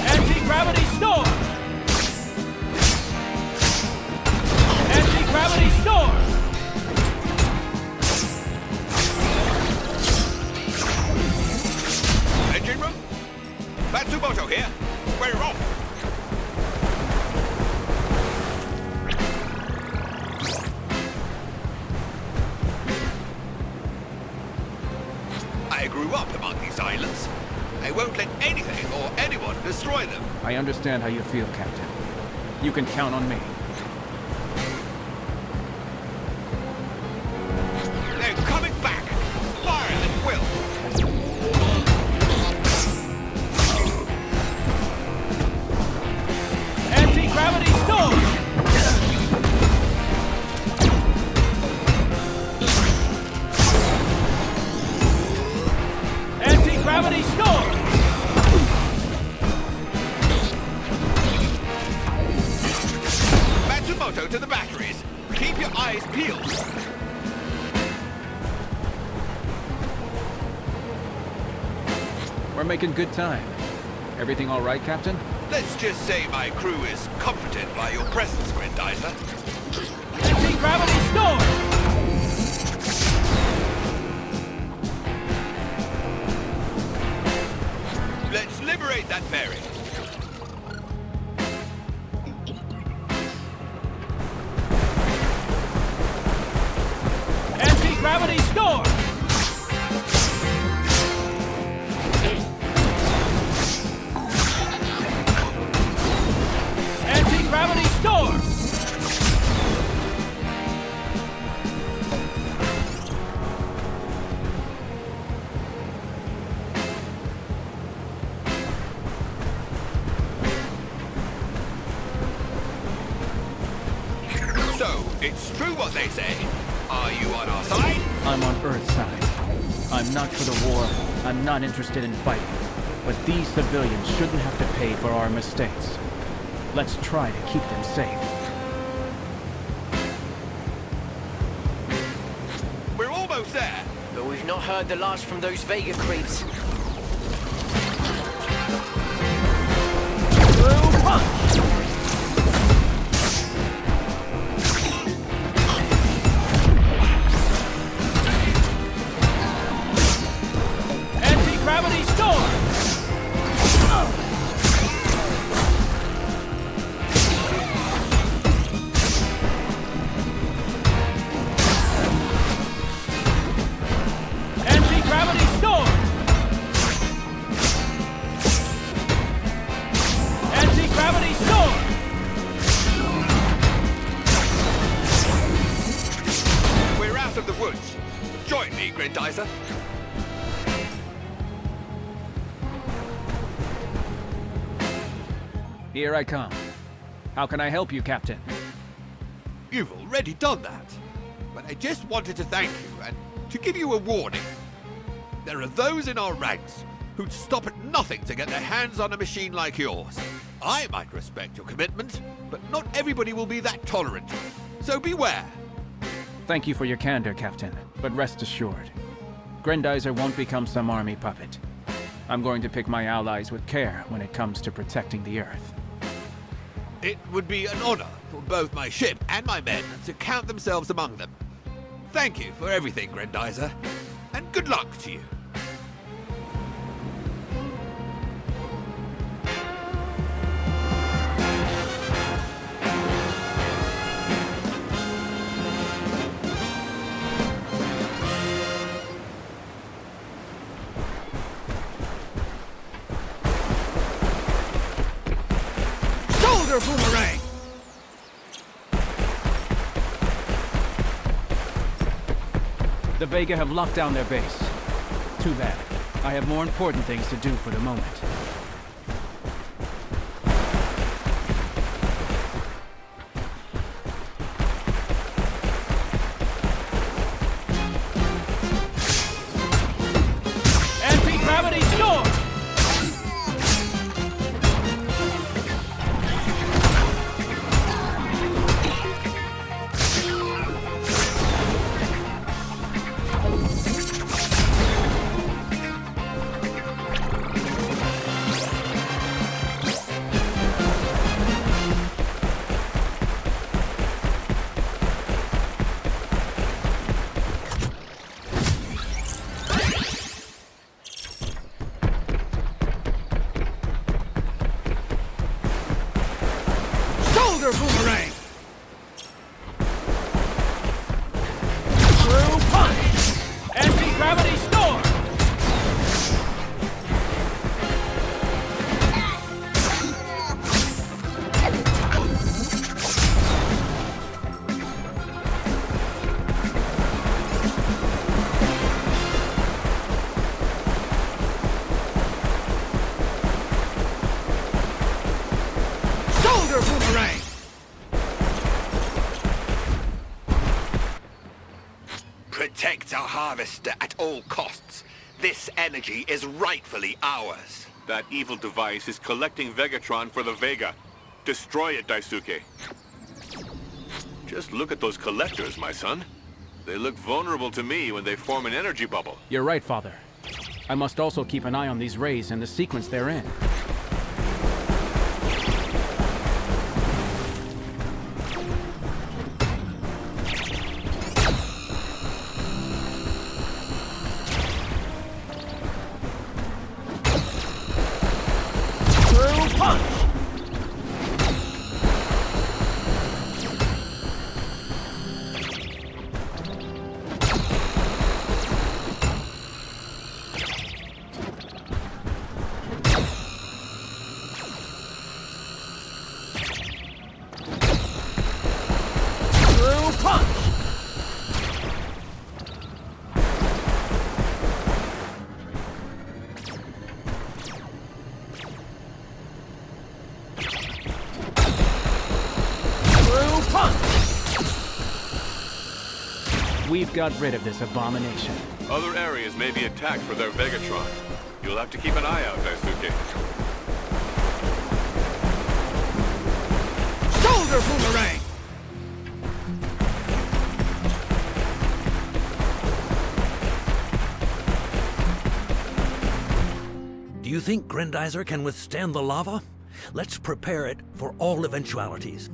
Anti-gravity storm! Anti-gravity storm! Engine room? Matsumoto here. We're off. I grew up among these islands. I won't let anything or anyone destroy them. I understand how you feel, Captain. You can count on me. They're coming back. Fire at will. Anti-gravity storm! Anti-gravity storm! Matsumoto to the batteries. Keep your eyes peeled. We're making good time. Everything all right, Captain? Let's just say my crew is comforted by your presence, Grendizer. Anti-gravity storm! Let's liberate that ferry. Anti-gravity storm! Anti-gravity storm! So, it's true what they say. Are you on our side? I'm on Earth's side. I'm not for the war. I'm not interested in fighting. But these civilians shouldn't have to pay for our mistakes. Let's try to keep them safe. We're almost there. But we've not heard the last from those Vega creeps. punch! Anti-gravity storm! Anti-gravity storm! Anti-gravity storm! We're out of the woods. Join me, Grendizer. Here I come. How can I help you, Captain? You've already done that. But I just wanted to thank you and to give you a warning. There are those in our ranks who'd stop at nothing to get their hands on a machine like yours. I might respect your commitment, but not everybody will be that tolerant. So beware. Thank you for your candor, Captain, but rest assured, Grendizer won't become some army puppet. I'm going to pick my allies with care when it comes to protecting the Earth. It would be an honor for both my ship and my men to count themselves among them. Thank you for everything, Grendizer, and good luck to you. Shoulder boomerang! The Vega have locked down their base. Too bad. I have more important things to do for the moment. Anti-gravity storm! Shoulder boomerang! True punch! Anti-gravity storm! Shoulder boomerang! Protect our harvester at all costs. This energy is rightfully ours. That evil device is collecting Vegatron for the Vega. Destroy it, Daisuke. Just look at those collectors, my son. They look vulnerable to me when they form an energy bubble. You're right, Father. I must also keep an eye on these rays and the sequence they're in. True punch! True punch! True punch! We've got rid of this abomination. Other areas may be attacked for their Vegatron. You'll have to keep an eye out, Daisuke. Shoulder boomerang! Do you think Grendizer can withstand the lava? Let's prepare it for all eventualities.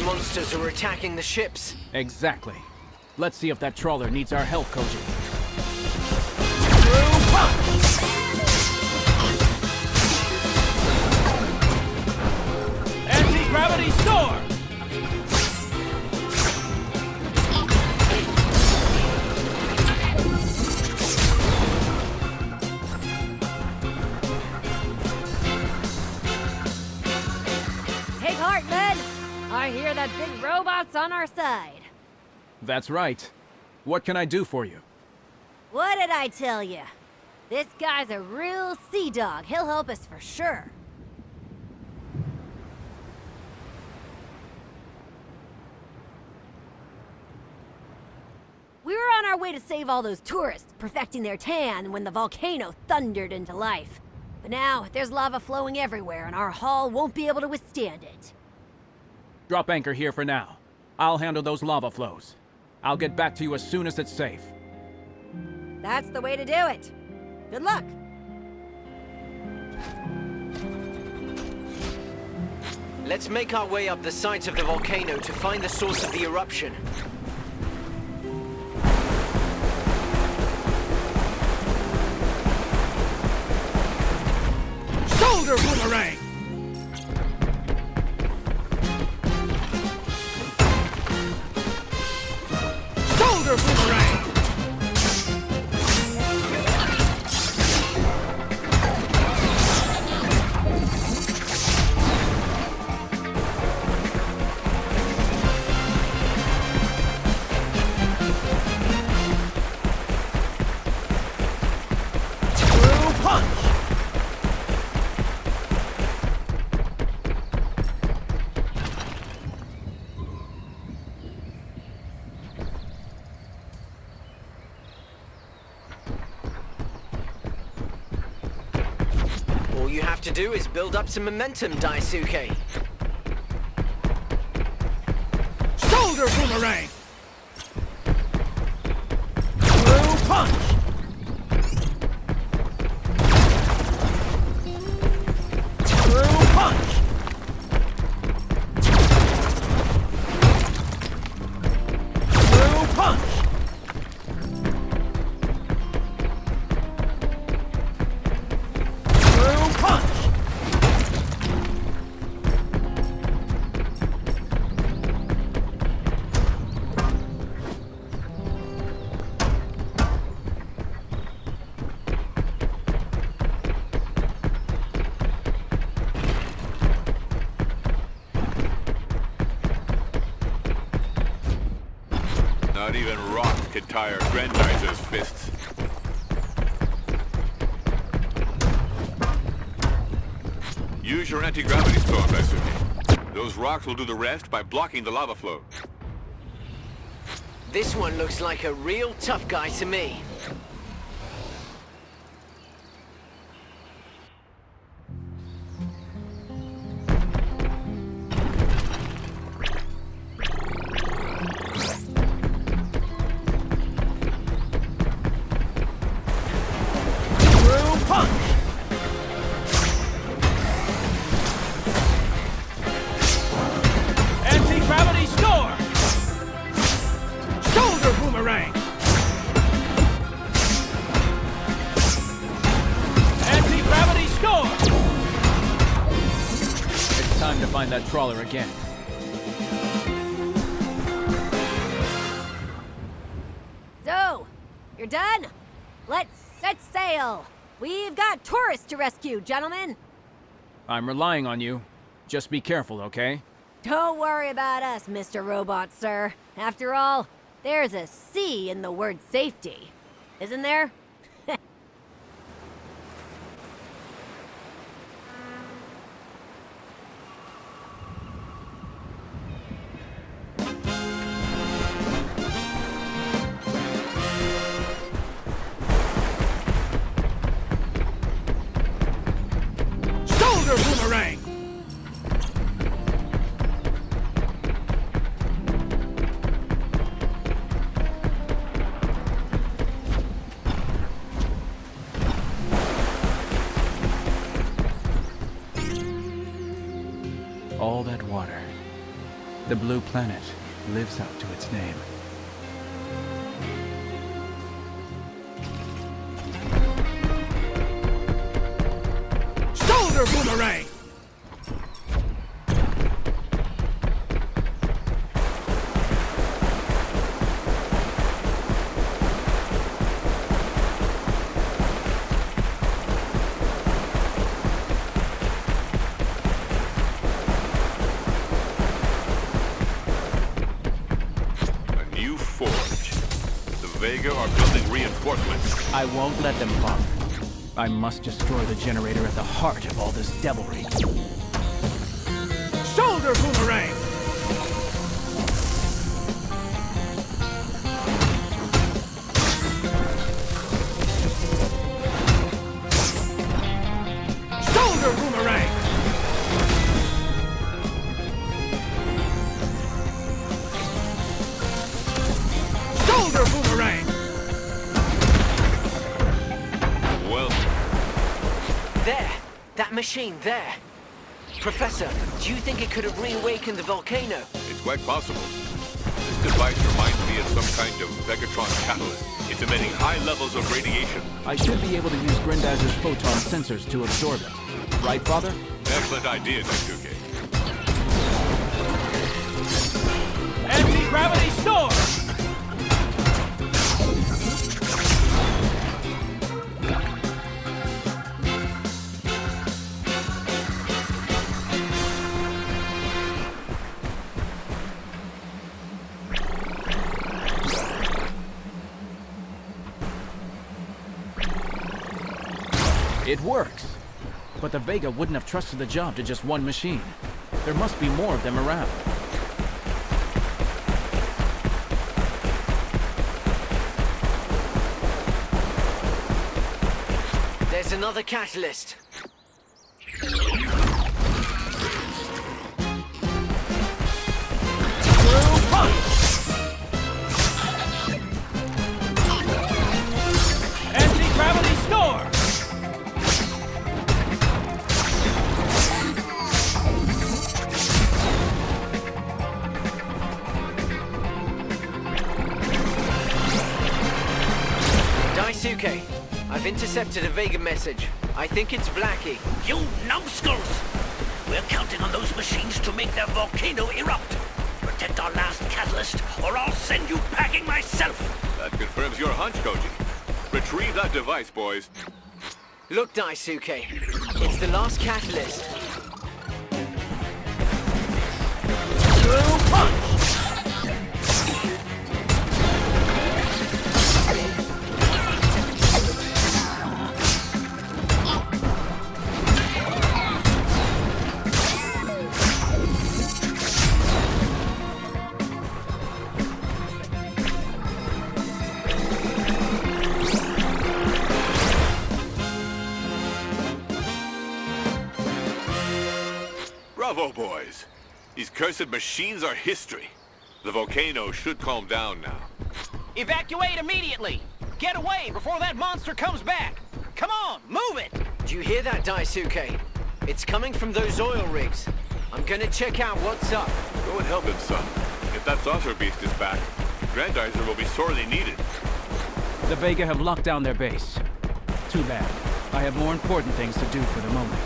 Monsters are attacking the ships. Exactly. Let's see if that trawler needs our help, Koji. Anti-gravity storm! Take heart, men! I hear that big robot's on our side. That's right. What can I do for you? What did I tell you? This guy's a real sea dog. He'll help us for sure. We were on our way to save all those tourists, perfecting their tan when the volcano thundered into life. But now, there's lava flowing everywhere and our hull won't be able to withstand it. Drop anchor here for now. I'll handle those lava flows. I'll get back to you as soon as it's safe. That's the way to do it. Good luck. Let's make our way up the sides of the volcano to find the source of the eruption. Shoulder boomerang! Shoulder boomerang! All you have to do is build up some momentum, Daisuke. Shoulder boomerang! Through punch! Through punch! Through punch! Not even rock could tire Grendizer's fists. Use your anti-gravity storm, Daisuke. Those rocks will do the rest by blocking the lava flow. This one looks like a real tough guy to me. Anti-gravity storm! Shoulder boomerang! find that trawler again. So, you're done? Let's set sail. We've got tourists to rescue, gentlemen. I'm relying on you. Just be careful, okay? Don't worry about us, Mr. Robot, sir. After all, there's a C in the word safety. Isn't there? Shoulder boomerang! All that water. The blue planet lives up to its name. Shoulder boomerang! A new forge. The Vega are building reinforcements. I won't let them bother. I must destroy the generator at the heart of all this devilry. Shoulder boomerang! Shoulder boomerang! Shoulder boomerang! Well, There! That machine there! Professor, do you think it could have reawakened the volcano? it's quite possible. This device reminds me of some kind of Vegatron catalyst. It's emitting high levels of radiation. I should be able to use Grendizer's photon sensors to absorb it. Right, Father? Excellent idea, Daisuke. Anti-gravity storm! It works. But the Vega wouldn't have trusted the job to just one machine. There must be more of them around. There's another catalyst. Anti-gravity storm! Daisuke, I've intercepted a Vega message. I think it's Blackie. You numbskulls! We're counting on those machines to make their volcano erupt. Protect our last catalyst, or I'll send you packing myself! That confirms your hunch, Koji. Retrieve that device, boys. Look, Daisuke. It's the last catalyst. Blue punch! Bravo, boys. These cursed machines are history. The volcano should calm down now. Evacuate immediately! Get away before that monster comes back! Come on, move it! Do you hear that, Daisuke? It's coming from those oil rigs. I'm gonna check out what's up. Go and help him, son. If that saucer beast is back, Grendizer will be sorely needed. The Vega have locked down their base. Too bad. I have more important things to do for the moment.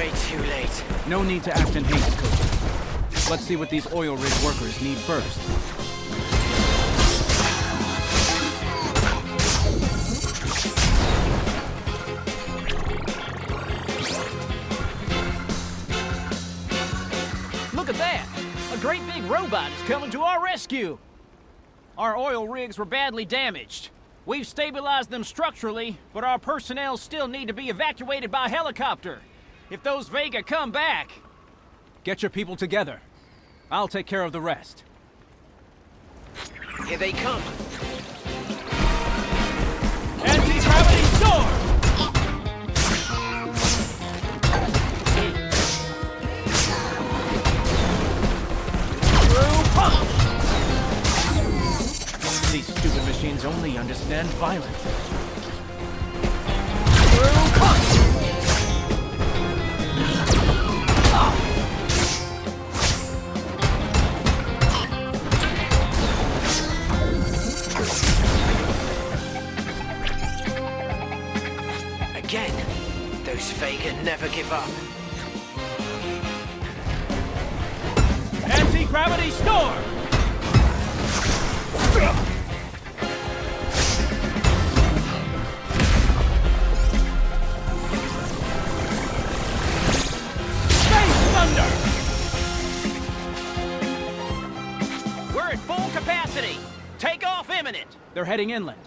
way too late. No need to act in haste, Koji. Let's see what these oil rig workers need first. Look at that! A great big robot is coming to our rescue! Our oil rigs were badly damaged. We've stabilized them structurally, but our personnel still need to be evacuated by helicopter. If those Vega come back... Get your people together. I'll take care of the rest. Here they come. Anti-gravity storm! Through punch! These stupid machines only understand violence. Through punch! Again, those Vega never give up. Anti-gravity storm! Space thunder! We're at full capacity. Takeoff imminent. They're heading inland.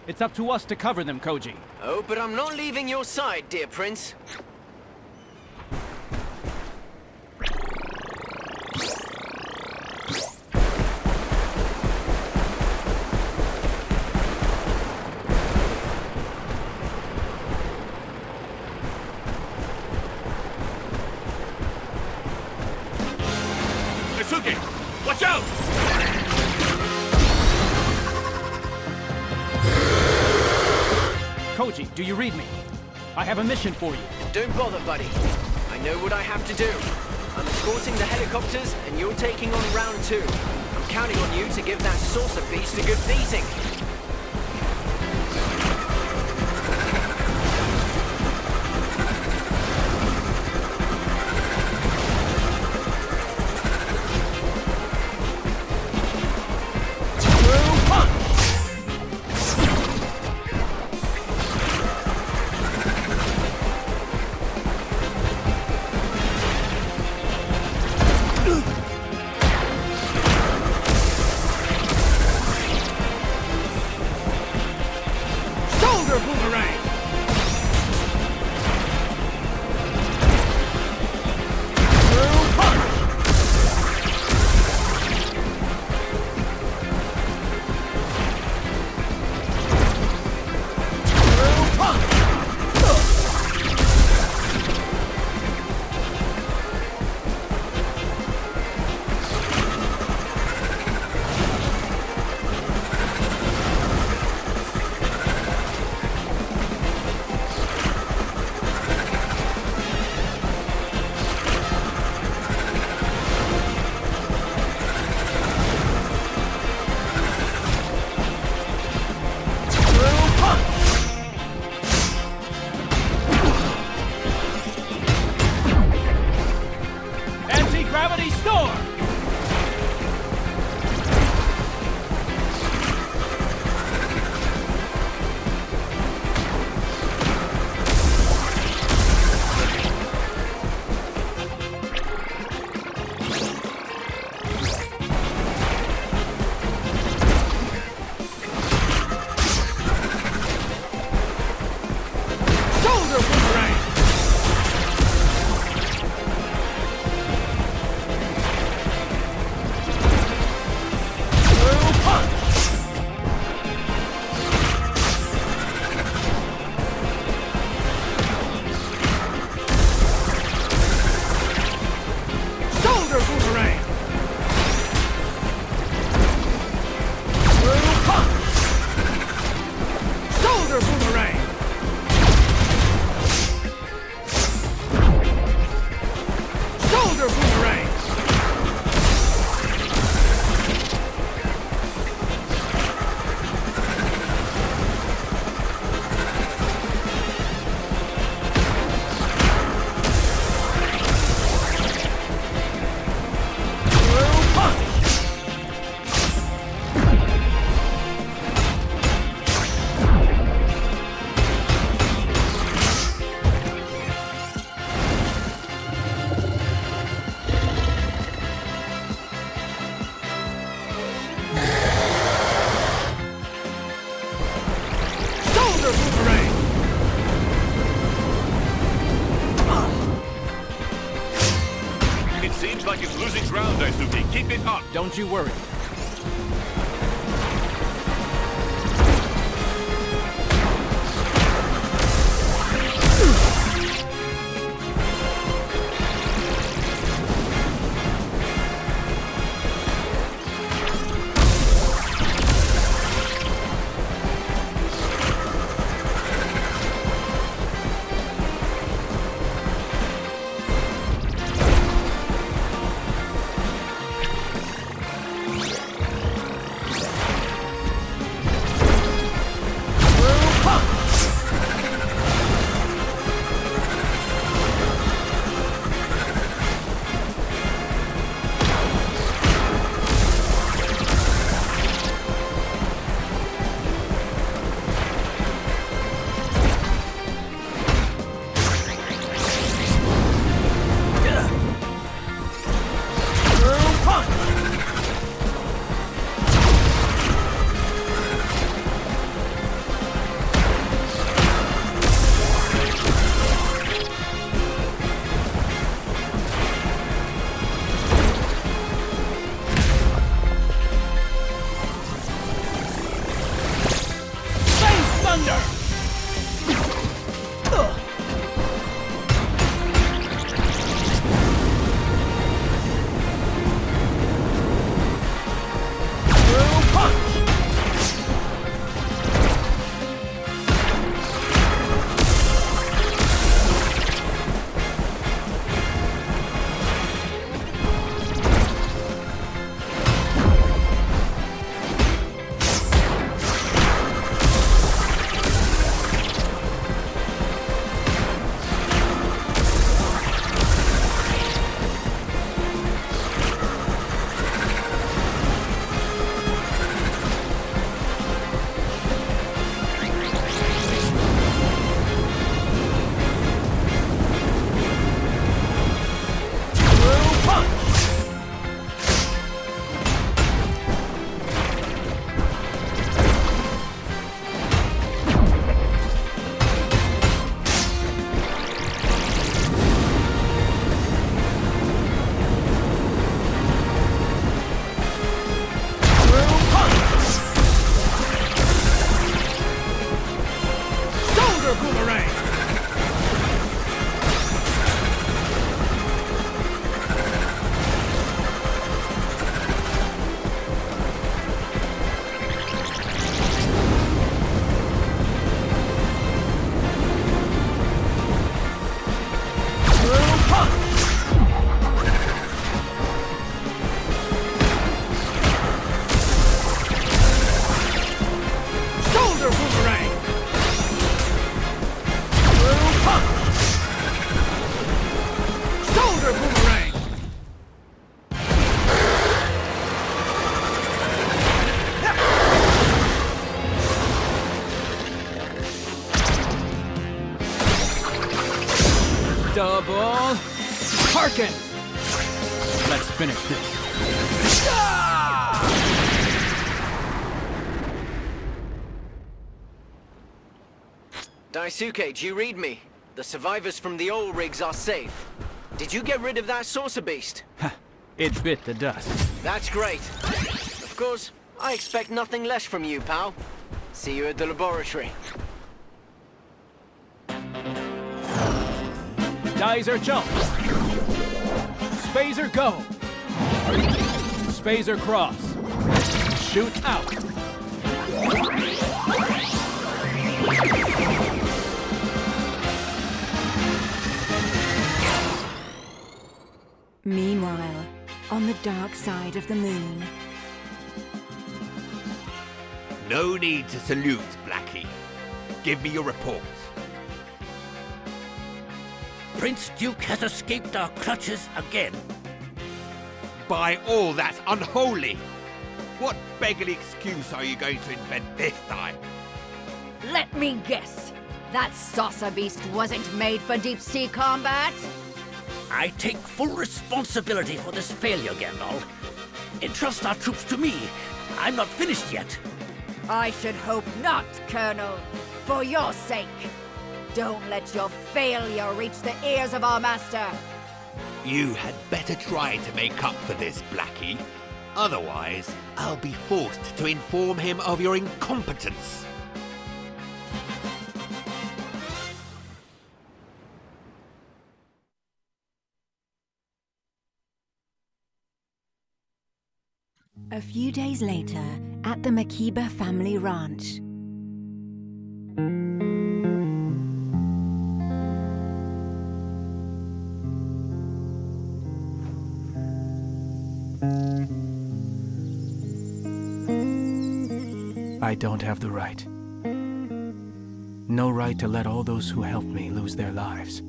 It's up to us to cover them, Koji. Oh, but I'm not leaving your side, dear Prince. Daisuke, watch out! Koji, do you read me? I have a mission for you. Don't bother, buddy. I know what I have to do. I'm escorting the helicopters, and you're taking on round 2. I'm counting on you to give that saucer beast a good beating. it up! Don't you worry. Double. Harken! Let's finish this. Daisuke, do you read me? The survivors from the oil rigs are safe. Did you get rid of that saucer beast? It bit the dust. That's great. Of course, I expect nothing less from you, pal. See you at the laboratory. Geyser jump. Spazer go. Spazer cross. Shoot out. Meanwhile, on the dark side of the moon. No need to salute, Blackie. Give me your reports. Prince Duke has escaped our clutches again. By all that's unholy! What beggarly excuse are you going to invent this time? Let me guess. That saucer beast wasn't made for deep-sea combat? I take full responsibility for this failure, Gandalf. Entrust our troops to me. I'm not finished yet. I should hope not, Colonel. For your sake. Don't let your failure reach the ears of our master. You had better try to make up for this, Blackie. Otherwise, I'll be forced to inform him of your incompetence. A few days later, at the Makiba family ranch. I don't have the right. No right to let all those who helped me lose their lives.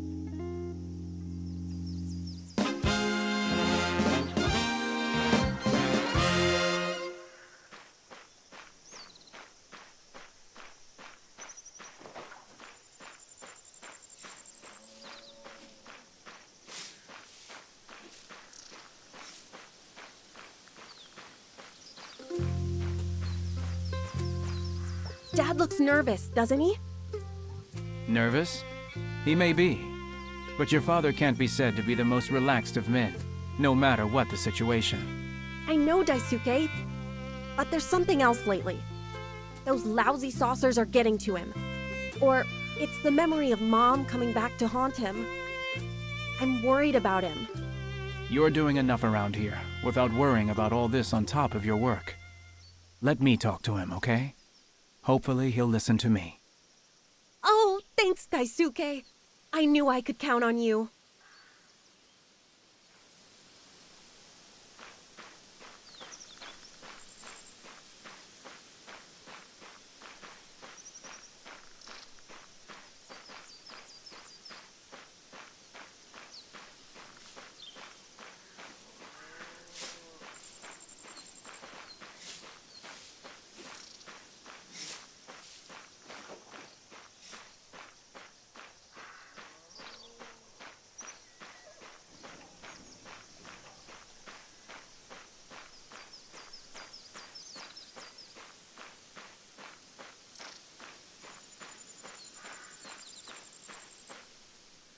Dad looks nervous, doesn't he? Nervous? He may be. But your father can't be said to be the most relaxed of men, no matter what the situation. I know, Daisuke. But there's something else lately. Those lousy saucers are getting to him. Or it's the memory of Mom coming back to haunt him. I'm worried about him. You're doing enough around here, without worrying about all this on top of your work. Let me talk to him, okay? Hopefully he'll listen to me. Oh, thanks, Daisuke. I knew I could count on you.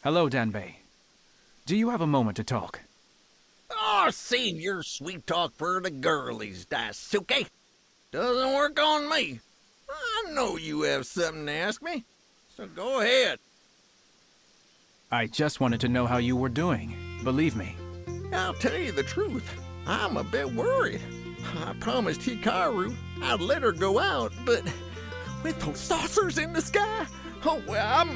Hello, Danbei. Do you have a moment to talk? Oh, save your sweet talk for the girlies, Daisuke. Doesn't work on me. I know you have something to ask me, so go ahead. I just wanted to know how you were doing. Believe me. I'll tell you the truth. I'm a bit worried. I promised Hikaru I'd let her go out, but with those saucers in the sky, oh, well,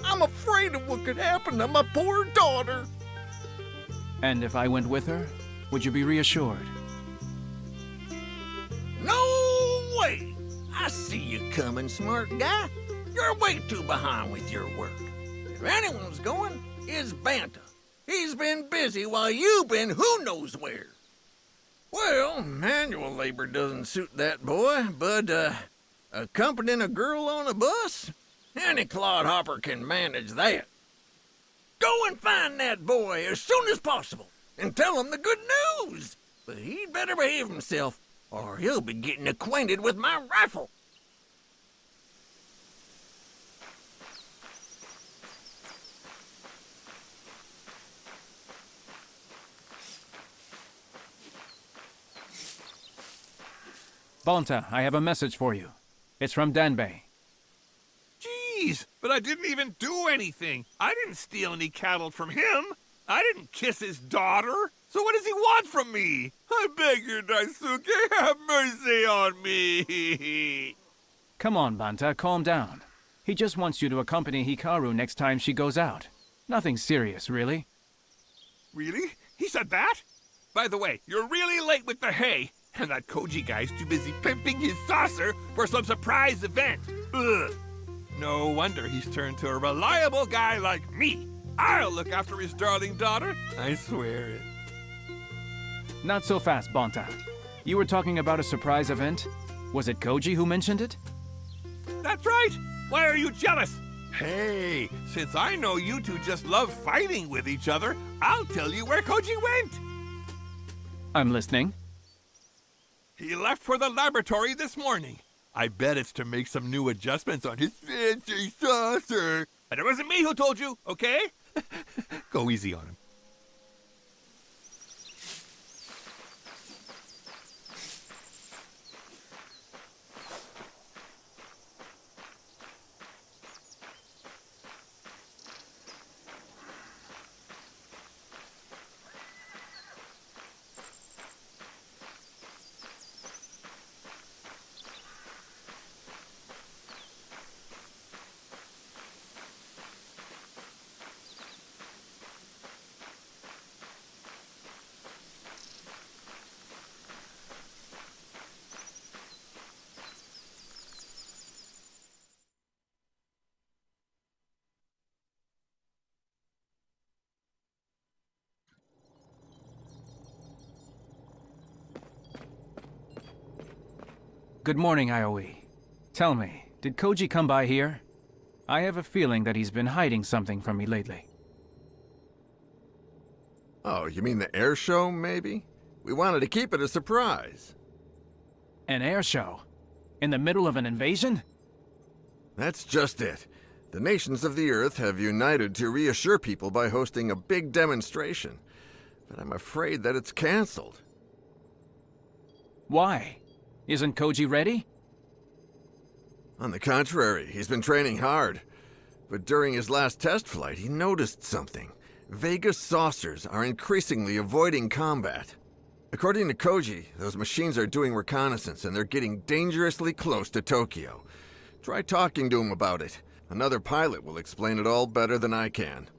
I'm afraid of what could happen to my poor daughter. And if I went with her, would you be reassured? No way! I see you coming, smart guy. You're way too behind with your work. If anyone's going, it's Banta. He's been busy while you've been who knows where. Well, manual labor doesn't suit that boy, but accompanying a girl on a bus? Any clodhopper can manage that. Go and find that boy as soon as possible and tell him the good news. But he'd better behave himself, or he'll be getting acquainted with my rifle. Bonta, I have a message for you. It's from Danbei. Jeez, but I didn't even do anything. I didn't steal any cattle from him. I didn't kiss his daughter. So what does he want from me? I beg you, Daisuke, have mercy on me. Come on, Banta, calm down. He just wants you to accompany Hikaru next time she goes out. Nothing serious, really. Really? He said that? By the way, you're really late with the hay. And that Koji guy's too busy pimping his saucer for some surprise event. Ugh. No wonder he's turned to a reliable guy like me. I'll look after his darling daughter. I swear it. Not so fast, Bonta. You were talking about a surprise event? Was it Koji who mentioned it? That's right. Why are you jealous? Hey, since I know you two just love fighting with each other, I'll tell you where Koji went. I'm listening. He left for the laboratory this morning. I bet it's to make some new adjustments on his fancy saucer. And it wasn't me who told you, okay? Go easy on him. Good morning, IOE. Tell me, did Koji come by here? I have a feeling that he's been hiding something from me lately. Oh, you mean the air show, maybe? We wanted to keep it a surprise. An air show? In the middle of an invasion? That's just it. The nations of the Earth have united to reassure people by hosting a big demonstration. But I'm afraid that it's canceled. Why? Isn't Koji ready? On the contrary, he's been training hard. But during his last test flight, he noticed something. Vega saucers are increasingly avoiding combat. According to Koji, those machines are doing reconnaissance and they're getting dangerously close to Tokyo. Try talking to him about it. Another pilot will explain it all better than I can.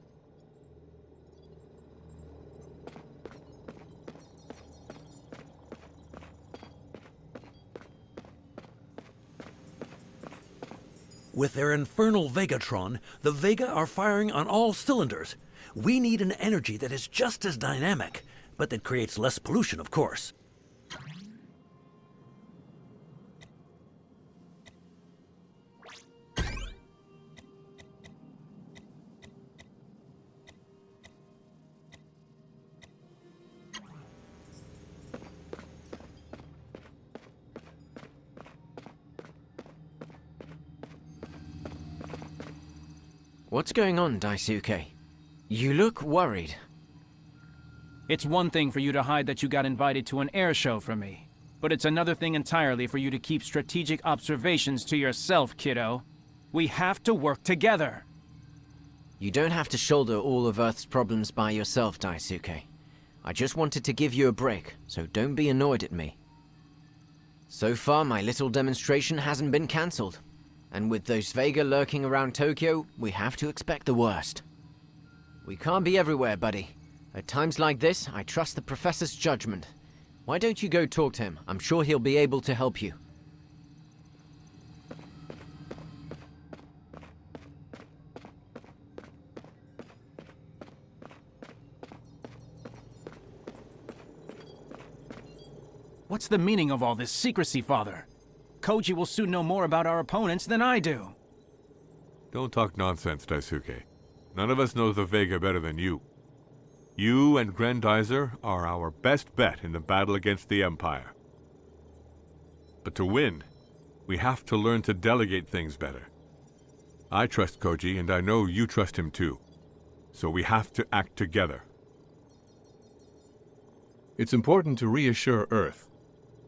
With their infernal Vegatron, the Vega are firing on all cylinders. We need an energy that is just as dynamic, but that creates less pollution, of course. What's going on, Daisuke? You look worried. It's one thing for you to hide that you got invited to an air show from me, but it's another thing entirely for you to keep strategic observations to yourself, kiddo. We have to work together. You don't have to shoulder all of Earth's problems by yourself, Daisuke. I just wanted to give you a break, so don't be annoyed at me. So far, my little demonstration hasn't been cancelled. And with those Vega lurking around Tokyo, we have to expect the worst. We can't be everywhere, buddy. At times like this, I trust the Professor's judgment. Why don't you go talk to him? I'm sure he'll be able to help you. What's the meaning of all this secrecy, Father? Koji will soon know more about our opponents than I do. Don't talk nonsense, Daisuke. None of us knows the Vega better than you. You and Grendizer are our best bet in the battle against the Empire. But to win, we have to learn to delegate things better. I trust Koji, and I know you trust him too. So we have to act together. It's important to reassure Earth.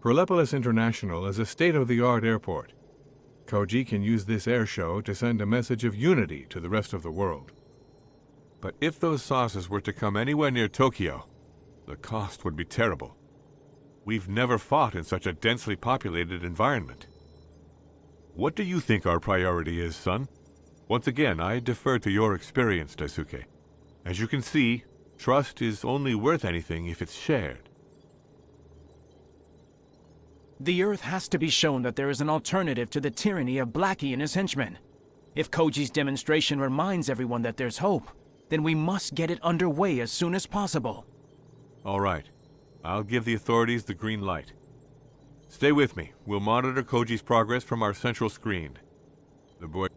Persepolis International is a state-of-the-art airport. Koji can use this air show to send a message of unity to the rest of the world. But if those saucers were to come anywhere near Tokyo, the cost would be terrible. We've never fought in such a densely populated environment. What do you think our priority is, son? Once again, I defer to your experience, Daisuke. As you can see, trust is only worth anything if it's shared. The Earth has to be shown that there is an alternative to the tyranny of Blackie and his henchmen. If Koji's demonstration reminds everyone that there's hope, then we must get it underway as soon as possible. All right. I'll give the authorities the green light. Stay with me. We'll monitor Koji's progress from our central screen. The boy...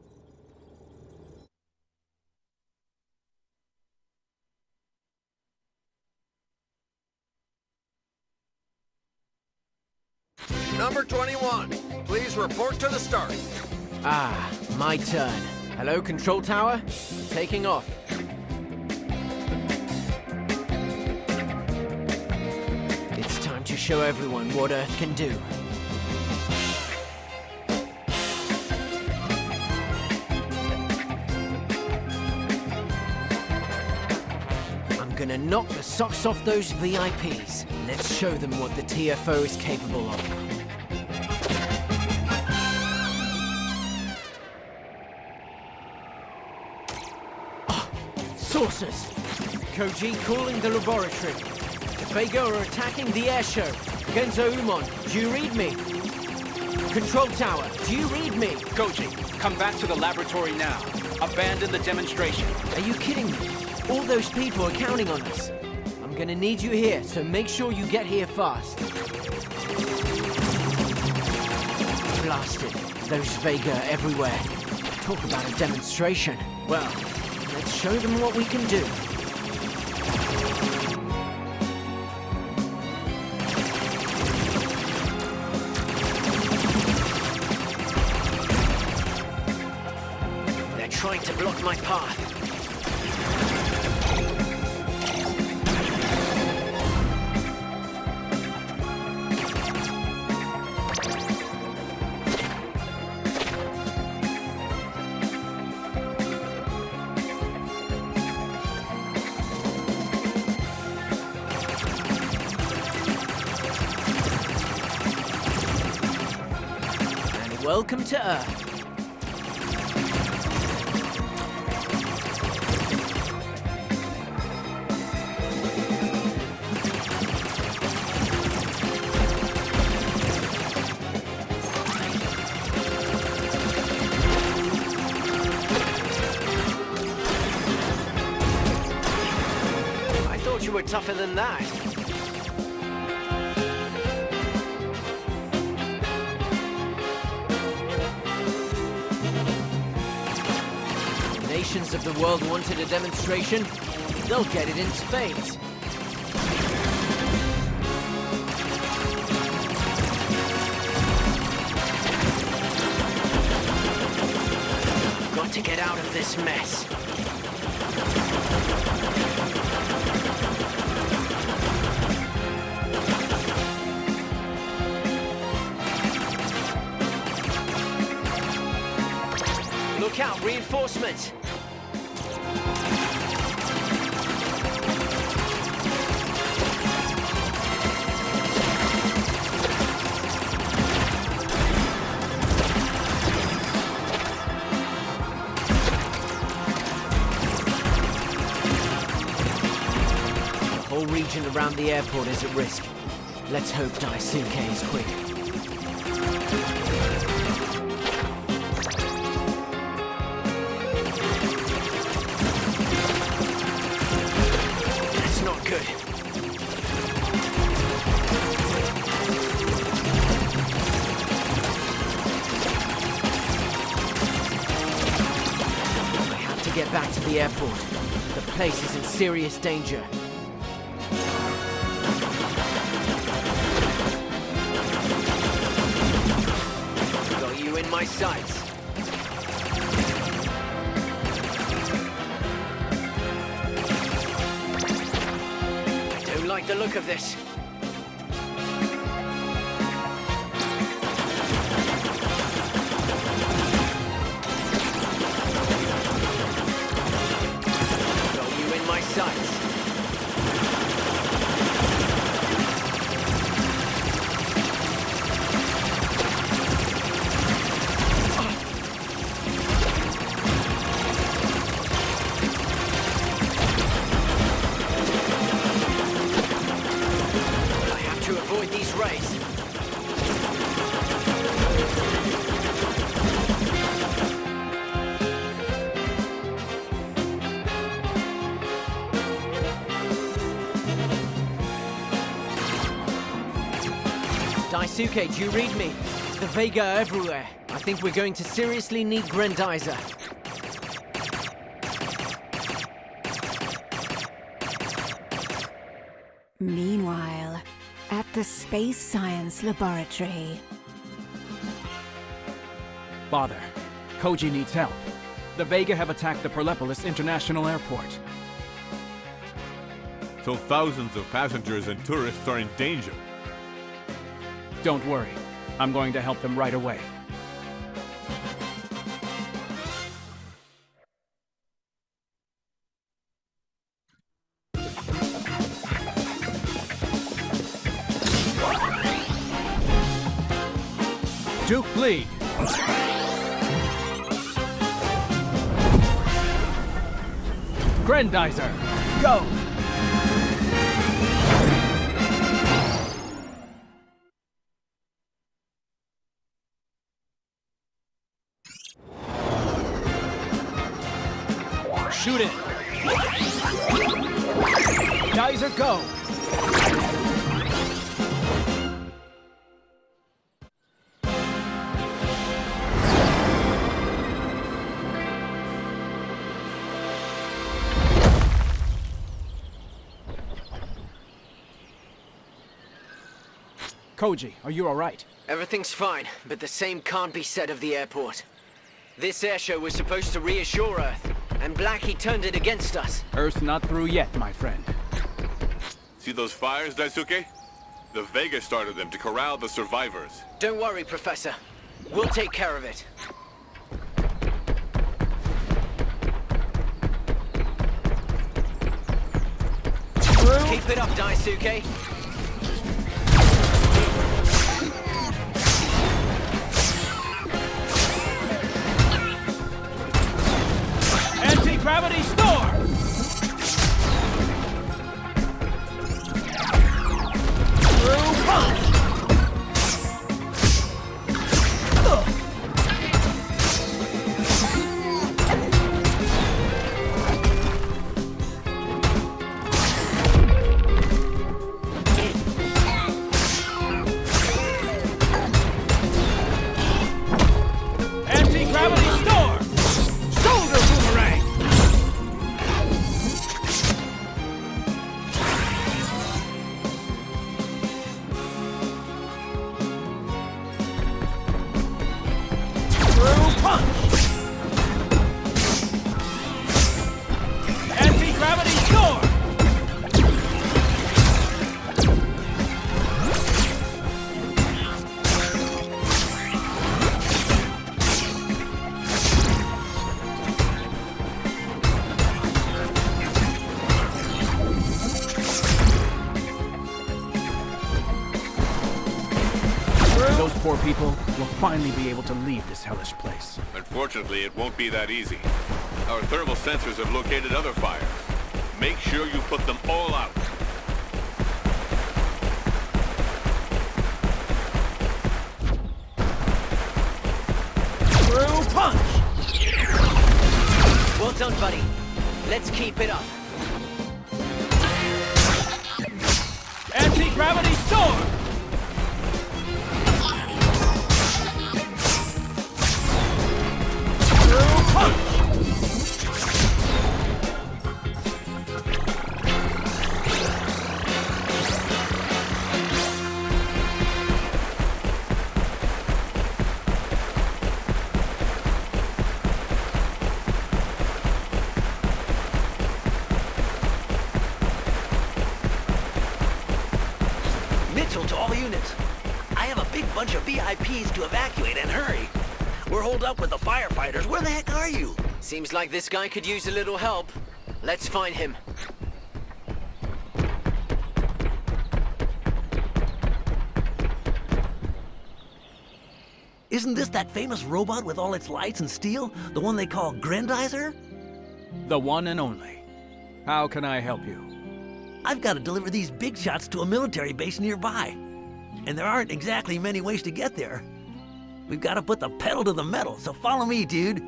Number 21, please report to the start. Ah, my turn. Hello, Control Tower? Taking off. It's time to show everyone what Earth can do. I'm gonna knock the socks off those VIPs. Let's show them what the TFO is capable of. Saucers! Koji calling the laboratory. The Vega are attacking the air show. Genzo Umon, do you read me? Control Tower, do you read me? Koji, come back to the laboratory now. Abandon the demonstration. Are you kidding me? All those people are counting on us. I'm gonna need you here, so make sure you get here fast. blasted. Those Vega everywhere. Talk about a demonstration. Well, let's show them what we can do. They're trying to block my path. Welcome to Earth. I thought you were tougher than that. Nations of the world wanted a demonstration, they'll get it in spades. Got to get out of this mess. Look out, reinforcements! The whole region around the airport is at risk. Let's hope Daisuke is quick. That's not good. I have to get back to the airport. The place is in serious danger. Got you in my sights. I don't like the look of this. Got you in my sights. Daisuke, do you read me? The Vega are everywhere. I think we're going to seriously need Grendizer. Meanwhile, at the Space Science Laboratory. Father, Koji needs help. The Vega have attacked the Perlepolis International Airport. So thousands of passengers and tourists are in danger. Don't worry. I'm going to help them right away. Duke lead. Grendizer, go! Shoot it! Geyser, go! Koji, are you alright? Everything's fine, but the same can't be said of the airport. This airshow was supposed to reassure Earth, and Blackie turned it against us. Earth's not through yet, my friend. See those fires, Daisuke? The Vega started them to corral the survivors. Don't worry, Professor. We'll take care of it. Keep it up, Daisuke. Anti-gravity storm! Through punch! Anti-gravity storm! Shoulder boomerang! Through punch! Anti-gravity storm! Those poor people will finally be able to leave this hellish place. Unfortunately, it won't be that easy. Our thermal sensors have located other fires. Make sure you put them all out. Through punch! Well done, buddy. Let's keep it up. Anti-gravity storm! Through punch! Mitchell to all units. I have a big bunch of VIPs to evacuate and hurry. We're holed up with the firefighters. Where the heck are you? Seems like this guy could use a little help. Let's find him. Isn't this that famous robot with all its lights and steel? The one they call Grendizer? The one and only. How can I help you? I've got to deliver these big shots to a military base nearby. And there aren't exactly many ways to get there. We've got to put the pedal to the metal, so follow me, dude.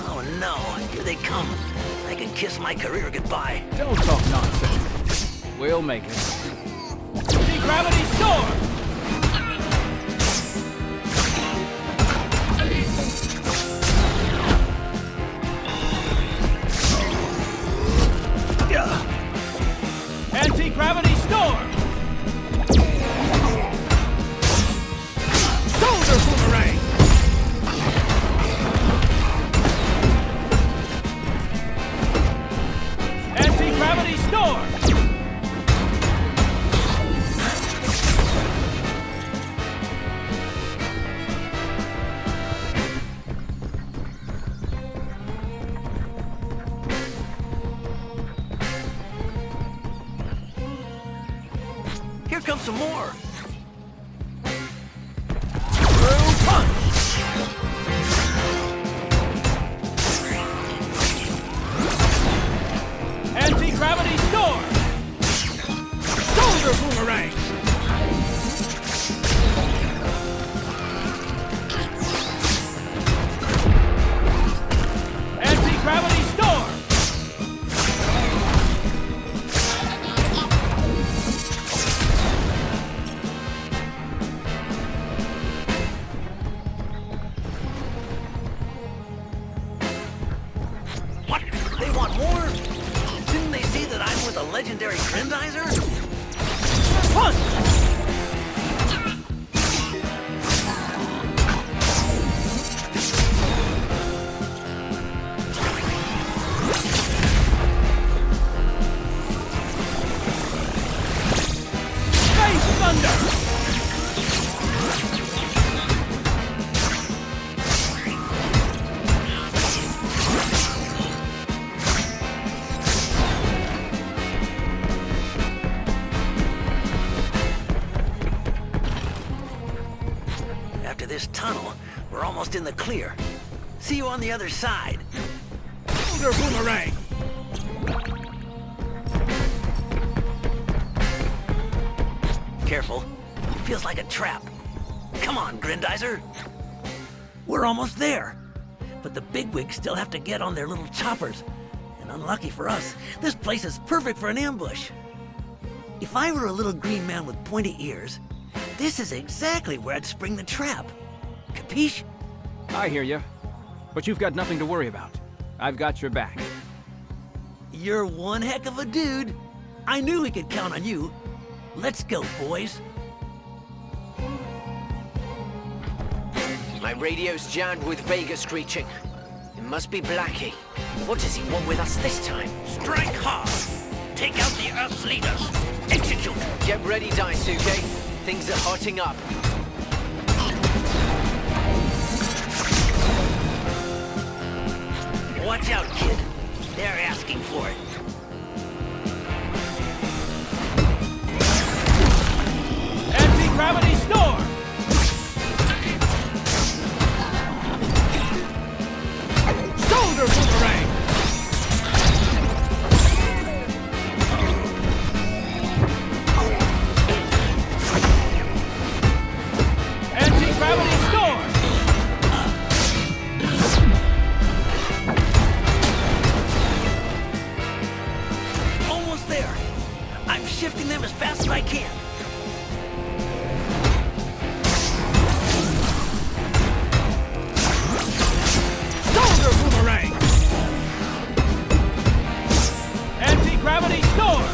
Oh no, here they come. I can kiss my career goodbye. Don't talk nonsense. We'll make it. Anti-gravity storm! Anti-gravity storm! Shoulder boomerang! Anti-gravity storm! Here comes some more. Through punch! Anti-gravity storm! Shoulder boomerang! Anti-gravity storm! legendary Grendizer? Punch! Face thunder! After this tunnel, we're almost in the clear. See you on the other side. Shoulder boomerang! Careful. It feels like a trap. Come on, Grendizer. We're almost there. But the bigwigs still have to get on their little choppers. And unlucky for us, this place is perfect for an ambush. If I were a little green man with pointy ears, this is exactly where I'd spring the trap. Capiche? I hear you. But you've got nothing to worry about. I've got your back. You're one heck of a dude. I knew we could count on you. Let's go, boys. My radio's jammed with Vega screeching. It must be Blackie. What does he want with us this time? Strike hard. Take out the Earth's leaders. Execute. Get ready, Daisuke. Things are hotting up. Watch out, kid. They're asking for it. Anti-gravity storm! Shoulder boomerang! Anti-gravity storm! Almost there. I'm shifting them as fast as I can. Shoulder boomerang! Anti-gravity storm!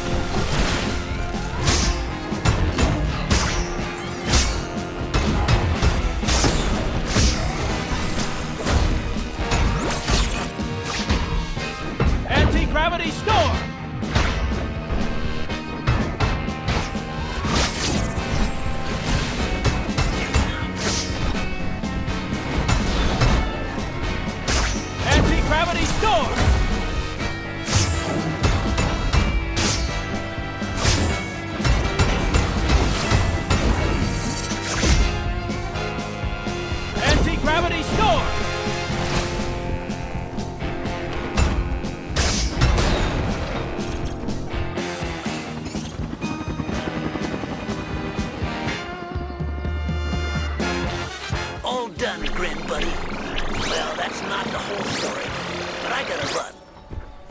Anti-gravity storm! Anti-gravity storm! Anti-gravity storm! All done, Gren, buddy. Well, that's not the whole story, but I gotta run.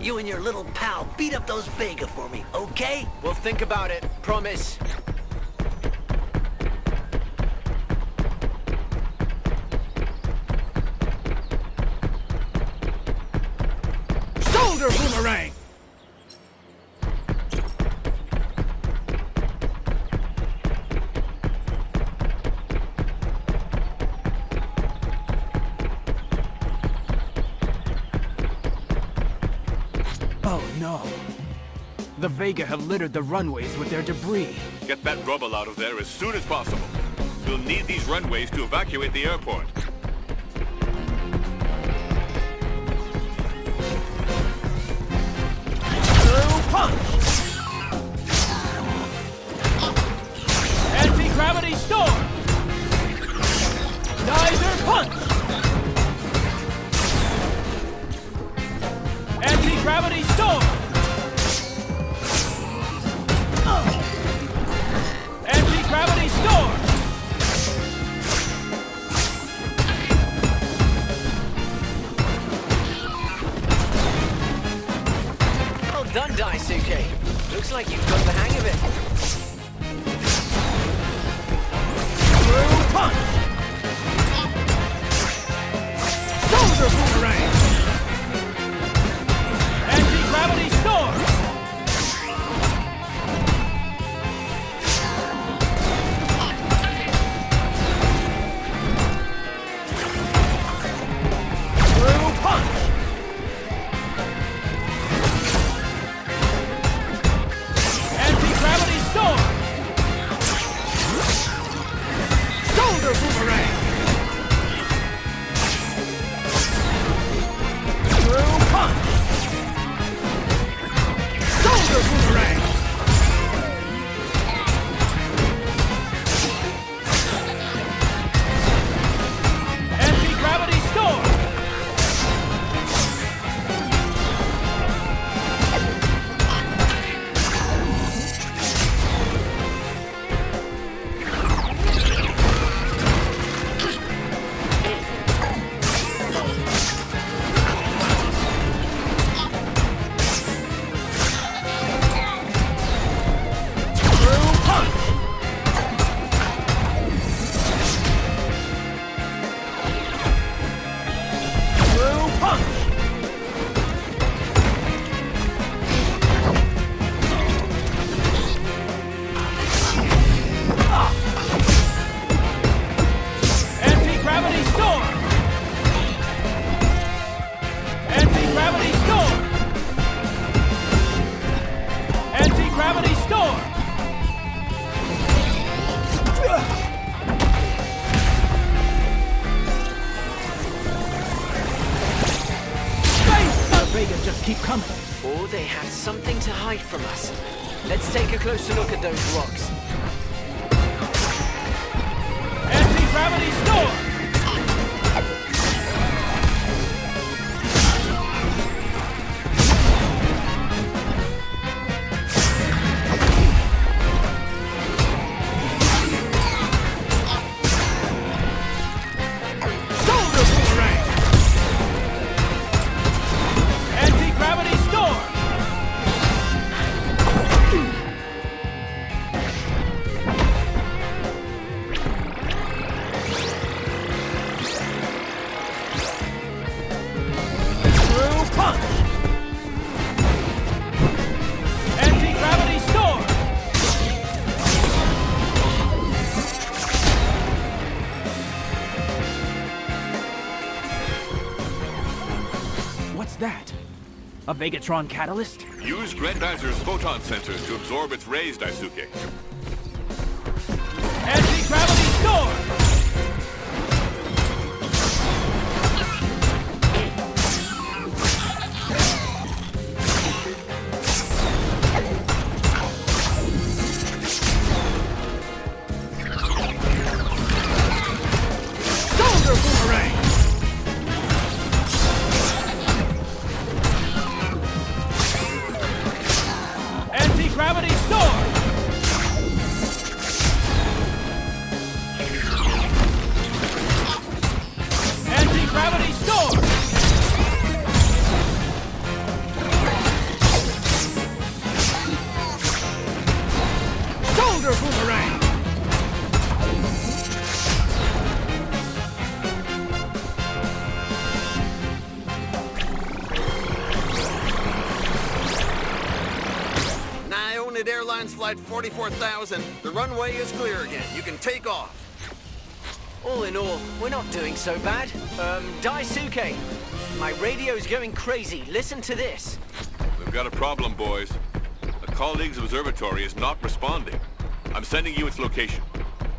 You and your little pal beat up those Vega for me, okay? We'll think about it. Promise. Shoulder boomerang! Oh no. The Vega have littered the runways with their debris. Get that rubble out of there as soon as possible. We'll need these runways to evacuate the airport. Punch! Anti-gravity storm! Geyser punch! Anti-gravity storm! Anti-gravity storm! Well done, Daisuke. Looks like you've got the hang of it. Through punch! Shoulder boomerang! Anti-gravity storm! just keep coming. Or they have something to hide from us. Let's take a closer look at those rocks. Anti-gravity storm! A Vegatron catalyst? Use Grendizer's photon sensor to absorb its rays, Daisuke. Anti-gravity storm! Shoulder boomerang! Gravity storm! Anti-gravity storm! Shoulder boomerang! Airlines Flight 44,000. The runway is clear again. You can take off. All in all, we're not doing so bad. Daisuke, my radio's going crazy. Listen to this. We've got a problem, boys. A colleague's observatory is not responding. I'm sending you its location.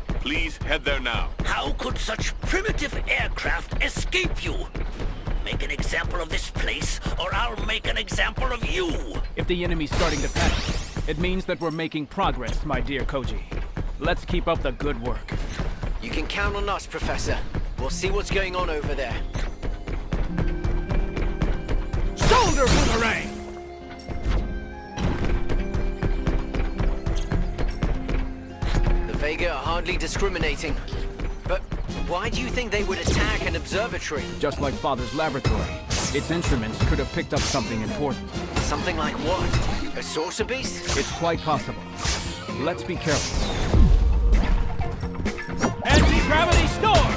Please head there now. How could such primitive aircraft escape you? Make an example of this place, or I'll make an example of you. If the enemy's starting to panic, it means that we're making progress, my dear Koji. Let's keep up the good work. You can count on us, Professor. We'll see what's going on over there. Shoulder boomerang! The Vega are hardly discriminating. But why do you think they would attack an observatory? Just like Father's laboratory. Its instruments could have picked up something important. Something like what? A saucer beast? It's quite possible. Let's be careful. Anti-gravity storm!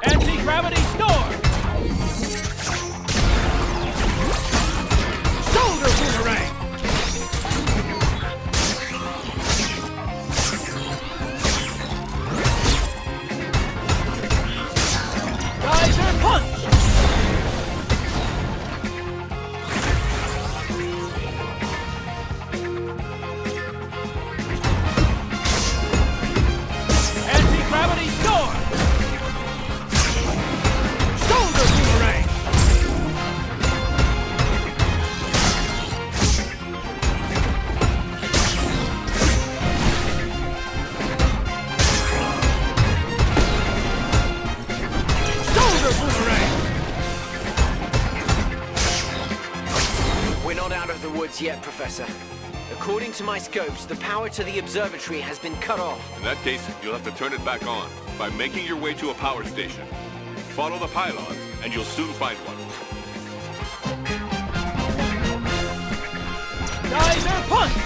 Anti-gravity storm! Shoulder boomerang! Geyser punch! Anti-gravity storm! Shoulder boomerang! Shoulder boomerang! We're not out of the woods yet, Professor. According to my scopes, the power to the observatory has been cut off. In that case, you'll have to turn it back on by making your way to a power station. Follow the pylons, and you'll soon find one. Geyser punch!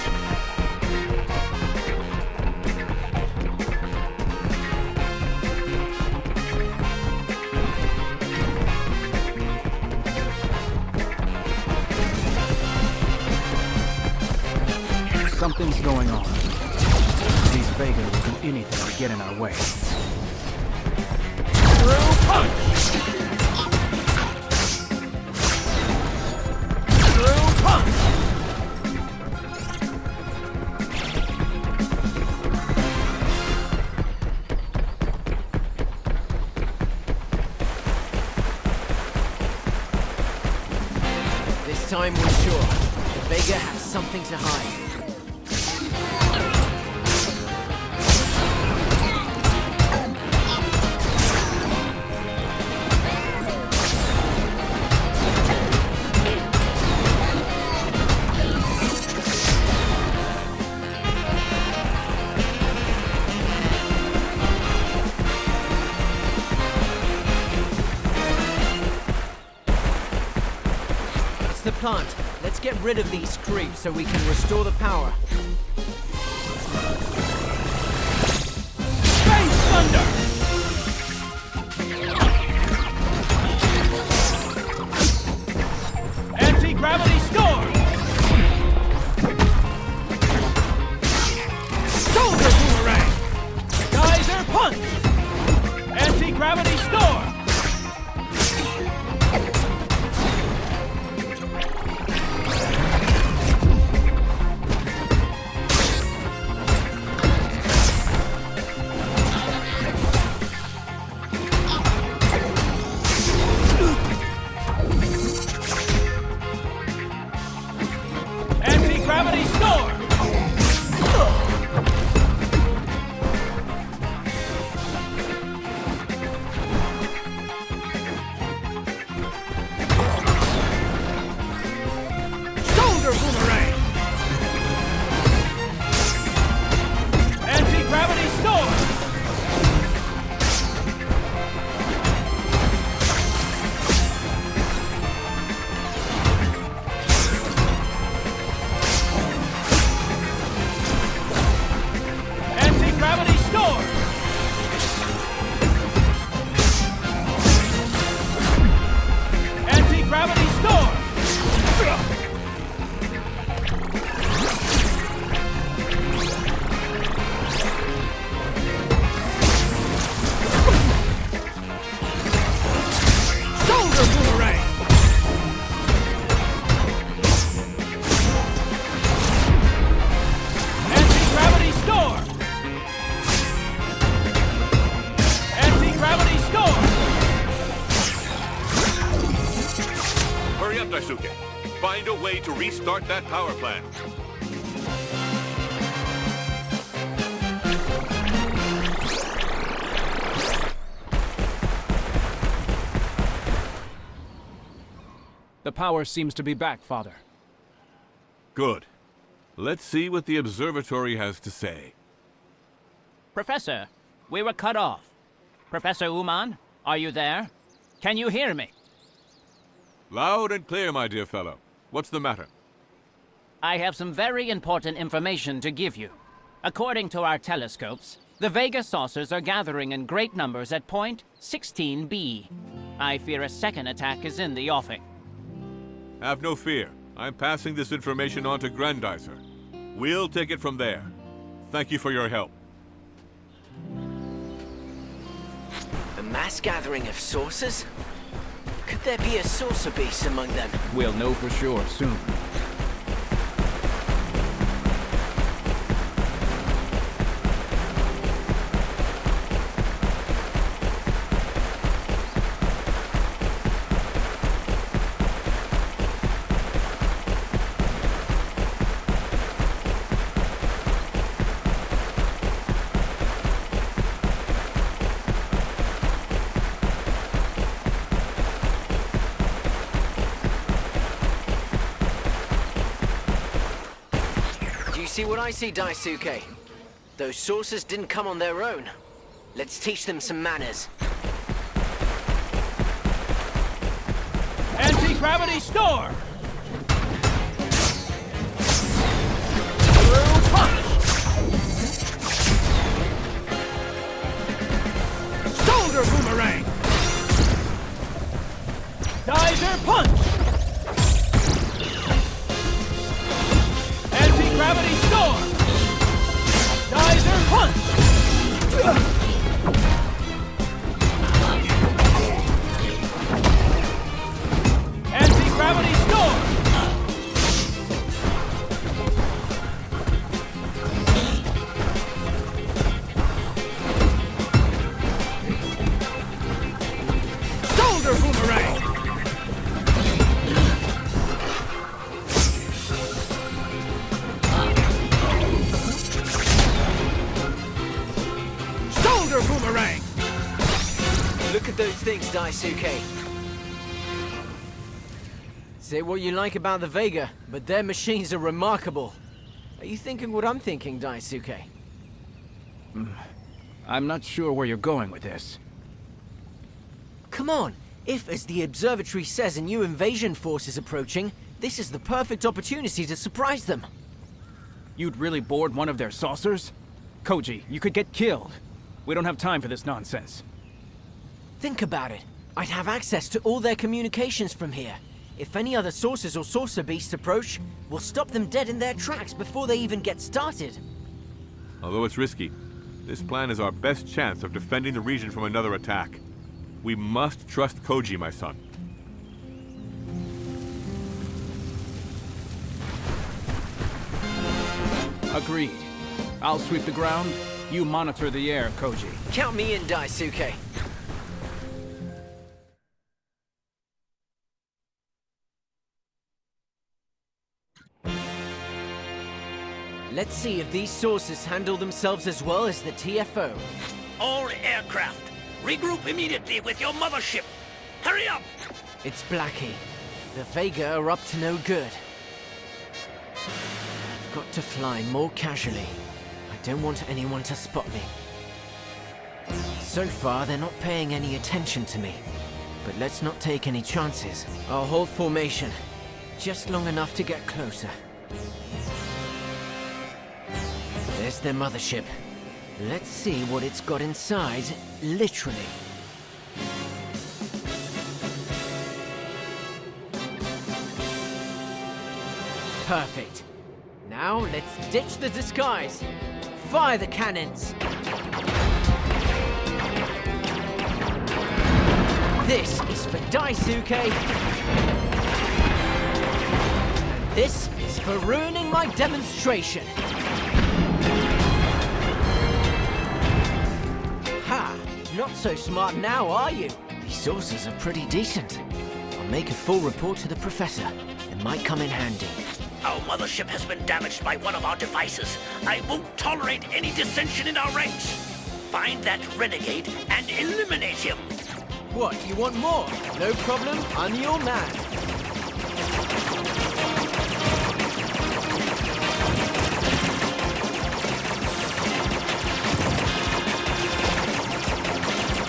Something's going on. These Vega will do anything to get in our way. Through punch! Through punch! time was short. The Vega had something to hide. The plant. Let's get rid of these creeps so we can restore the power. Space Thunder! Anti-gravity storm! Shoulder boomerang! Geyser punch! Anti-gravity storm! Gravity storm! Shoulder boomerang! Anti-gravity storm! Gravity storm! Anti-gravity storm! Shoulder boomerang! Anti-gravity storm! Anti-gravity storm! Hurry up, Daisuke. Find a way to restart that power plant. The power seems to be back, Father. Good. Let's see what the Observatory has to say. Professor, we were cut off. Professor Uman, are you there? Can you hear me? Loud and clear, my dear fellow. What's the matter? I have some very important information to give you. According to our telescopes, the Vega saucers are gathering in great numbers at point 16B. I fear a second attack is in the offing. Have no fear. I'm passing this information on to Grendizer. We'll take it from there. Thank you for your help. A mass gathering of saucers? Could there be a saucer base among them? We'll know for sure soon. See what I see, Daisuke? Those saucers didn't come on their own. Let's teach them some manners. Anti-gravity storm! Through punch! Shoulder boomerang! Geyser punch! Anti-gravity storm! Geyser punch! Anti-gravity storm! Shoulder boomerang! Look at those things, Daisuke. Say what you like about the Vega, but their machines are remarkable. Are you thinking what I'm thinking, Daisuke? I'm not sure where you're going with this. Come on! If, as the Observatory says, a new invasion force is approaching, this is the perfect opportunity to surprise them. You'd really board one of their saucers? Koji, you could get killed. We don't have time for this nonsense. Think about it. I'd have access to all their communications from here. If any other saucers or saucer beasts approach, we'll stop them dead in their tracks before they even get started. Although it's risky, this plan is our best chance of defending the region from another attack. We must trust Koji, my son. Agreed. I'll sweep the ground, you monitor the air, Koji. Count me in, Daisuke. Let's see if these saucers handle themselves as well as the TFO. All aircraft, regroup immediately with your mothership. Hurry up! It's Blackie. The Vega are up to no good. I've got to fly more casually. I don't want anyone to spot me. So far, they're not paying any attention to me. But let's not take any chances. I'll hold formation. Just long enough to get closer. There's their mothership. Let's see what it's got inside, literally. Perfect. Now let's ditch the disguise. Fire the cannons. This is for Daisuke. And this is for ruining my demonstration. Ha! Not so smart now, are you? These saucers are pretty decent. I'll make a full report to the professor. It might come in handy. Our mothership has been damaged by one of our devices. I won't tolerate any dissension in our ranks. Find that renegade and eliminate him. What, you want more? No problem, I'm your man.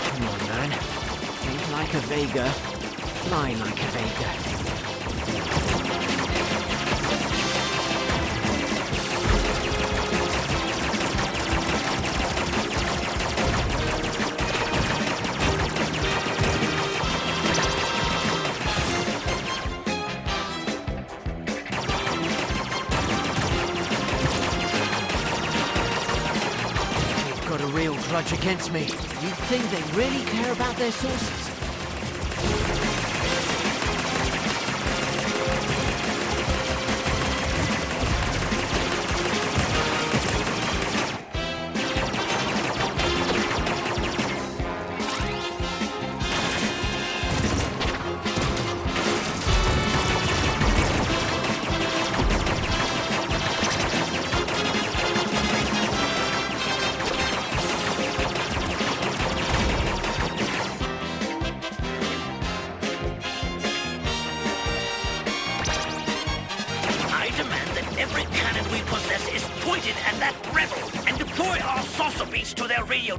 Come on, man. Think like a Vega, fly like a Vega. Grudge against me. You think they really care about their sources?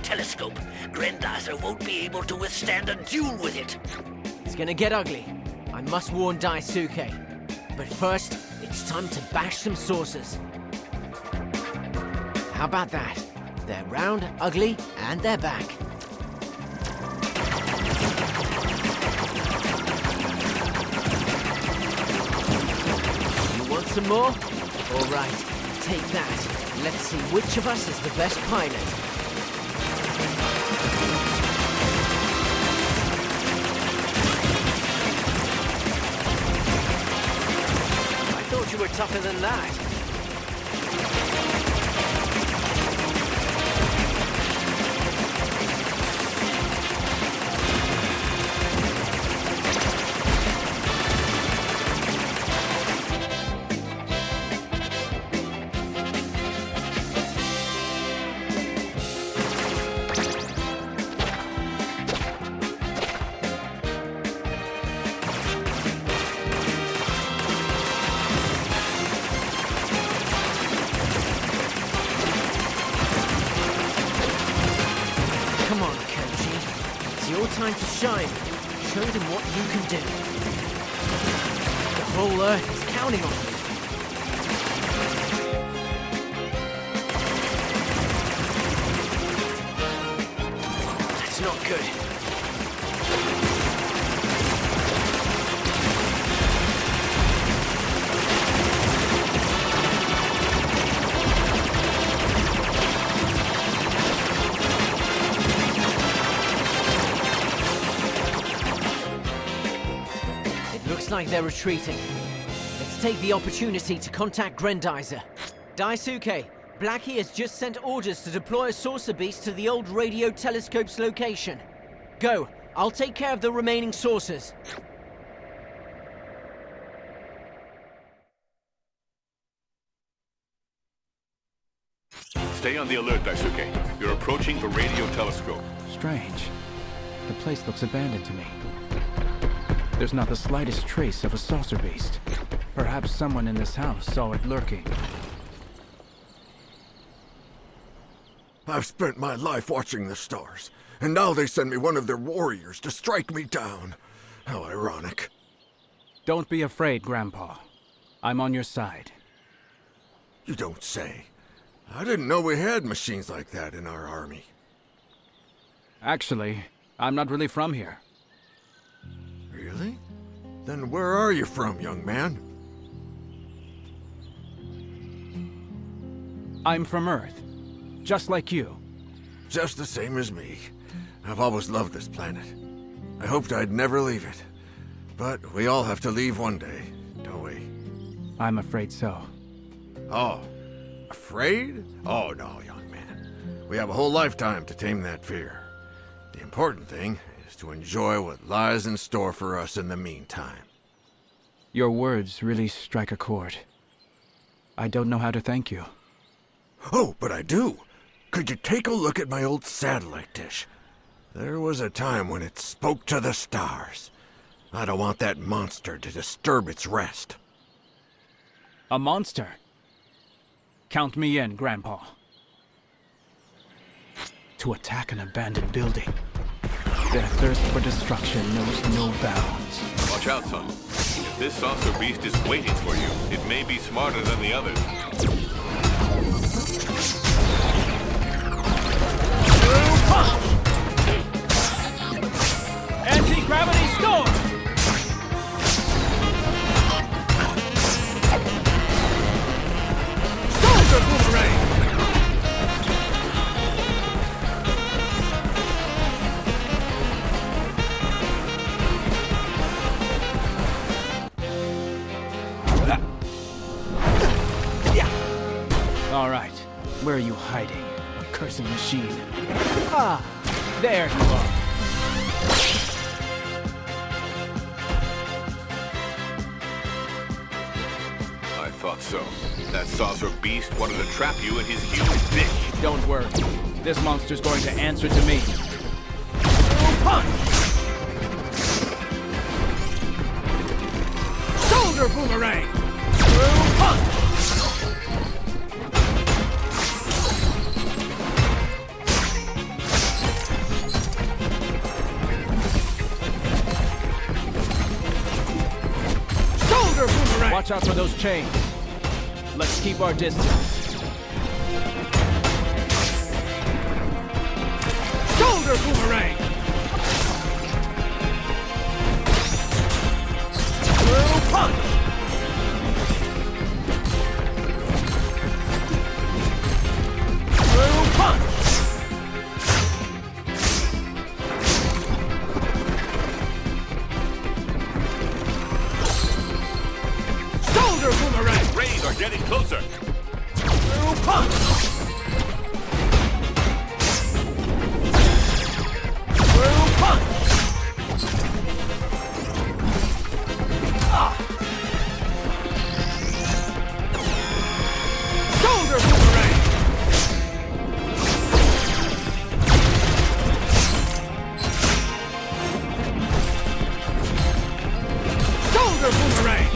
Telescope. Grendizer won't be able to withstand a duel with it. It's gonna get ugly. I must warn Daisuke. But first, it's time to bash some saucers. How about that? They're round, ugly, and they're back. You want some more? All right, take that. Let's see which of us is the best pilot. You were tougher than that. Shine. Show them what you can do. The whole Earth is counting on you. That's not good. Looks like they're retreating. Let's take the opportunity to contact Grendizer. Daisuke, Blackie has just sent orders to deploy a saucer beast to the old radio telescope's location. Go, I'll take care of the remaining saucers. Stay on the alert, Daisuke. You're approaching the radio telescope. Strange. The place looks abandoned to me. There's not the slightest trace of a saucer beast. Perhaps someone in this house saw it lurking. I've spent my life watching the stars, and now they send me one of their warriors to strike me down. How ironic. Don't be afraid, Grandpa. I'm on your side. You don't say. I didn't know we had machines like that in our army. Actually, I'm not really from here. Really? Then where are you from, young man? I'm from Earth. Just like you. Just the same as me. I've always loved this planet. I hoped I'd never leave it. But we all have to leave one day, don't we? I'm afraid so. Oh, afraid? Oh no, young man. We have a whole lifetime to tame that fear. The important thing is to enjoy what lies in store for us in the meantime. Your words really strike a chord. I don't know how to thank you. Oh, but I do. Could you take a look at my old satellite dish? There was a time when it spoke to the stars. I don't want that monster to disturb its rest. A monster? Count me in, Grandpa. To attack an abandoned building. Their thirst for destruction knows no bounds. Watch out, son. If this saucer beast is waiting for you, it may be smarter than the others. Anti-gravity storm! Soldier boomerang! All right, where are you hiding, accursed machine? Ah, there you are. I thought so. That saucer beast wanted to trap you in his huge dick. Don't worry. This monster's going to answer to me. Punch! Shoulder boomerang! Punch! Watch out for those chains. Let's keep our distance. Shoulder boomerang! Through punch! Through punch! Rays are getting closer. Through punch! Through punch! Shoulder boomerang! Shoulder boomerang!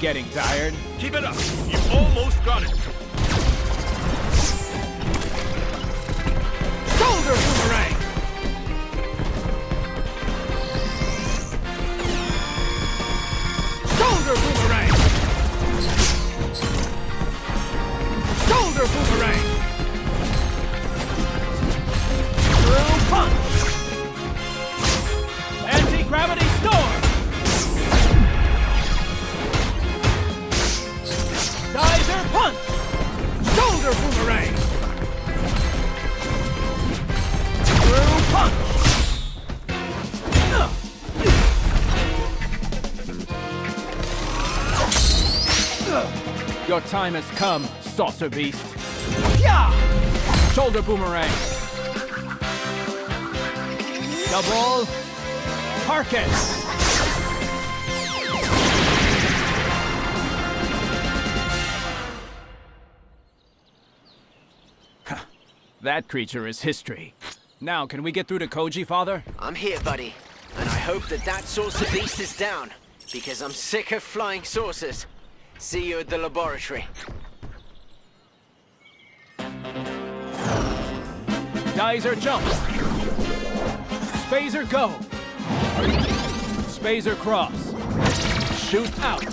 Getting tired? Keep it up. You almost got it. Shoulder boomerang! Shoulder boomerang! Shoulder boomerang! Through punch! Anti-gravity storm! Geyser punch! Shoulder boomerang! Through punch! Your time has come, saucer beast. Yeah! Shoulder boomerang. Double Harkett. That creature is history. Now, can we get through to Koji, Father? I'm here, buddy. And I hope that saucer beast is down, because I'm sick of flying saucers. See you at the laboratory. Geyser jump. Spazer go. Spazer cross. Shoot out.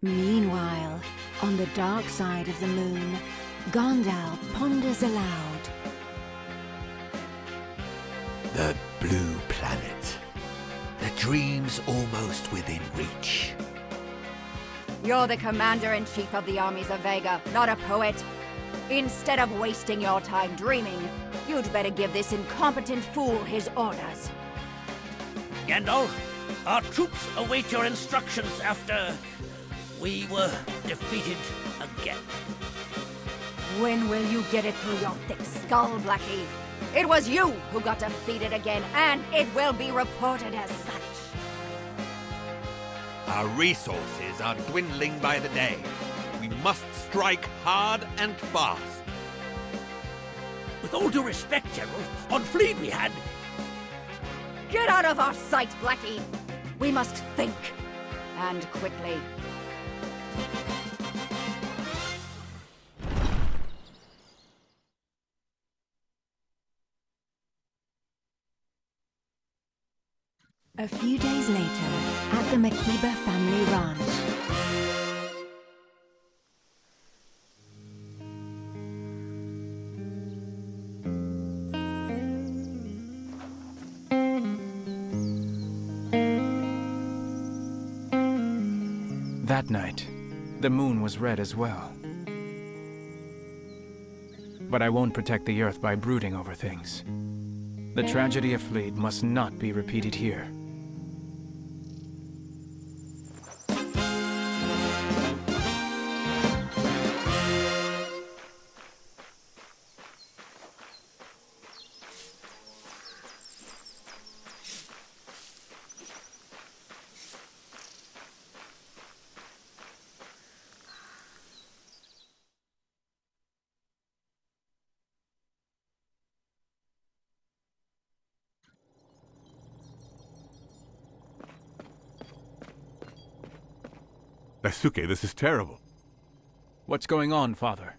Meanwhile, on the dark side of the moon, Gondal ponders aloud. The blue planet. The dream's almost within reach. You're the commander-in-chief of the armies of Vega, not a poet. Instead of wasting your time dreaming, you'd better give this incompetent fool his orders. Gandalf, our troops await your instructions after we were defeated again. When will you get it through your thick skull, Blackie? It was you who got defeated again, and it will be reported as such. Our resources are dwindling by the day. We must strike hard and fast. With all due respect, General, on Fleet we had... Get out of our sight, Blackie! We must think, and quickly. A few days later, at the Makiba family ranch. That night, the moon was red as well. But I won't protect the Earth by brooding over things. The tragedy of Fleet must not be repeated here. Daisuke, this is terrible. What's going on, Father?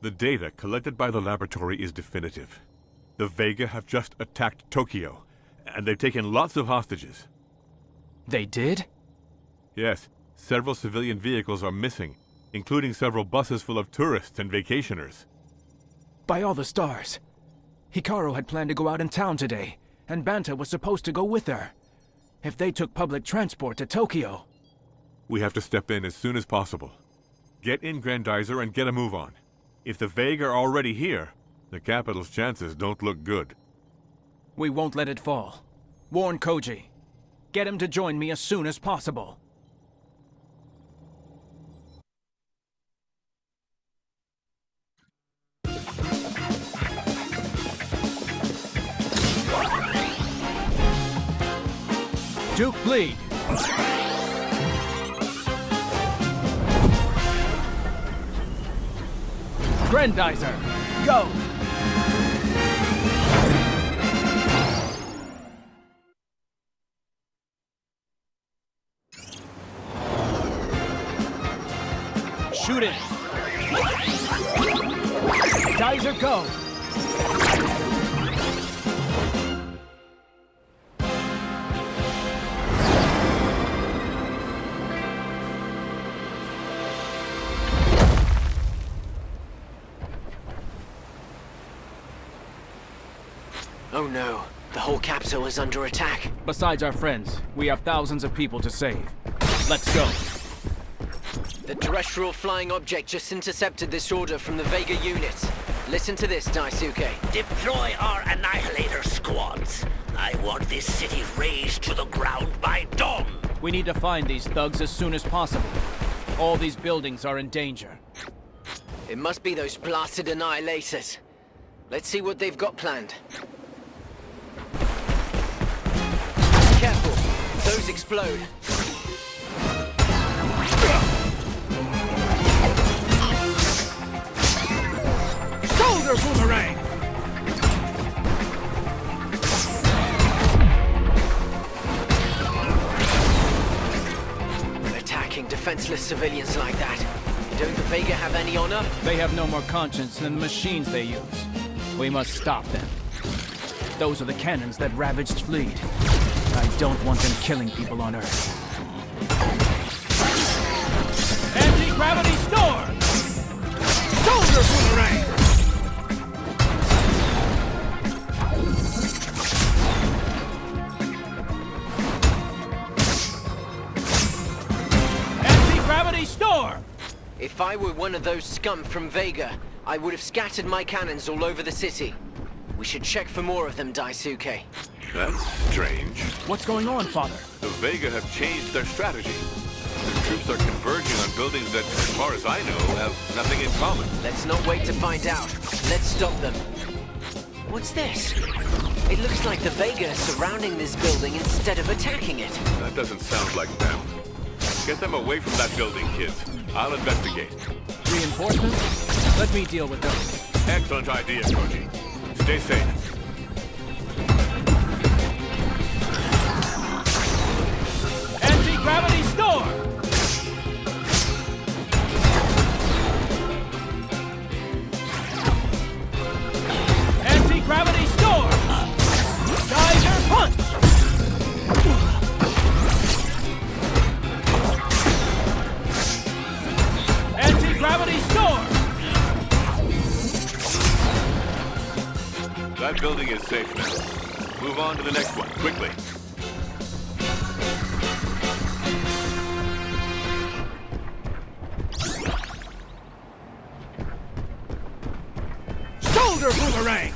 The data collected by the laboratory is definitive. The Vega have just attacked Tokyo, and they've taken lots of hostages. They did? Yes, several civilian vehicles are missing, including several buses full of tourists and vacationers. By all the stars. Hikaru had planned to go out in town today, and Banta was supposed to go with her. If they took public transport to Tokyo... We have to step in as soon as possible. Get in Grendizer and get a move on. If the Vega are already here, the capital's chances don't look good. We won't let it fall. Warn Koji. Get him to join me as soon as possible. Duke lead. Grendizer, go! Shoot it! Geyser, go! Oh no, the whole capital is under attack. Besides our friends, we have thousands of people to save. Let's go. The terrestrial flying object just intercepted this order from the Vega units. Listen to this, Daisuke. Deploy our Annihilator squads. I want this city razed to the ground by dawn. We need to find these thugs as soon as possible. All these buildings are in danger. It must be those blasted Annihilators. Let's see what they've got planned. Careful, those explode. Shoulder boomerang! Attacking defenseless civilians like that. Don't the Vega have any honor? They have no more conscience than the machines they use. We must stop them. Those are the cannons that ravaged Fleet. I don't want them killing people on Earth. Anti-gravity storm! Shoulder boomerang! Anti-gravity storm! If I were one of those scum from Vega, I would have scattered my cannons all over the city. We should check for more of them, Daisuke. That's strange. What's going on, Father? The Vega have changed their strategy. Their troops are converging on buildings that, as far as I know, have nothing in common. Let's not wait to find out. Let's stop them. What's this? It looks like the Vega is surrounding this building instead of attacking it. That doesn't sound like them. Get them away from that building, kids. I'll investigate. Reinforcements? Let me deal with those. Excellent idea, Koji. Stay safe. Anti-gravity storm! Anti-gravity storm! Geyser punch! Anti-gravity storm! That building is safe now. Move on to the next one, quickly. Shoulder boomerang!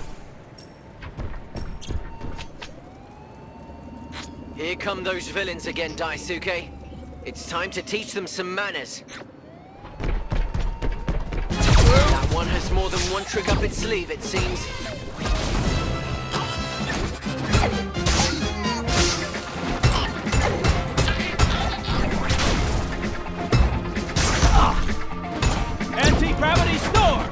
Here come those villains again, Daisuke. It's time to teach them some manners. That one has more than one trick up its sleeve, it seems. Anti-gravity storm!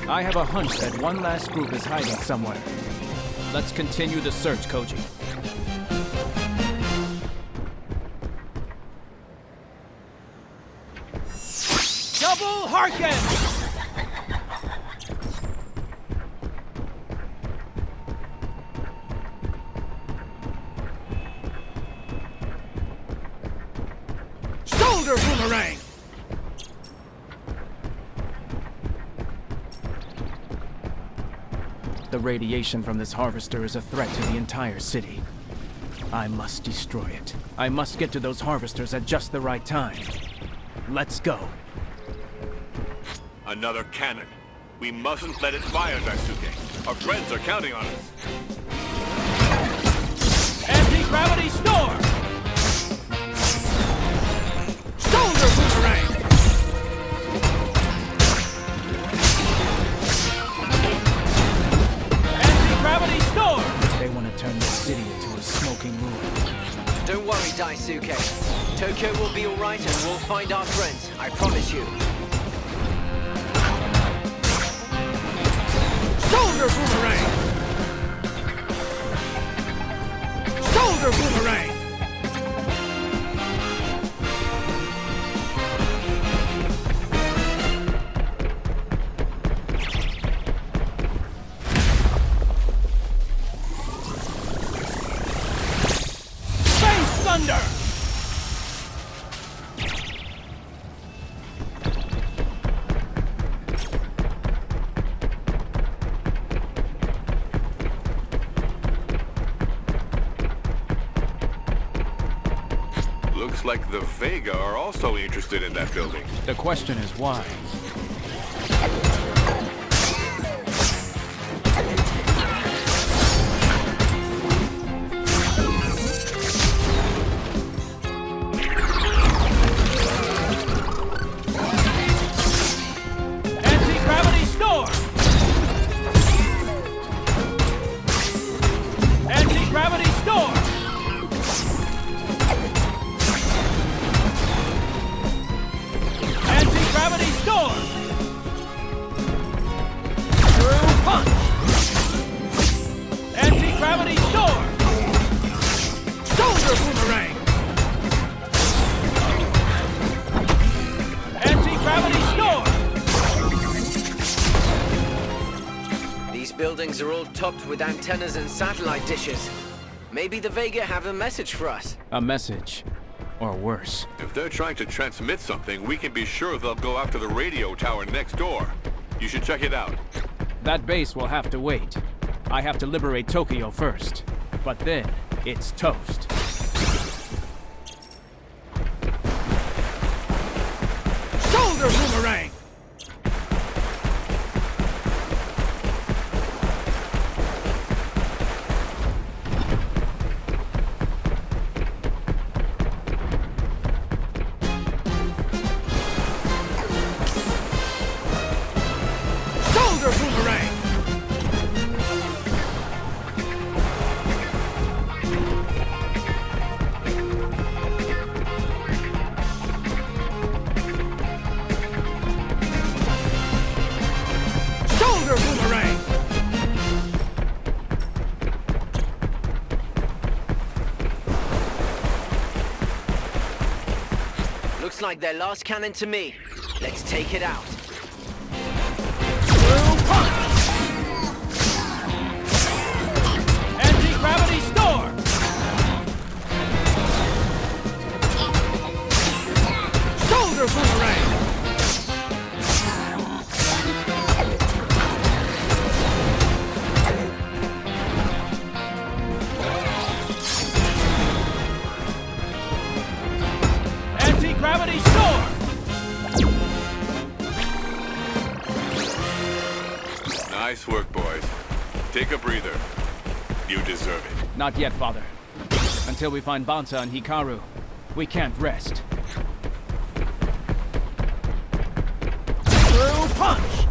I have a hunch that one last group is hiding somewhere. Let's continue the search, Koji. Double Harken! Shoulder boomerang! The radiation from this harvester is a threat to the entire city. I must destroy it. I must get to those harvesters at just the right time. Let's go. Another cannon. We mustn't let it fire, Daisuke. Our friends are counting on us. Anti-gravity storm! Shoulder boomerang! Anti-gravity storm! They want to turn this city into a smoking ruin. Don't worry, Daisuke. Tokyo will be alright and we'll find our friends, I promise you. Shoulder boomerang! Shoulder boomerang! Thunder! Looks like the Vega are also interested in that building. The question is why? Anti-gravity storm! Anti-gravity storm! Anti-gravity storm! True punch! Anti-gravity storm! Shoulder boomerang! Anti-gravity storm! These buildings are all topped with antennas and satellite dishes. Maybe the Vega have a message for us. A message. Or worse. If they're trying to transmit something, we can be sure they'll go after the radio tower next door. You should check it out. That base will have to wait. I have to liberate Tokyo first. But then, it's toast. Shoulder boomerang! Shoulder boomerang! Shoulder boomerang! Looks like their last cannon to me. Let's take it out. True punch! Anti-gravity storm! Shoulder boomerang! Anti-gravity storm! Nice work, boys. Take a breather. You deserve it. Not yet, Father. Until we find Bansa and Hikaru, we can't rest. True punch!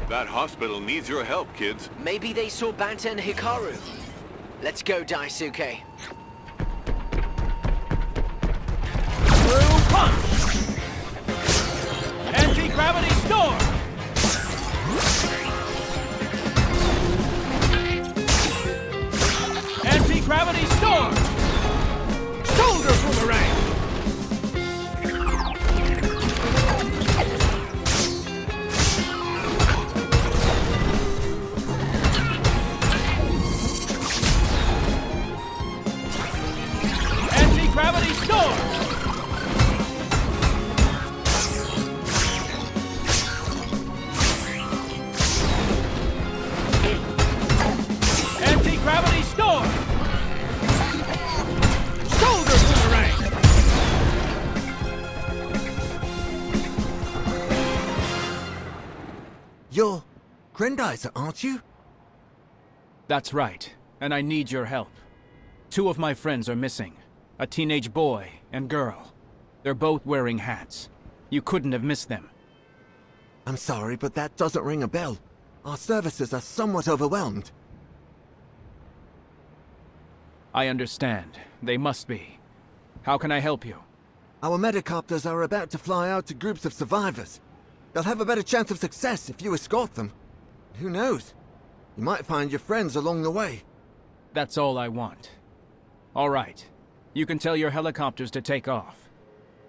That hospital needs your help, kids. Maybe they saw Banta and Hikaru. Let's go, Daisuke. True punch! Anti-gravity storm! Anti-gravity storm! Shoulder boomerang! Anti-gravity storm! Anti-gravity storm! Shoulder boomerang! You're Grendizer, aren't you? That's right, and I need your help. 2 of my friends are missing. A teenage boy and girl. They're both wearing hats. You couldn't have missed them. I'm sorry, but that doesn't ring a bell. Our services are somewhat overwhelmed. I understand. They must be. How can I help you? Our medicopters are about to fly out to groups of survivors. They'll have a better chance of success if you escort them. Who knows? You might find your friends along the way. That's all I want. All right. You can tell your helicopters to take off.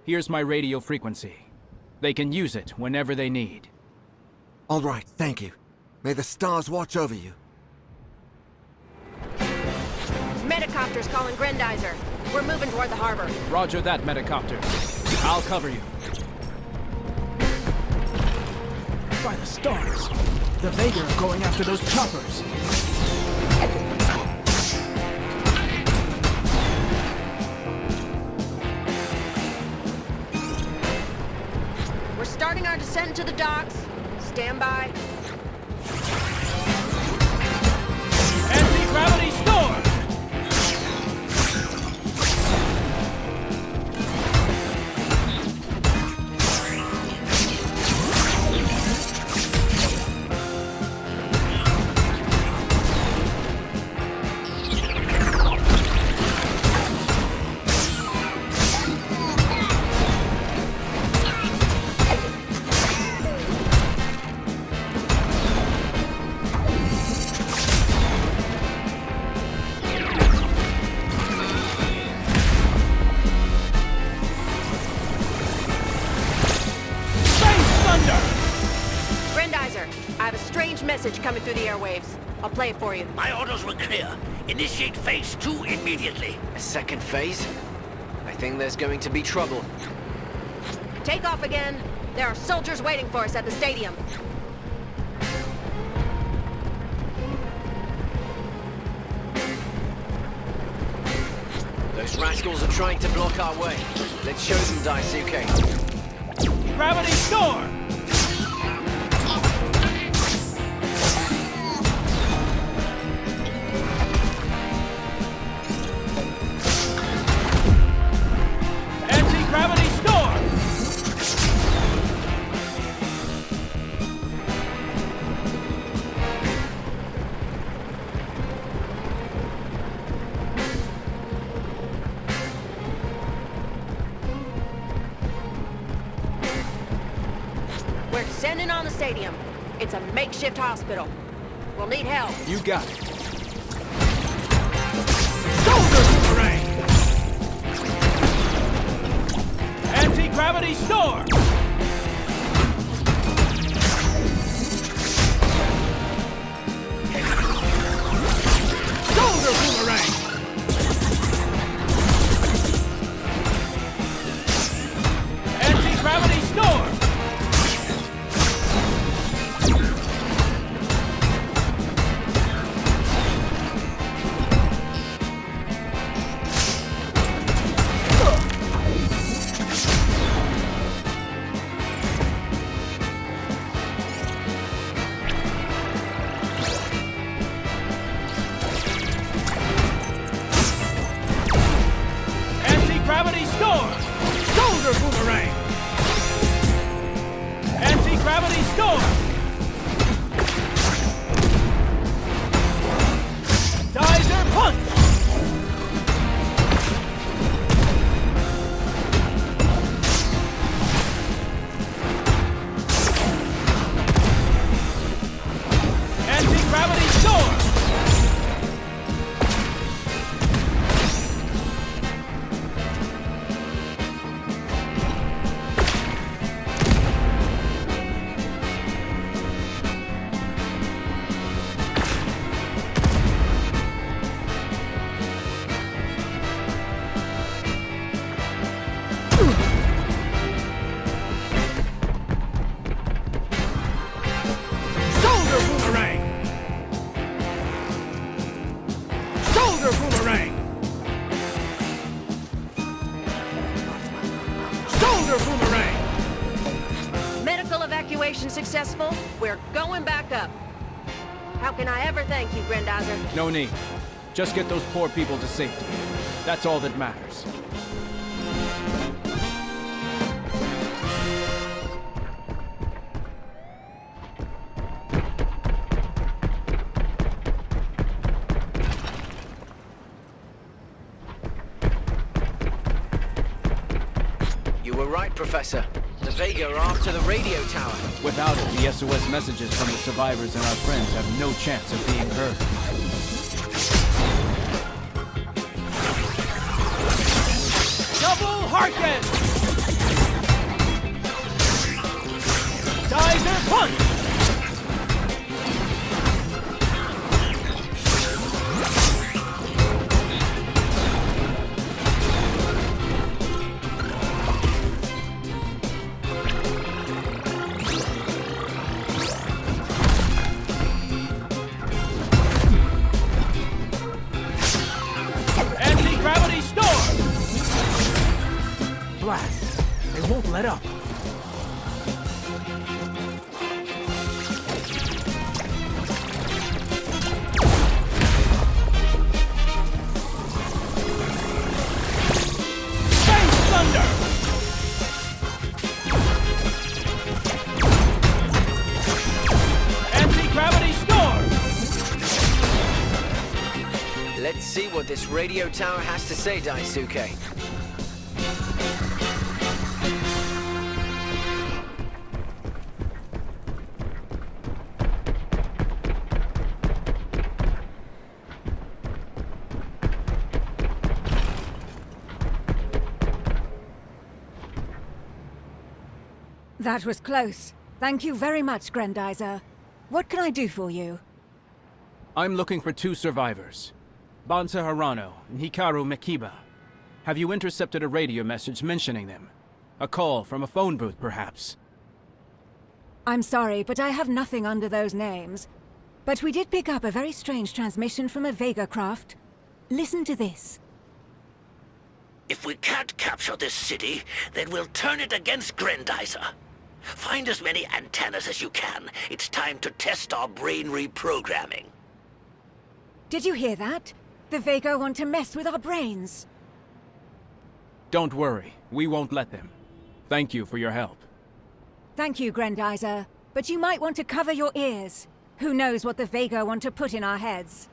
Here's my radio frequency. They can use it whenever they need. All right, thank you. May the stars watch over you. Metacopter's calling Grendizer. We're moving toward the harbor. Roger that, Metacopter. I'll cover you. By the stars! The Vega are going after those choppers! We're starting our descent to the docks. Stand by. Anti-gravity storm! Grendizer, I have a strange message coming through the airwaves. I'll play it for you. My orders were clear. Initiate phase 2 immediately. A second phase? I think there's going to be trouble. Take off again. There are soldiers waiting for us at the stadium. Those rascals are trying to block our way. Let's show them, Daisuke. Gravity storm! Anti-gravity storm! We're descending on the stadium. It's a makeshift hospital. We'll need help. You got it. Shoulder boomerang! Anti-gravity storm! Shoulder boomerang! Anti-gravity storm! Anti-gravity storm! Shoulder boomerang! Anti-gravity storm! Geyser punch! Anti-gravity storm! Shoulder boomerang! Shoulder boomerang! Shoulder boomerang! Medical evacuation successful. We're going back up. How can I ever thank you, Grendizer? No need. Just get those poor people to safety. That's all that matters. You were right, Professor. The Vega are after the radio tower. Without it, the SOS messages from the survivors and our friends have no chance of being heard. Double Harken! Geyser punch! let up. Let's see what this radio tower has to say, Daisuke. That was close. Thank you very much, Grendizer. What can I do for you? I'm looking for 2 survivors. Bansa Harano and Hikaru Mekiba. Have you intercepted a radio message mentioning them? A call from a phone booth, perhaps? I'm sorry, but I have nothing under those names. But we did pick up a very strange transmission from a Vega craft. Listen to this. If we can't capture this city, then we'll turn it against Grendizer. Find as many antennas as you can. It's time to test our brain reprogramming. Did you hear that? The Vega want to mess with our brains. Don't worry, we won't let them. Thank you for your help. Thank you, Grendizer. But you might want to cover your ears. Who knows what the Vega want to put in our heads?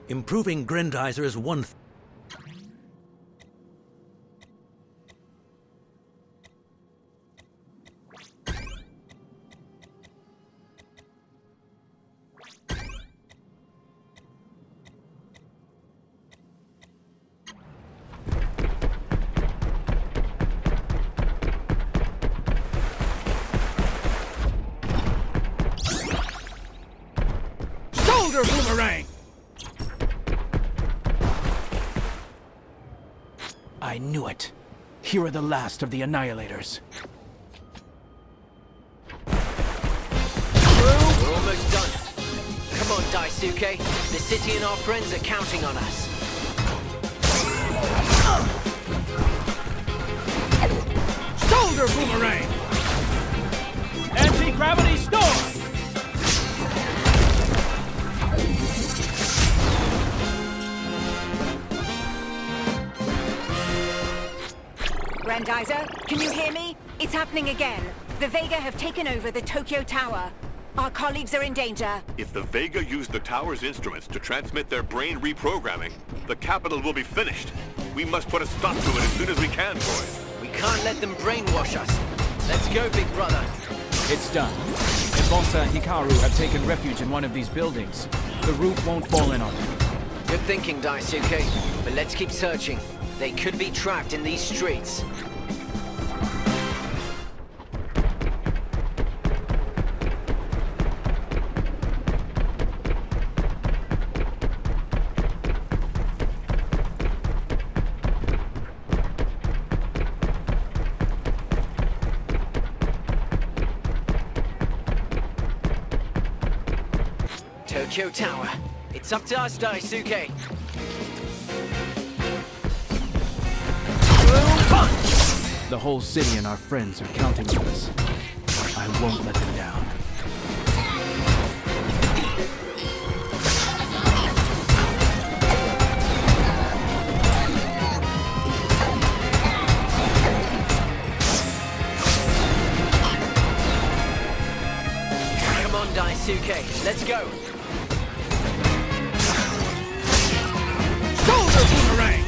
Improving Grendizer is one thing. Shoulder boomerang! I knew it. Here are the last of the Annihilators. We're almost done. Come on, Daisuke. The city and our friends are counting on us. Shoulder boomerang! Anti-gravity storm! Grendizer, can you hear me? It's happening again. The Vega have taken over the Tokyo Tower. Our colleagues are in danger. If the Vega use the tower's instruments to transmit their brain reprogramming, the capital will be finished. We must put a stop to it as soon as we can, boys. We can't let them brainwash us. Let's go, big brother. It's done. If Bonsa and Hikaru have taken refuge in one of these buildings, the roof won't fall in on them. Good thinking, Daisuke. But let's keep searching. They could be trapped in these streets. Tokyo Tower. It's up to us, Daisuke. The whole city and our friends are counting on us. I won't let them down. Come on, Daisuke. Let's go. Shoulder boomerang!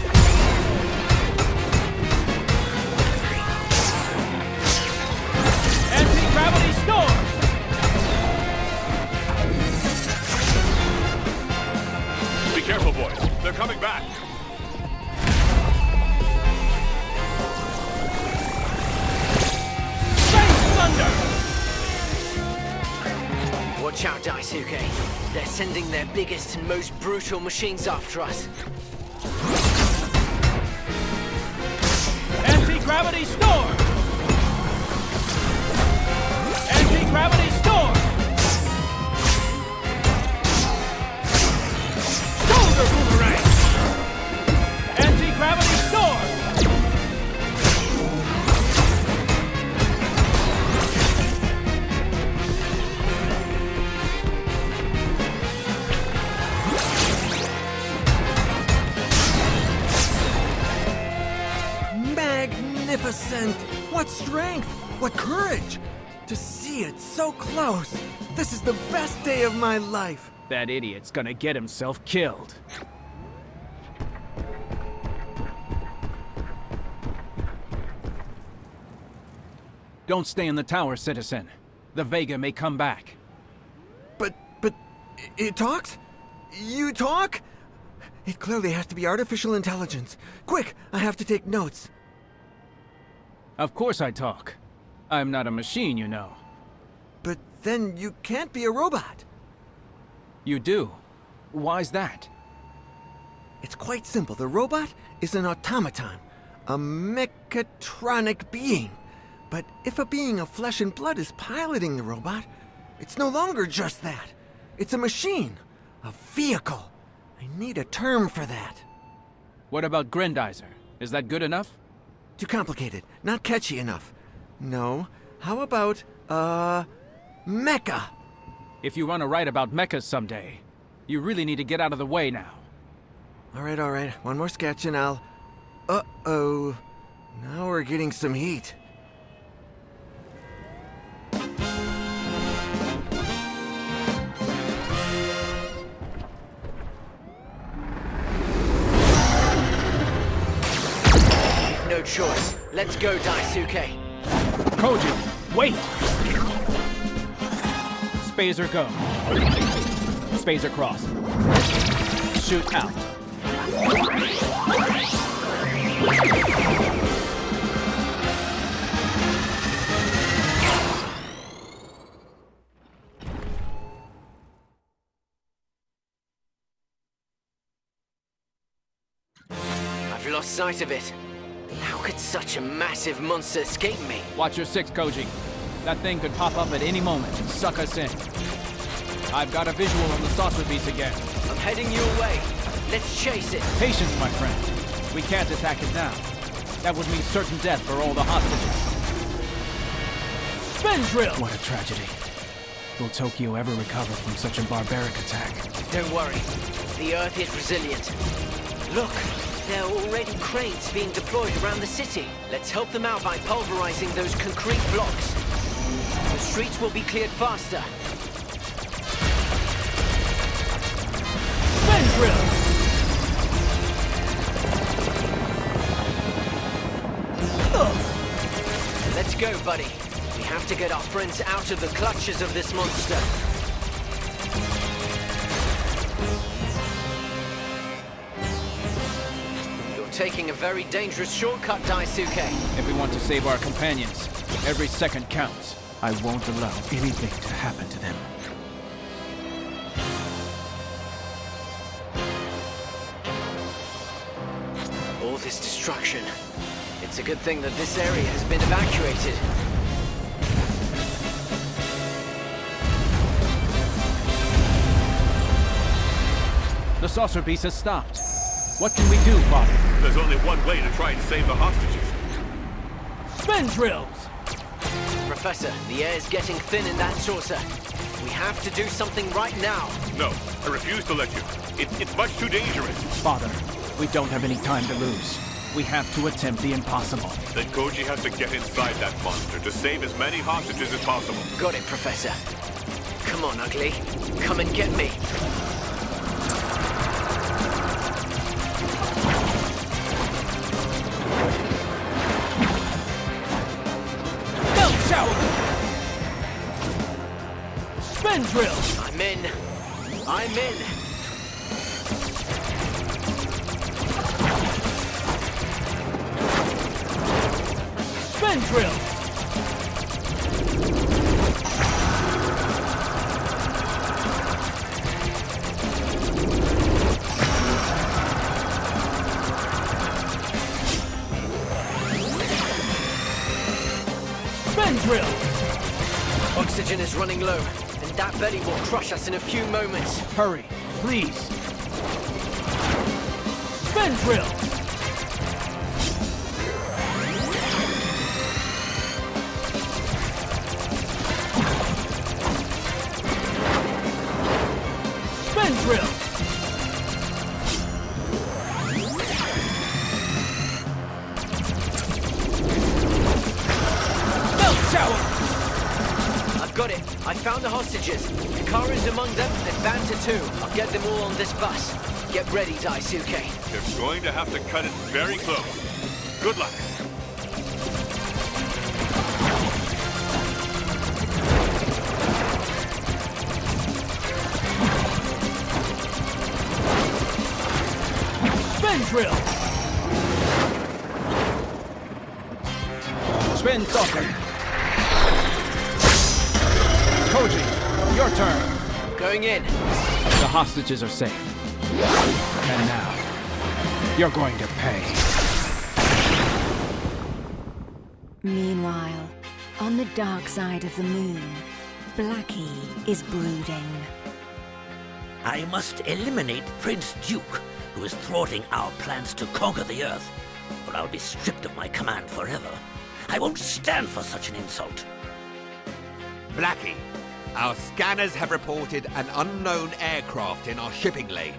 Anti-gravity storm! Be careful, boys. They're coming back. Space thunder! Watch out, Daisuke. They're sending their biggest and most brutal machines after us. Anti-gravity storm! Anti-gravity storm! magnificent! What strength! What courage! To see it so close! This is the best day of my life! That idiot's gonna get himself killed. Don't stay in the tower, citizen. The Vega may come back. But it talks? You talk? It clearly has to be artificial intelligence. Quick, I have to take notes. Of course I talk. I'm not a machine, you know. But then you can't be a robot. You do. Why's that? It's quite simple. The robot is an automaton, a mechatronic being. But if a being of flesh and blood is piloting the robot, it's no longer just that. It's a machine, a vehicle. I need a term for that. What about Grendizer? Is that good enough? Too complicated, not catchy enough. No, how about, mecha? If you want to write about mechas someday, you really need to get out of the way now. All right. One more sketch and I'll... Uh-oh. Now we're getting some heat. No choice. Let's go, Daisuke. Koji, wait! Spazer go. Spazer cross. Shoot out. I've lost sight of it. How could such a massive monster escape me? Watch your six, Koji. That thing could pop up at any moment and suck us in. I've got a visual on the saucer beast again. I'm heading your way. Let's chase it. Patience, my friend. We can't attack it now. That would mean certain death for all the hostages. Spin drill! What a tragedy. Will Tokyo ever recover from such a barbaric attack? Don't worry. The Earth is resilient. Look, there are already cranes being deployed around the city. Let's help them out by pulverizing those concrete blocks. The streets will be cleared faster. Spin drill! Let's go, buddy. We have to get our friends out of the clutches of this monster. You're taking a very dangerous shortcut, Daisuke. If we want to save our companions, every second counts. I won't allow anything to happen to them. All this destruction. It's a good thing that this area has been evacuated. The saucer beast has stopped. What can we do, Father? There's only one way to try and save the hostages. Spin drills! Professor, the air is getting thin in that saucer. We have to do something right now. No, I refuse to let you. It's much too dangerous. Father, we don't have any time to lose. We have to attempt the impossible. Then Koji has to get inside that monster to save as many hostages as possible. Got it, Professor. Come on, Ugly. Come and get me. Spin drill! I'm in. I'm in. Spin drill! Spin drill! Oxygen is running low, and that belly will crush us in a few moments. Hurry, please. Spin drill! Spin drill! I found the hostages. Kara's among them, and Banta too. I'll get them all on this bus. Get ready, Daisuke. You're going to have to cut it very close. Good luck. Spin drill! Spin saucer. Koji, your turn. Going in. The hostages are safe. And now, you're going to pay. Meanwhile, on the dark side of the moon, Blackie is brooding. I must eliminate Prince Duke, who is thwarting our plans to conquer the Earth, or I'll be stripped of my command forever. I won't stand for such an insult. Blackie, our scanners have reported an unknown aircraft in our shipping lane.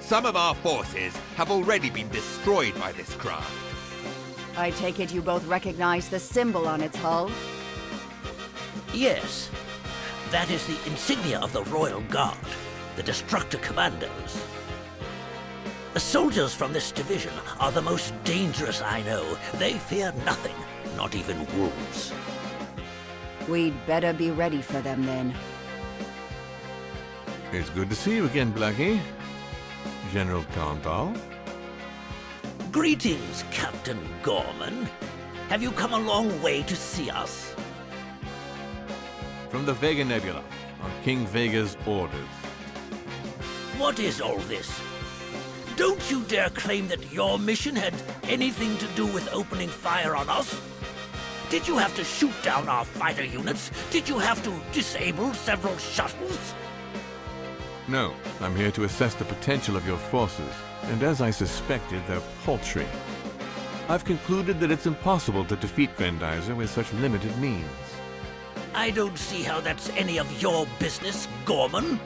Some of our forces have already been destroyed by this craft. I take it you both recognize the symbol on its hull? Yes, that is the insignia of the Royal Guard, the Destructor Commandos. The soldiers from this division are the most dangerous I know. They fear nothing, not even wolves. We'd better be ready for them then. It's good to see you again, Blackie. General Kantal. Greetings, Captain Gorman. Have you come a long way to see us? From the Vega Nebula, on King Vega's orders. What is all this? Don't you dare claim that your mission had anything to do with opening fire on us? Did you have to shoot down our fighter units? Did you have to disable several shuttles? No, I'm here to assess the potential of your forces, and as I suspected, they're paltry. I've concluded that it's impossible to defeat Grendizer with such limited means. I don't see how that's any of your business, Gorman.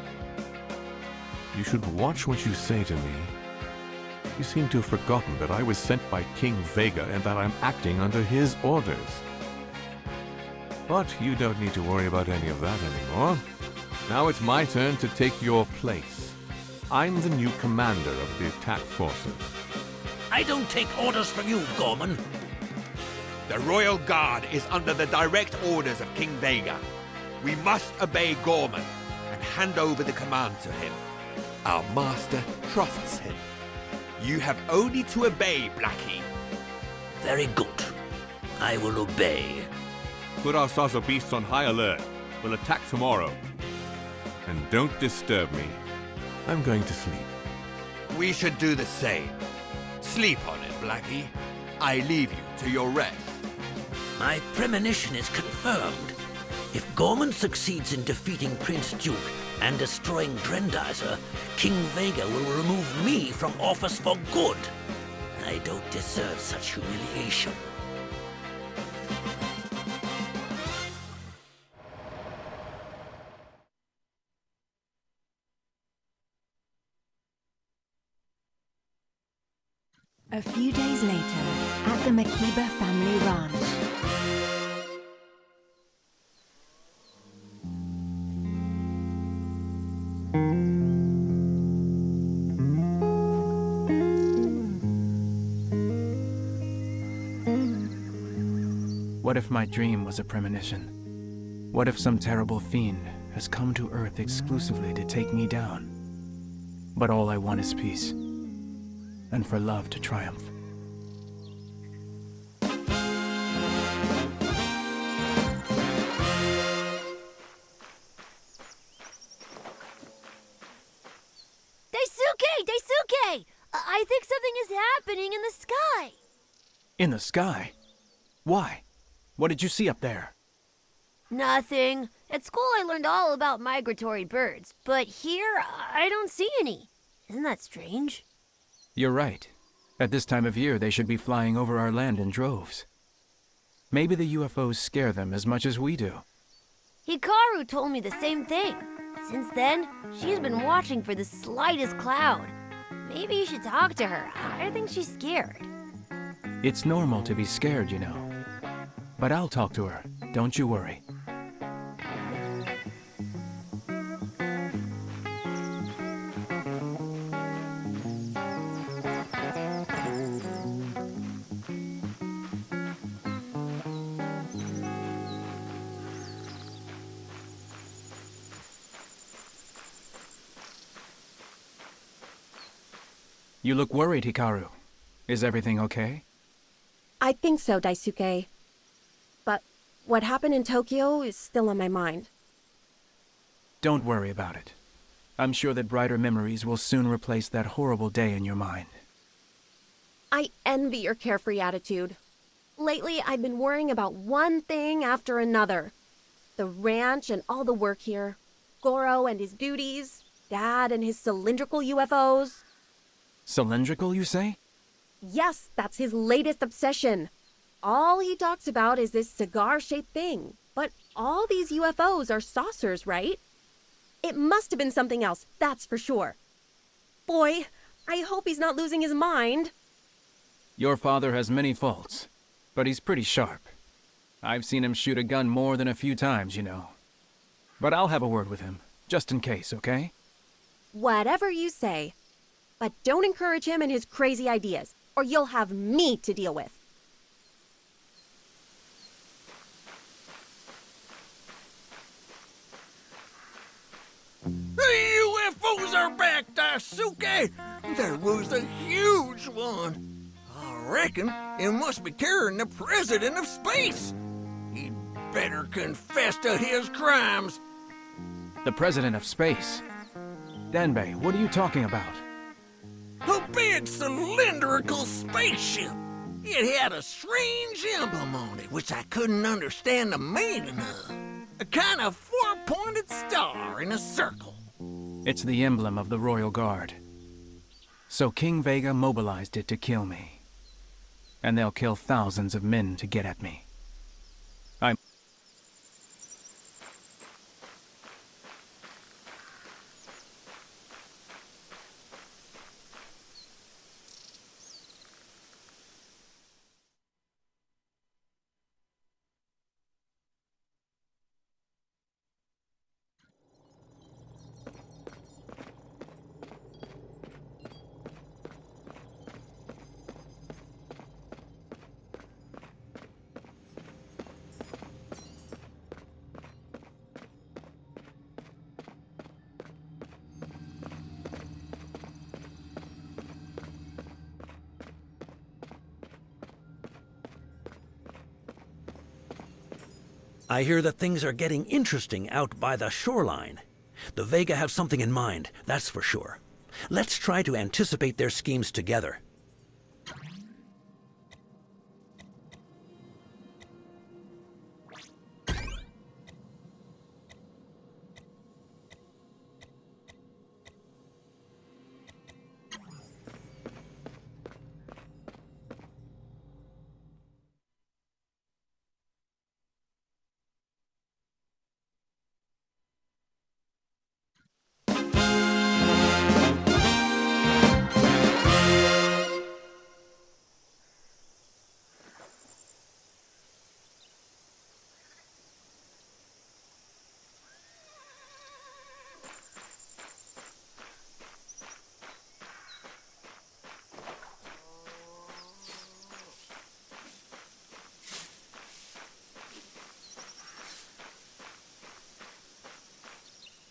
You should watch what you say to me. You seem to have forgotten that I was sent by King Vega and that I'm acting under his orders. But you don't need to worry about any of that anymore. Now it's my turn to take your place. I'm the new commander of the attack forces. I don't take orders from you, Gorman. The Royal Guard is under the direct orders of King Vega. We must obey Gorman and hand over the command to him. Our master trusts him. You have only to obey, Blackie. Very good. I will obey. Put our saucer beasts on high alert. We'll attack tomorrow. And don't disturb me. I'm going to sleep. We should do the same. Sleep on it, Blackie. I leave you to your rest. My premonition is confirmed. If Gorman succeeds in defeating Prince Duke and destroying Grendizer, King Vega will remove me from office for good. I don't deserve such humiliation. A few days later, at the Makiba family ranch. What if my dream was a premonition? What if some terrible fiend has come to Earth exclusively to take me down? But all I want is peace. And for love to triumph. Daisuke! I think something is happening in the sky. In the sky? Why? What did you see up there? Nothing. At school I learned all about migratory birds, but here I don't see any. Isn't that strange? You're right. At this time of year, they should be flying over our land in droves. Maybe the UFOs scare them as much as we do. Hikaru told me the same thing. Since then, she's been watching for the slightest cloud. Maybe you should talk to her. I think she's scared. It's normal to be scared, you know. But I'll talk to her. Don't you worry. You look worried, Hikaru. Is everything okay? I think so, Daisuke. But what happened in Tokyo is still on my mind. Don't worry about it. I'm sure that brighter memories will soon replace that horrible day in your mind. I envy your carefree attitude. Lately, I've been worrying about one thing after another. The ranch and all the work here. Goro and his duties. Dad and his cylindrical UFOs. Cylindrical, you say? Yes, that's his latest obsession. All he talks about is this cigar-shaped thing. But all these UFOs are saucers, right? It must have been something else, that's for sure. Boy, I hope he's not losing his mind. Your father has many faults, but he's pretty sharp. I've seen him shoot a gun more than a few times, you know. But I'll have a word with him, just in case, okay? Whatever you say. But don't encourage him and his crazy ideas, or you'll have me to deal with. The UFOs are back, Daisuke! There was a huge one. I reckon it must be carrying the President of Space. He'd better confess to his crimes. The President of Space? Danbei, what are you talking about? A big cylindrical spaceship. It had a strange emblem on it, which I couldn't understand the meaning of. A kind of four-pointed star in a circle. It's the emblem of the Royal Guard. So King Vega mobilized it to kill me. And they'll kill thousands of men to get at me. I hear that things are getting interesting out by the shoreline. The Vega have something in mind, that's for sure. Let's try to anticipate their schemes together.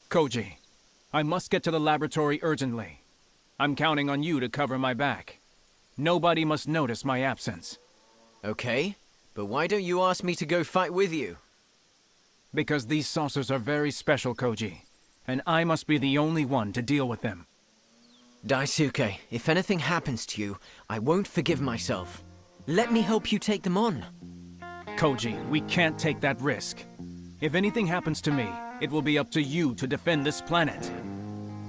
Koji, I must get to the laboratory urgently. I'm counting on you to cover my back. Nobody must notice my absence. Okay, but why don't you ask me to go fight with you? Because these saucers are very special, Koji, and I must be the only one to deal with them. Daisuke, if anything happens to you, I won't forgive myself. Let me help you take them on. Koji, we can't take that risk. If anything happens to me, it will be up to you to defend this planet.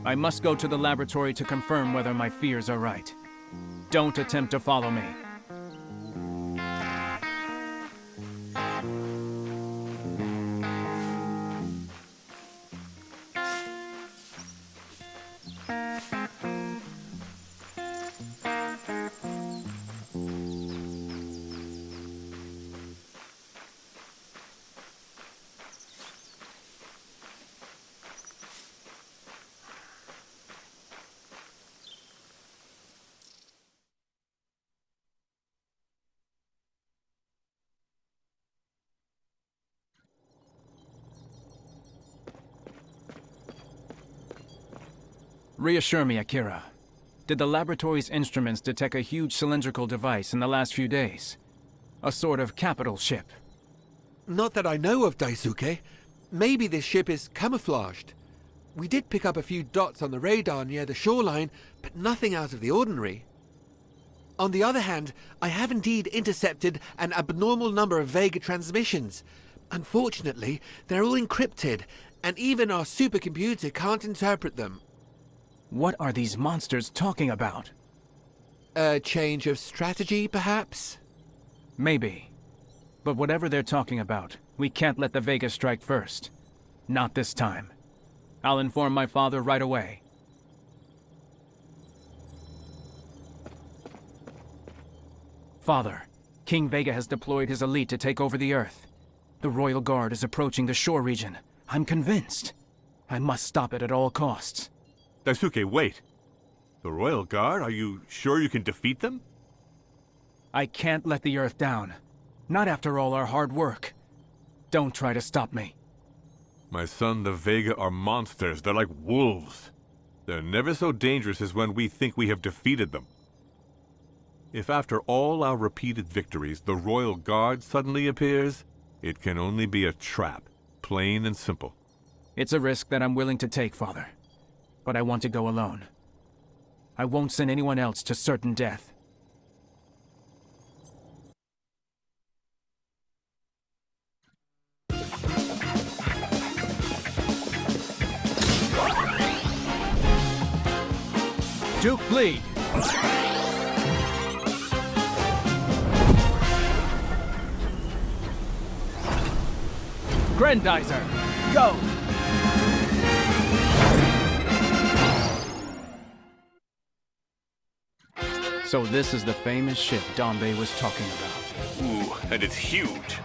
I must go to the laboratory to confirm whether my fears are right. Don't attempt to follow me. Reassure me, Akira. Did the laboratory's instruments detect a huge cylindrical device in the last few days? A sort of capital ship? Not that I know of, Daisuke. Maybe this ship is camouflaged. We did pick up a few dots on the radar near the shoreline, but nothing out of the ordinary. On the other hand, I have indeed intercepted an abnormal number of Vega transmissions. Unfortunately, they're all encrypted, and even our supercomputer can't interpret them. What are these monsters talking about? A change of strategy, perhaps? Maybe. But whatever they're talking about, we can't let the Vega strike first. Not this time. I'll inform my father right away. Father, King Vega has deployed his elite to take over the Earth. The Royal Guard is approaching the shore region. I'm convinced. I must stop it at all costs. Daisuke, wait. The Royal Guard? Are you sure you can defeat them? I can't let the Earth down. Not after all our hard work. Don't try to stop me. My son, the Vega are monsters. They're like wolves. They're never so dangerous as when we think we have defeated them. If after all our repeated victories, the Royal Guard suddenly appears, it can only be a trap, plain and simple. It's a risk that I'm willing to take, Father. But I want to go alone. I won't send anyone else to certain death. Duke Fleet! Grendizer, go! So this is the famous ship Dambe was talking about. Ooh, and it's huge.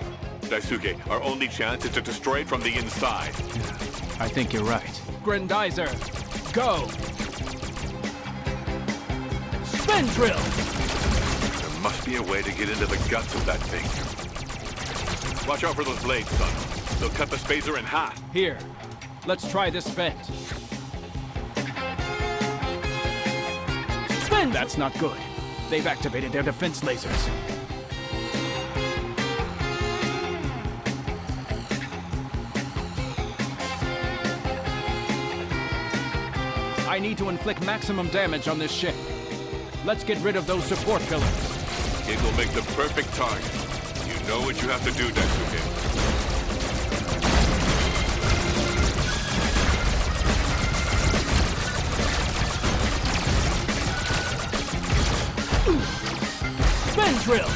Daisuke, our only chance is to destroy it from the inside. I think you're right. Grendizer, go! Spin drill! There must be a way to get into the guts of that thing. Watch out for those blades, son. They'll cut the spacer in half. Here, let's try this vent. Spin! That's not good. They've activated their defense lasers. I need to inflict maximum damage on this ship. Let's get rid of those support pillars. It will make the perfect target. You know what you have to do, Daisuke. Spin drill!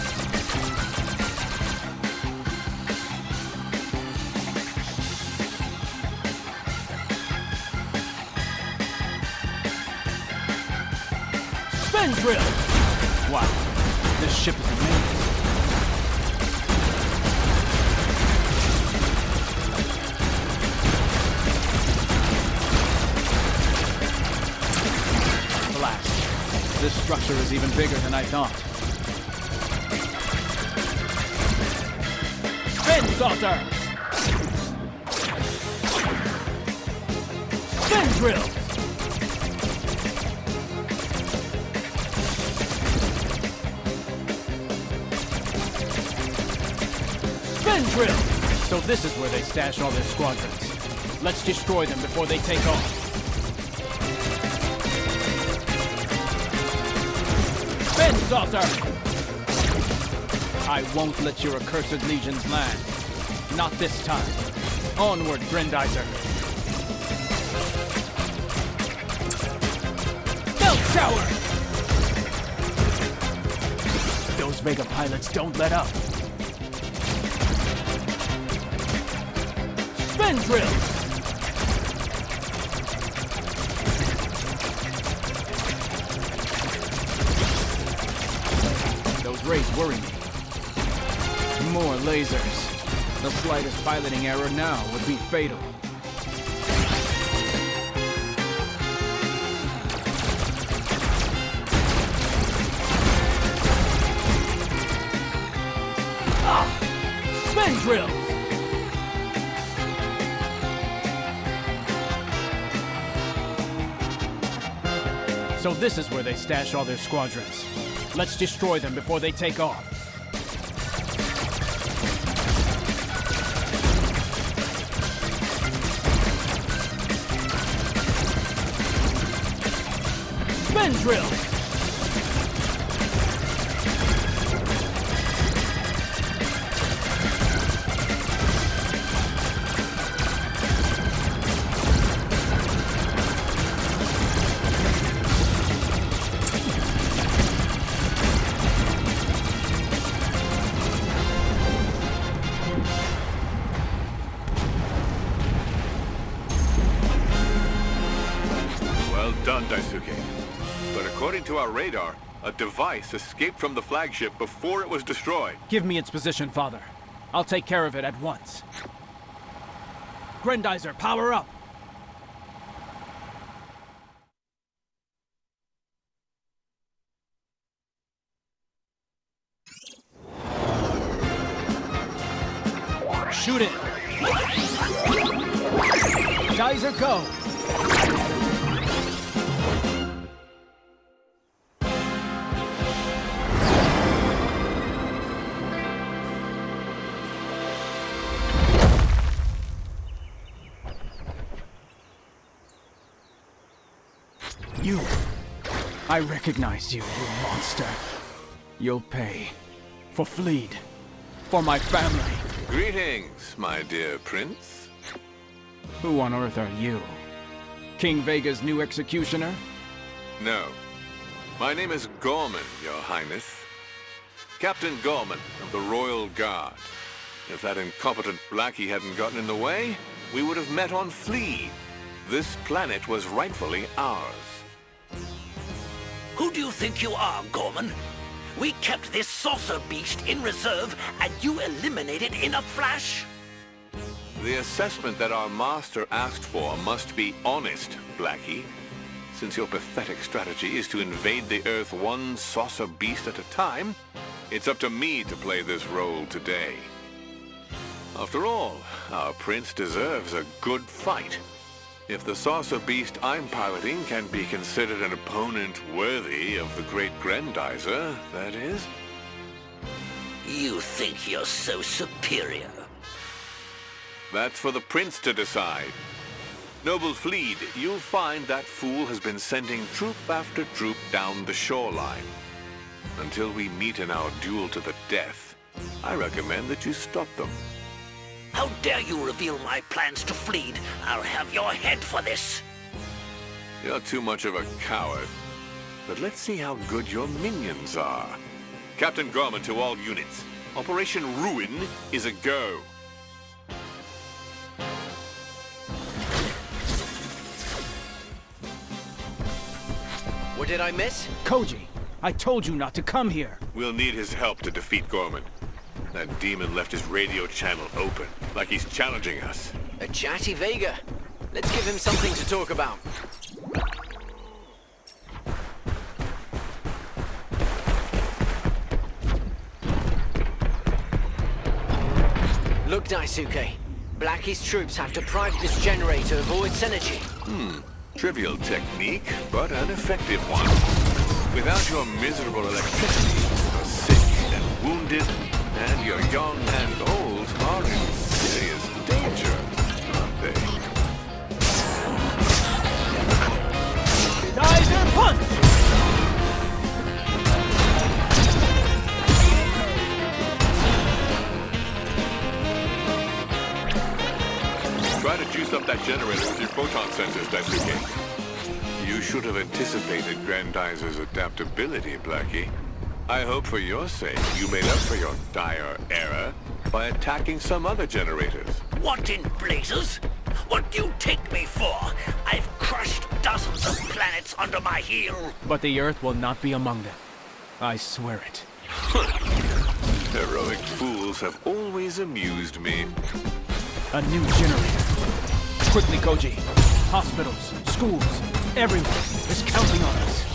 Spin drill! Wow, this ship is amazing. Blast. This structure is even bigger than I thought. Spin saucer! Spin drill! Spin drill! So this is where they stash all their squadrons. Let's destroy them before they take off. Spin saucer! I won't let your accursed legions land. Not this time. Onward, Grendizer. Belt shower! Those Vega pilots don't let up. Spin drill! Those rays worry me. More lasers. The slightest piloting error now would be fatal. Spin drill! So this is where they stash all their squadrons. Let's destroy them before they take off. Spin drill! Well done, Daisuke. But according to our radar, a device escaped from the flagship before it was destroyed. Give me its position, Father. I'll take care of it at once. Grendizer, power up! Shoot it! Geyser, go! You. I recognize you, you monster. You'll pay. For Fleed. For my family. Greetings, my dear prince. Who on earth are you? King Vega's new executioner? No. My name is Gorman, your highness. Captain Gorman of the Royal Guard. If that incompetent Blackie hadn't gotten in the way, we would have met on Fleed. This planet was rightfully ours. Who do you think you are, Gorman? We kept this saucer beast in reserve, and you eliminated in a flash? The assessment that our master asked for must be honest, Blackie. Since your pathetic strategy is to invade the Earth one saucer beast at a time, it's up to me to play this role today. After all, our prince deserves a good fight. If the saucer beast I'm piloting can be considered an opponent worthy of the great Grendizer, that is. You think you're so superior? That's for the prince to decide. Noble Fleed, you'll find that fool has been sending troop after troop down the shoreline. Until we meet in our duel to the death, I recommend that you stop them. How dare you reveal my plans to Fleed? I'll have your head for this. You're too much of a coward. But let's see how good your minions are. Captain Gorman to all units. Operation Ruin is a go. What did I miss? Koji, I told you not to come here. We'll need his help to defeat Gorman. That demon left his radio channel open, like he's challenging us. A chatty Vega. Let's give him something to talk about. Look, Daisuke. Blackie's troops have deprived this generator of all its energy. Trivial technique, but an effective one. Without your miserable electricity, you're sick and wounded, and your young and old are in serious danger, aren't they? Geyser punch! Try to juice up that generator with your photon sensors, Daisuke. You should have anticipated Grandizer's adaptability, Blackie. I hope for your sake you made up for your dire error by attacking some other generators. What in blazes? What do you take me for? I've crushed dozens of planets under my heel. But the Earth will not be among them. I swear it. Heroic fools have always amused me. A new generator. Quickly, Koji. Hospitals, schools, everyone is counting on us.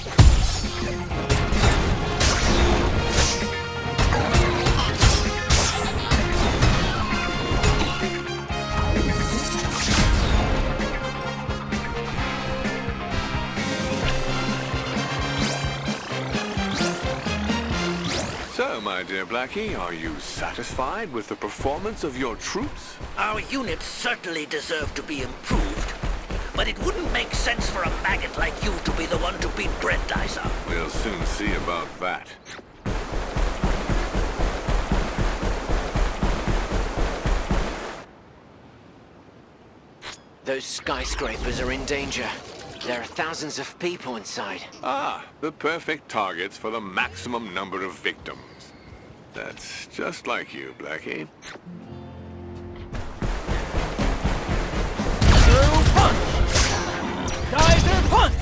dear Blackie, are you satisfied with the performance of your troops? Our units certainly deserve to be improved, but it wouldn't make sense for a maggot like you to be the one to beat Grendizer. We'll soon see about that. Those skyscrapers are in danger. There are thousands of people inside. Ah, the perfect targets for the maximum number of victims. That's just like you, Blackie. Through punch! Geyser punch!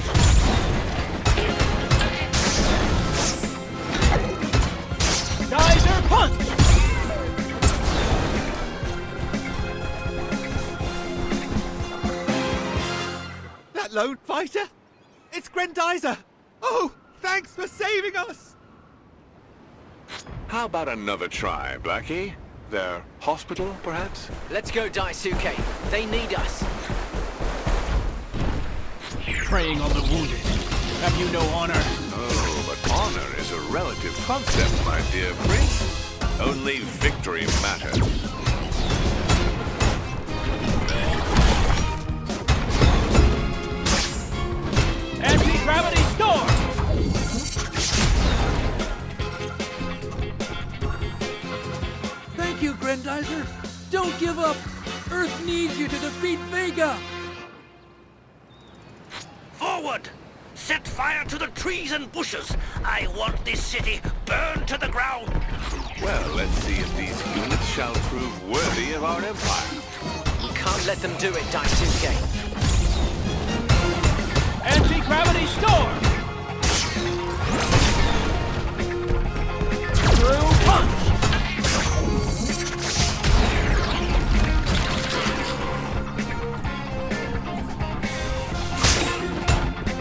Geyser punch! That lone fighter? It's Grendizer! Oh, thanks for saving us! How about another try, Blackie? Their hospital, perhaps? Let's go, Daisuke. They need us. Preying on the wounded. Have you no honor? Oh, but honor is a relative concept, my dear prince. Only victory matters. Anti-gravity storm! Thank you, Grendizer. Don't give up. Earth needs you to defeat Vega. Forward! Set fire to the trees and bushes! I want this city burned to the ground! Well, let's see if these units shall prove worthy of our empire. We can't let them do it, Daisuke. Anti-gravity storm! Through punch!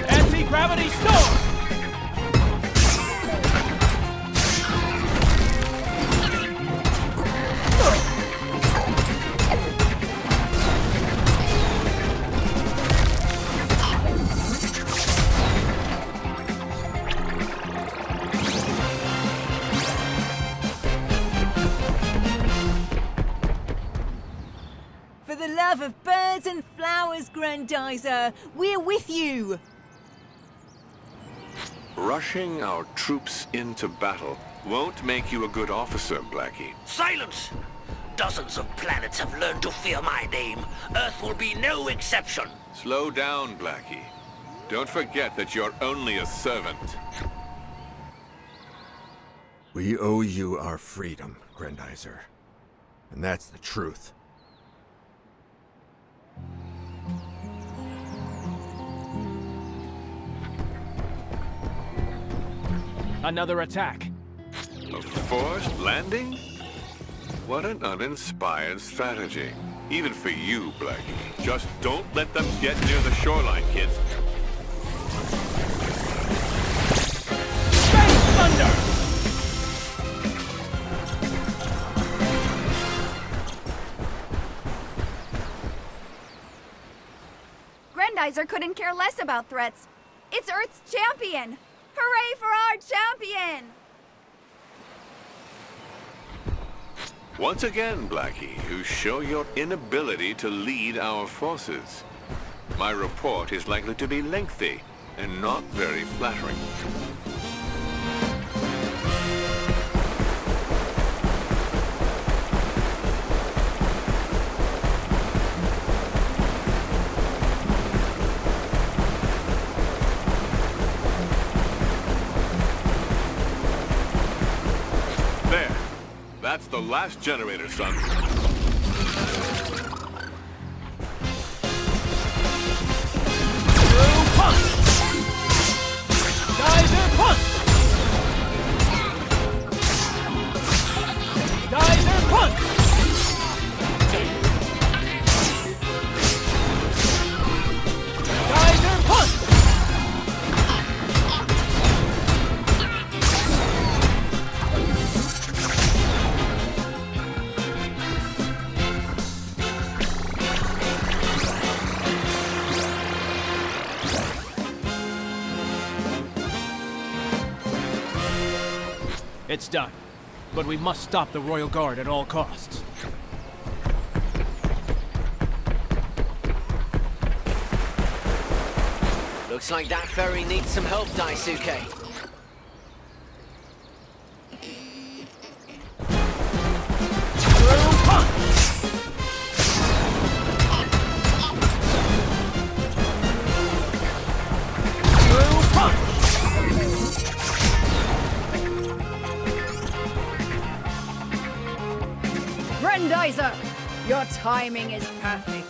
Anti-gravity storm! For the love of birds and flowers, Grendizer, we're with you! Rushing our troops into battle won't make you a good officer, Blackie. Silence! Dozens of planets have learned to fear my name. Earth will be no exception. Slow down, Blackie. Don't forget that you're only a servant. We owe you our freedom, Grendizer. And that's the truth. Another attack. A forced landing? What an uninspired strategy. Even for you, Blackie. Just don't let them get near the shoreline, kids. Space thunder! Grendizer couldn't care less about threats. It's Earth's champion! Hooray for our champion! Once again, Blackie, you show your inability to lead our forces. My report is likely to be lengthy and not very flattering. That's the last generator, son. Through punch! Geyser punch! Geyser punch! Geyser punch! It's done. but we must stop the Royal Guard at all costs. Looks like that ferry needs some help, Daisuke. Grendizer, your timing is perfect.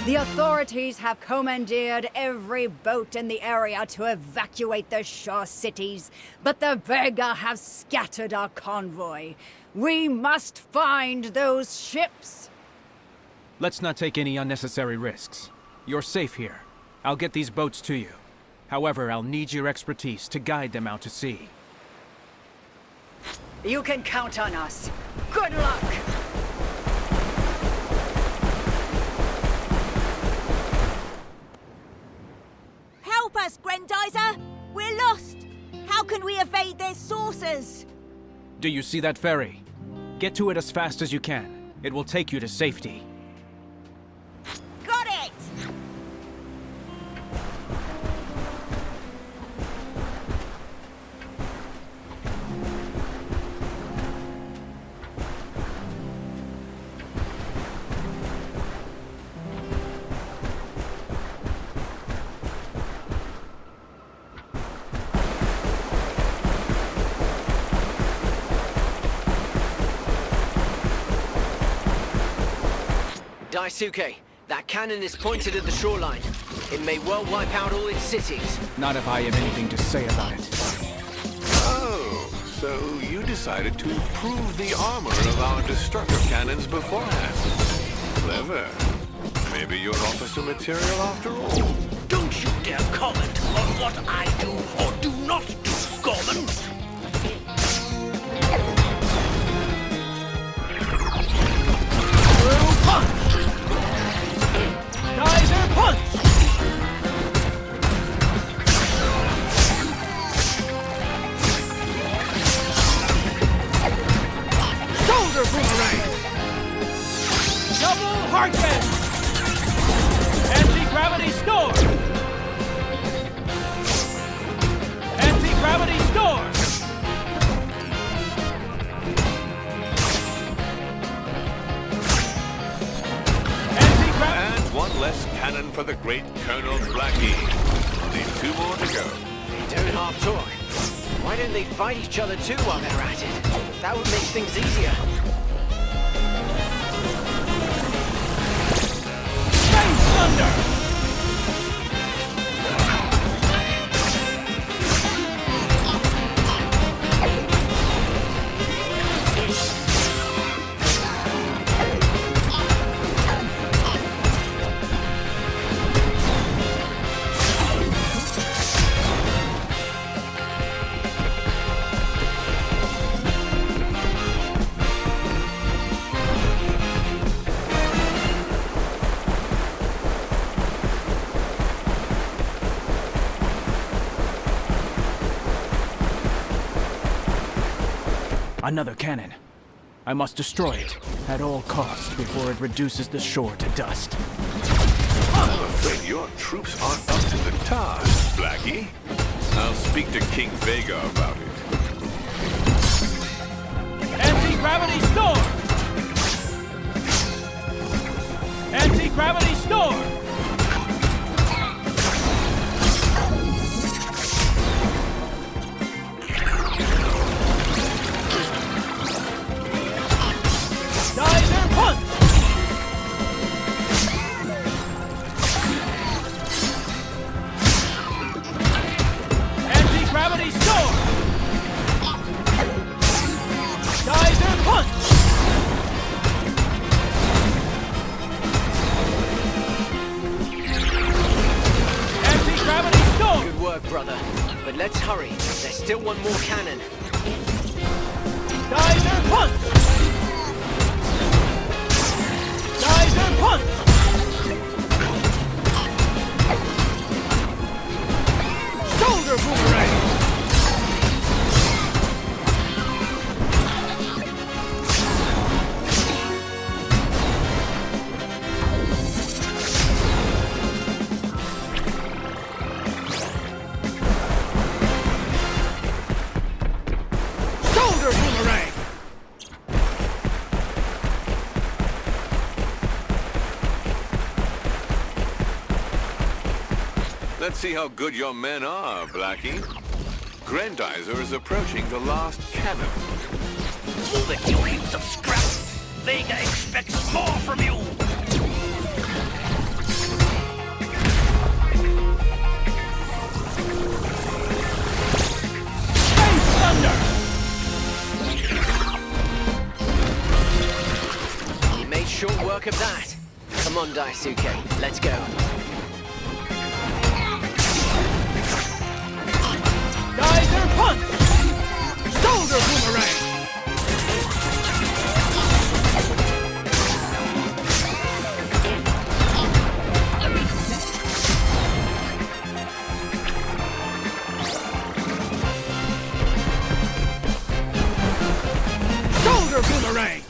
The authorities have commandeered every boat in the area to evacuate the shore cities, but the Vega have scattered our convoy. We must find those ships. Let's not take any unnecessary risks. You're safe here. I'll get these boats to you. However, I'll need your expertise to guide them out to sea. You can count on us. Good luck! Help us, Grendizer! We're lost! How can we evade their saucers? Do you see that ferry? Get to it as fast as you can. It will take you to safety. Got it! Daisuke, that cannon is pointed at the shoreline. It may well wipe out all its cities. Not if I have anything to say about it. Oh, so you decided to improve the armor of our destructive cannons beforehand. Clever. Maybe you're officer material after all. Don't you dare comment on what I do or do not do, Gorman! Geyser punch! Shoulder boomerang! Double heart bend! Anti-gravity store! Anti-gravity store! And one less cannon for the great Colonel Blackie. Only 2 more to go. They don't half talk. Why don't they fight each other too while they're at it? That would make things easier. Space Thunder! Another cannon. I must destroy it at all costs before it reduces the shore to dust. I'm afraid your troops aren't up to the task, Blackie. I'll speak to King Vega about it. Anti-gravity store! Anti-gravity store! Geyser punch! Anti-gravity store! Geyser punch! Anti-gravity store! Good work, brother. But let's hurry. There's still one more cannon. Geyser punch! Geyser punch! Shoulder boomerang! Let's see how good your men are, Blackie. Grendizer is approaching the last cannon. Move it, you heaps of scrap! Vega expects more from you! Space Thunder! You made short work of that. Come on, Daisuke, let's go. Geyser Punch! Shoulder Boomerang! Shoulder Boomerang!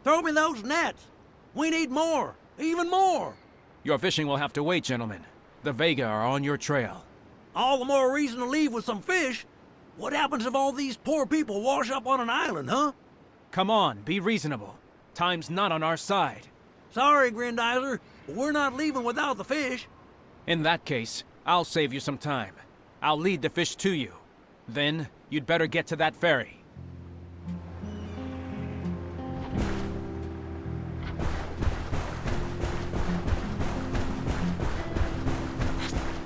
Throw me those nets! We need more! Even more! Your fishing will have to wait, gentlemen. The Vega are on your trail. All the more reason to leave with some fish. What happens if all these poor people wash up on an island, huh? Come on, be reasonable. Time's not on our side. Sorry, Grendizer, but we're not leaving without the fish. In that case, I'll save you some time. I'll lead the fish to you. Then, you'd better get to that ferry.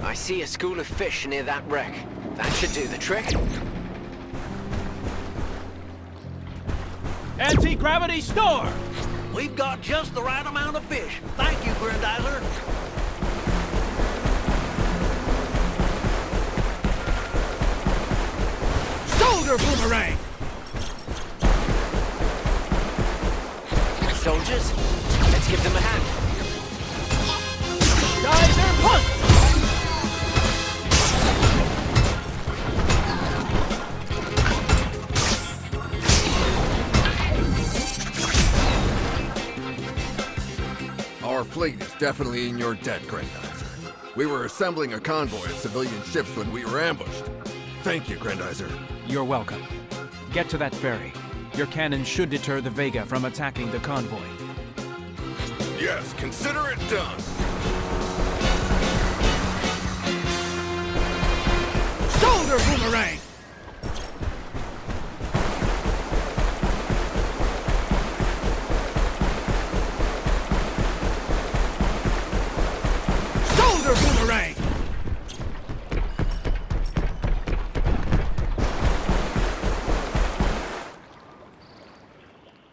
I see a school of fish near that wreck. That should do the trick. Anti-gravity store! We've got just the right amount of fish. Thank you, Grendizer. Shoulder Boomerang! Soldiers, let's give them a hand. Geyser Punch! Our fleet is definitely in your debt, Grendizer. We were assembling a convoy of civilian ships when we were ambushed. Thank you, Grendizer. You're welcome. Get to that ferry. Your cannon should deter the Vega from attacking the convoy. Yes, consider it done. Shoulder Boomerang! Shoulder Boomerang!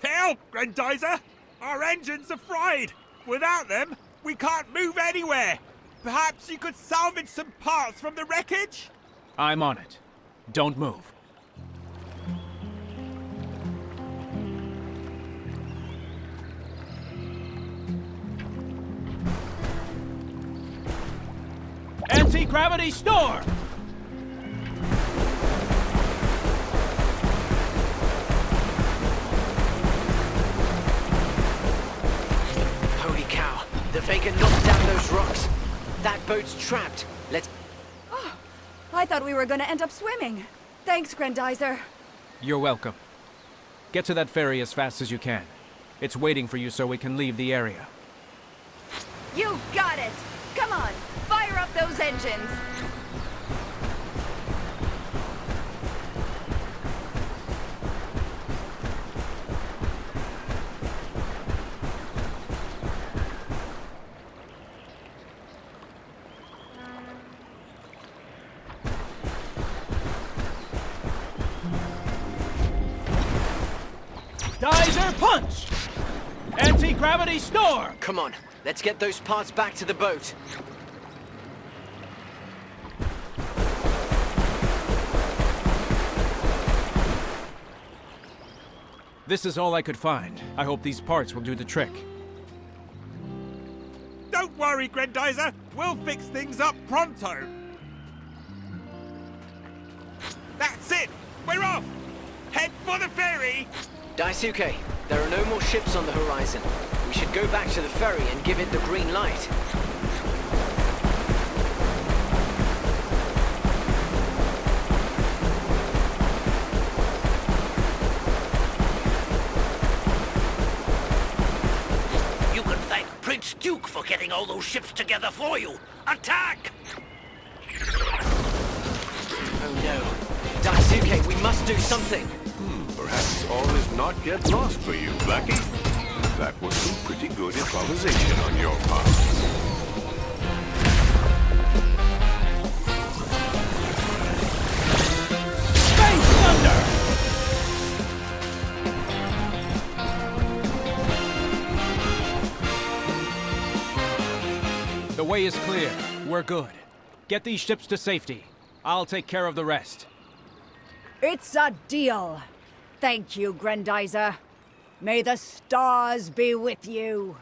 Help, Grendizer! Our engines are fried! Without them, we can't move anywhere! Perhaps you could salvage some parts from the wreckage? I'm on it. Don't move. Anti-gravity store! Holy cow, the Vega knocked down those rocks. That boat's trapped. Let's... Oh, I thought we were gonna end up swimming. Thanks, Grendizer. You're welcome. Get to that ferry as fast as you can. It's waiting for you so we can leave the area. You got it! Come on, fire up those engines! Geyser Punch! Anti-gravity store! Come on, let's get those parts back to the boat. This is all I could find. I hope these parts will do the trick. Don't worry, Grendizer. We'll fix things up pronto. That's it. We're off. Head for the ferry. Daisuke, there are no more ships on the horizon. We should go back to the ferry and give it the green light. getting all those ships together for you. Attack! Oh no. Daisuke, we must do something. Perhaps all is not yet lost for you, Blackie. That was some pretty good improvisation on your part. Space Thunder! The way is clear. We're good. Get these ships to safety. I'll take care of the rest. It's a deal. Thank you, Grendizer. May the stars be with you.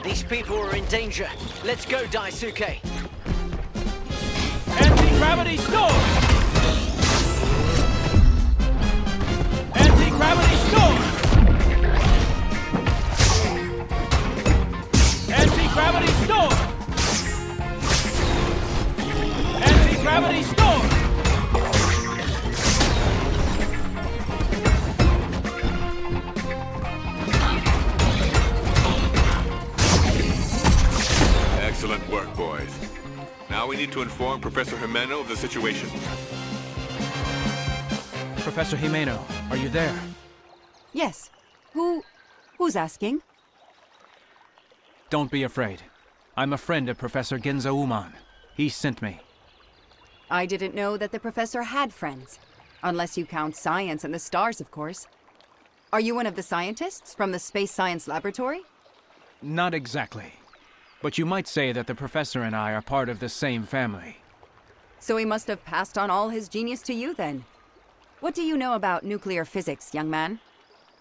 These people are in danger. Let's go, Daisuke. Anti-gravity storm! Anti-gravity storm! Anti-gravity storm! Anti-gravity storm! Excellent work, boys. Now we need to inform Professor Himeno of the situation. Professor Himeno, are you there? Yes. Who's asking? Don't be afraid. I'm a friend of Professor Genzo Uman. He sent me. I didn't know that the professor had friends. Unless you count science and the stars, of course. Are you one of the scientists from the Space Science Laboratory? Not exactly. But you might say that the professor and I are part of the same family. So he must have passed on all his genius to you, then. What do you know about nuclear physics, young man?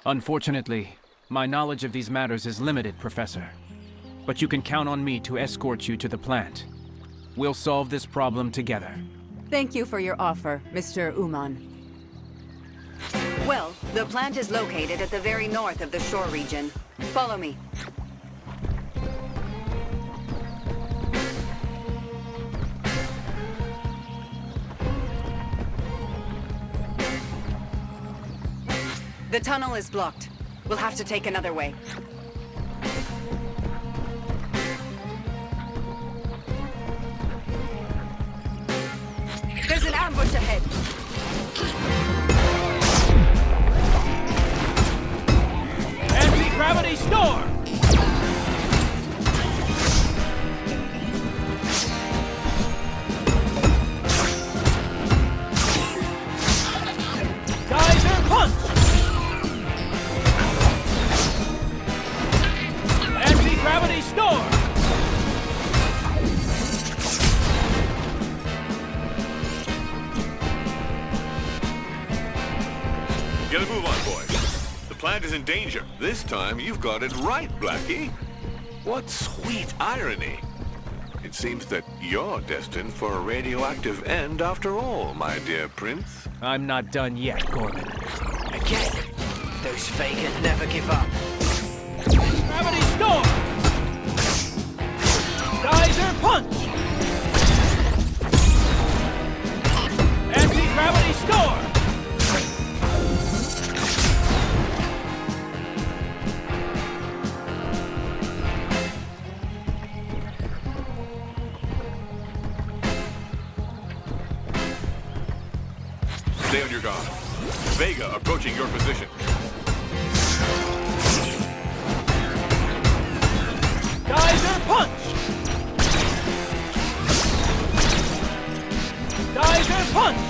Unfortunately, my knowledge of these matters is limited, Professor. But you can count on me to escort you to the plant. We'll solve this problem together. Thank you for your offer, Mr. Uman. Well, the plant is located at the very north of the shore region. Follow me. The tunnel is blocked. We'll have to take another way. There's an ambush ahead. Anti-gravity storm! Geyser punch! Anti-gravity storm! Get a move on, boys. The plant is in danger. This time, you've got it right, Blackie. What sweet irony. It seems that you're destined for a radioactive end after all, my dear prince. I'm not done yet, Gorman. Again, those Vega never give up. Gravity storm! Geyser punch! Anti-gravity storm! Stay on your guard. Vega approaching your position. Geyser punch! Geyser punch!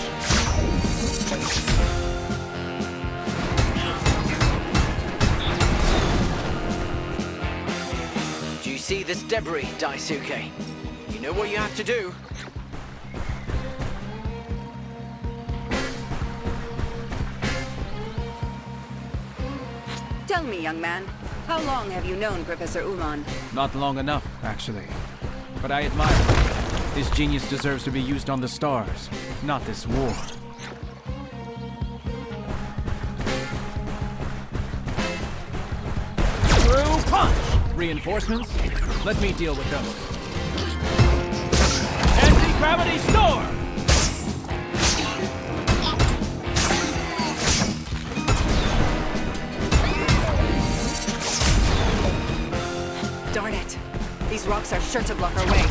Do you see this debris, Daisuke? You know what you have to do. Tell me, young man, how long have you known Professor Uman? Not long enough, actually. But I admire him. His genius deserves to be used on the stars, not this war. Through punch! Reinforcements? Let me deal with those. Anti-gravity storm! Darn it. These rocks are sure to block our way.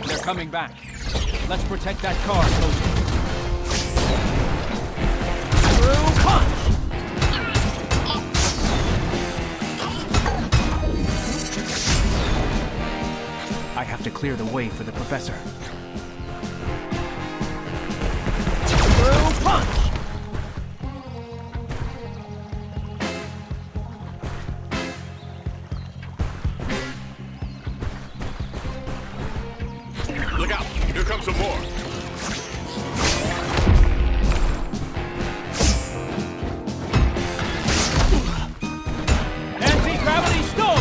They're coming back. Let's protect that car, Koji. Through punch! I have to clear the way for the professor. Through punch! Look out! Here comes some more! Anti-gravity storm!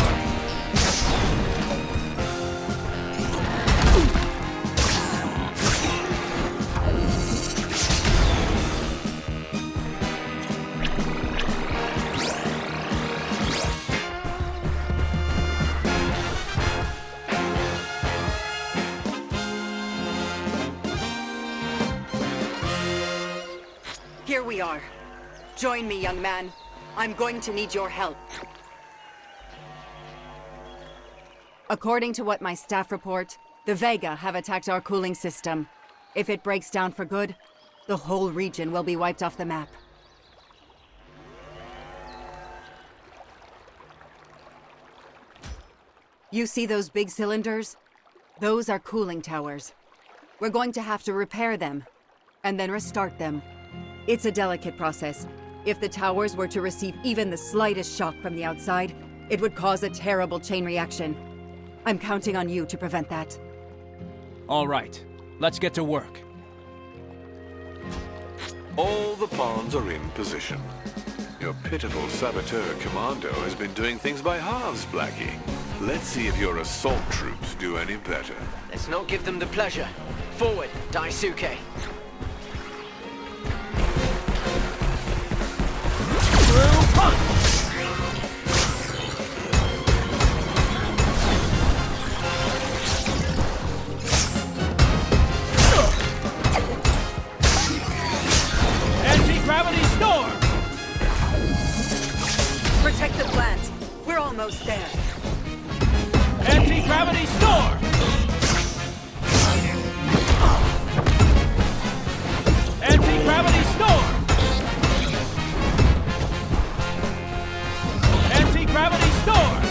Here we are. Join me, young man. I'm going to need your help. According to what my staff report, the Vega have attacked our cooling system. If it breaks down for good, the whole region will be wiped off the map. You see those big cylinders? Those are cooling towers. We're going to have to repair them, and then restart them. It's a delicate process. If the towers were to receive even the slightest shock from the outside, it would cause a terrible chain reaction. I'm counting on you to prevent that. All right, let's get to work. All the pawns are in position. Your pitiful saboteur commando has been doing things by halves, Blackie. Let's see if your assault troops do any better. Let's not give them the pleasure. Forward, Daisuke. Through punch! Anti-gravity storm! Protect the plant. We're almost there. Anti-gravity storm! Anti-gravity storm! Anti-gravity storm!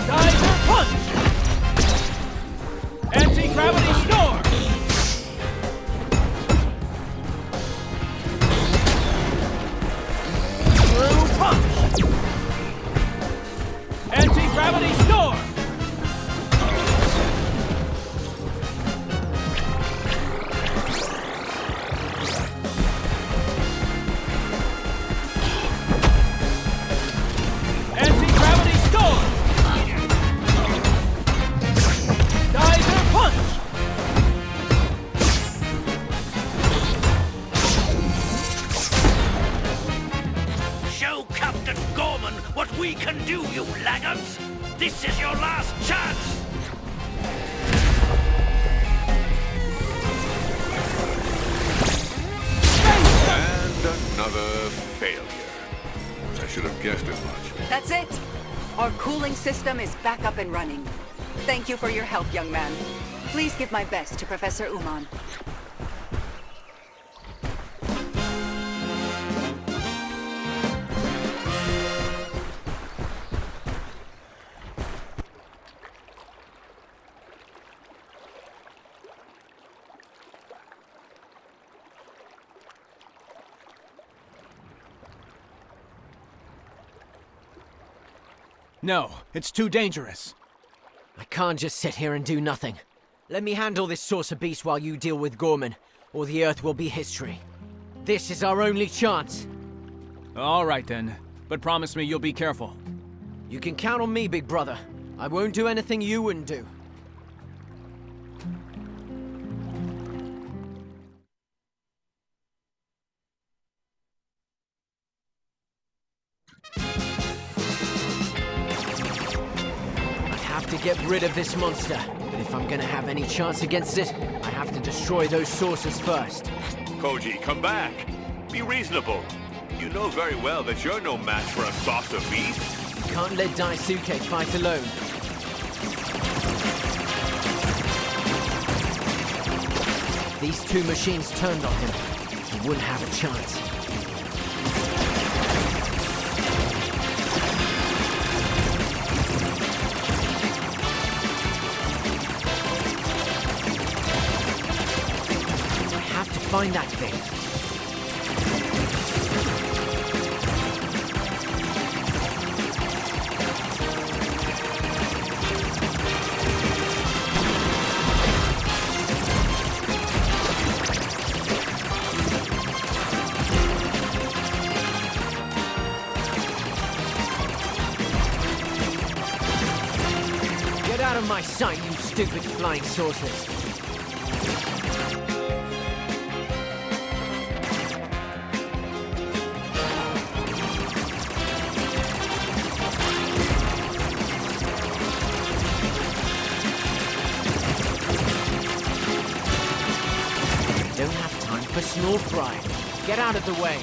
Geyser punch! Anti-gravity storm! Through punch! Anti-gravity storm! Anti-gravity storm! Geyser punch! Show Captain Gorman what we can do, you laggards! This is your last chance! And another failure. I should have guessed as much. That's it. Our cooling system is back up and running. Thank you for your help, young man. Please give my best to Professor Uman. No, it's too dangerous. I can't just sit here and do nothing. Let me handle this saucer beast while you deal with Gorman, or the Earth will be history. This is our only chance. All right then, but promise me you'll be careful. You can count on me, big brother. I won't do anything you wouldn't do. I have to get rid of this monster, but if I'm gonna have any chance against it, I have to destroy those saucers first. Koji, come back. Be reasonable. You know very well that you're no match for a saucer beast. You can't let Daisuke fight alone. These two machines turned on him. He wouldn't have a chance. Find that thing. Get out of my sight, you stupid flying saucers. Snore fry. Get out of the way.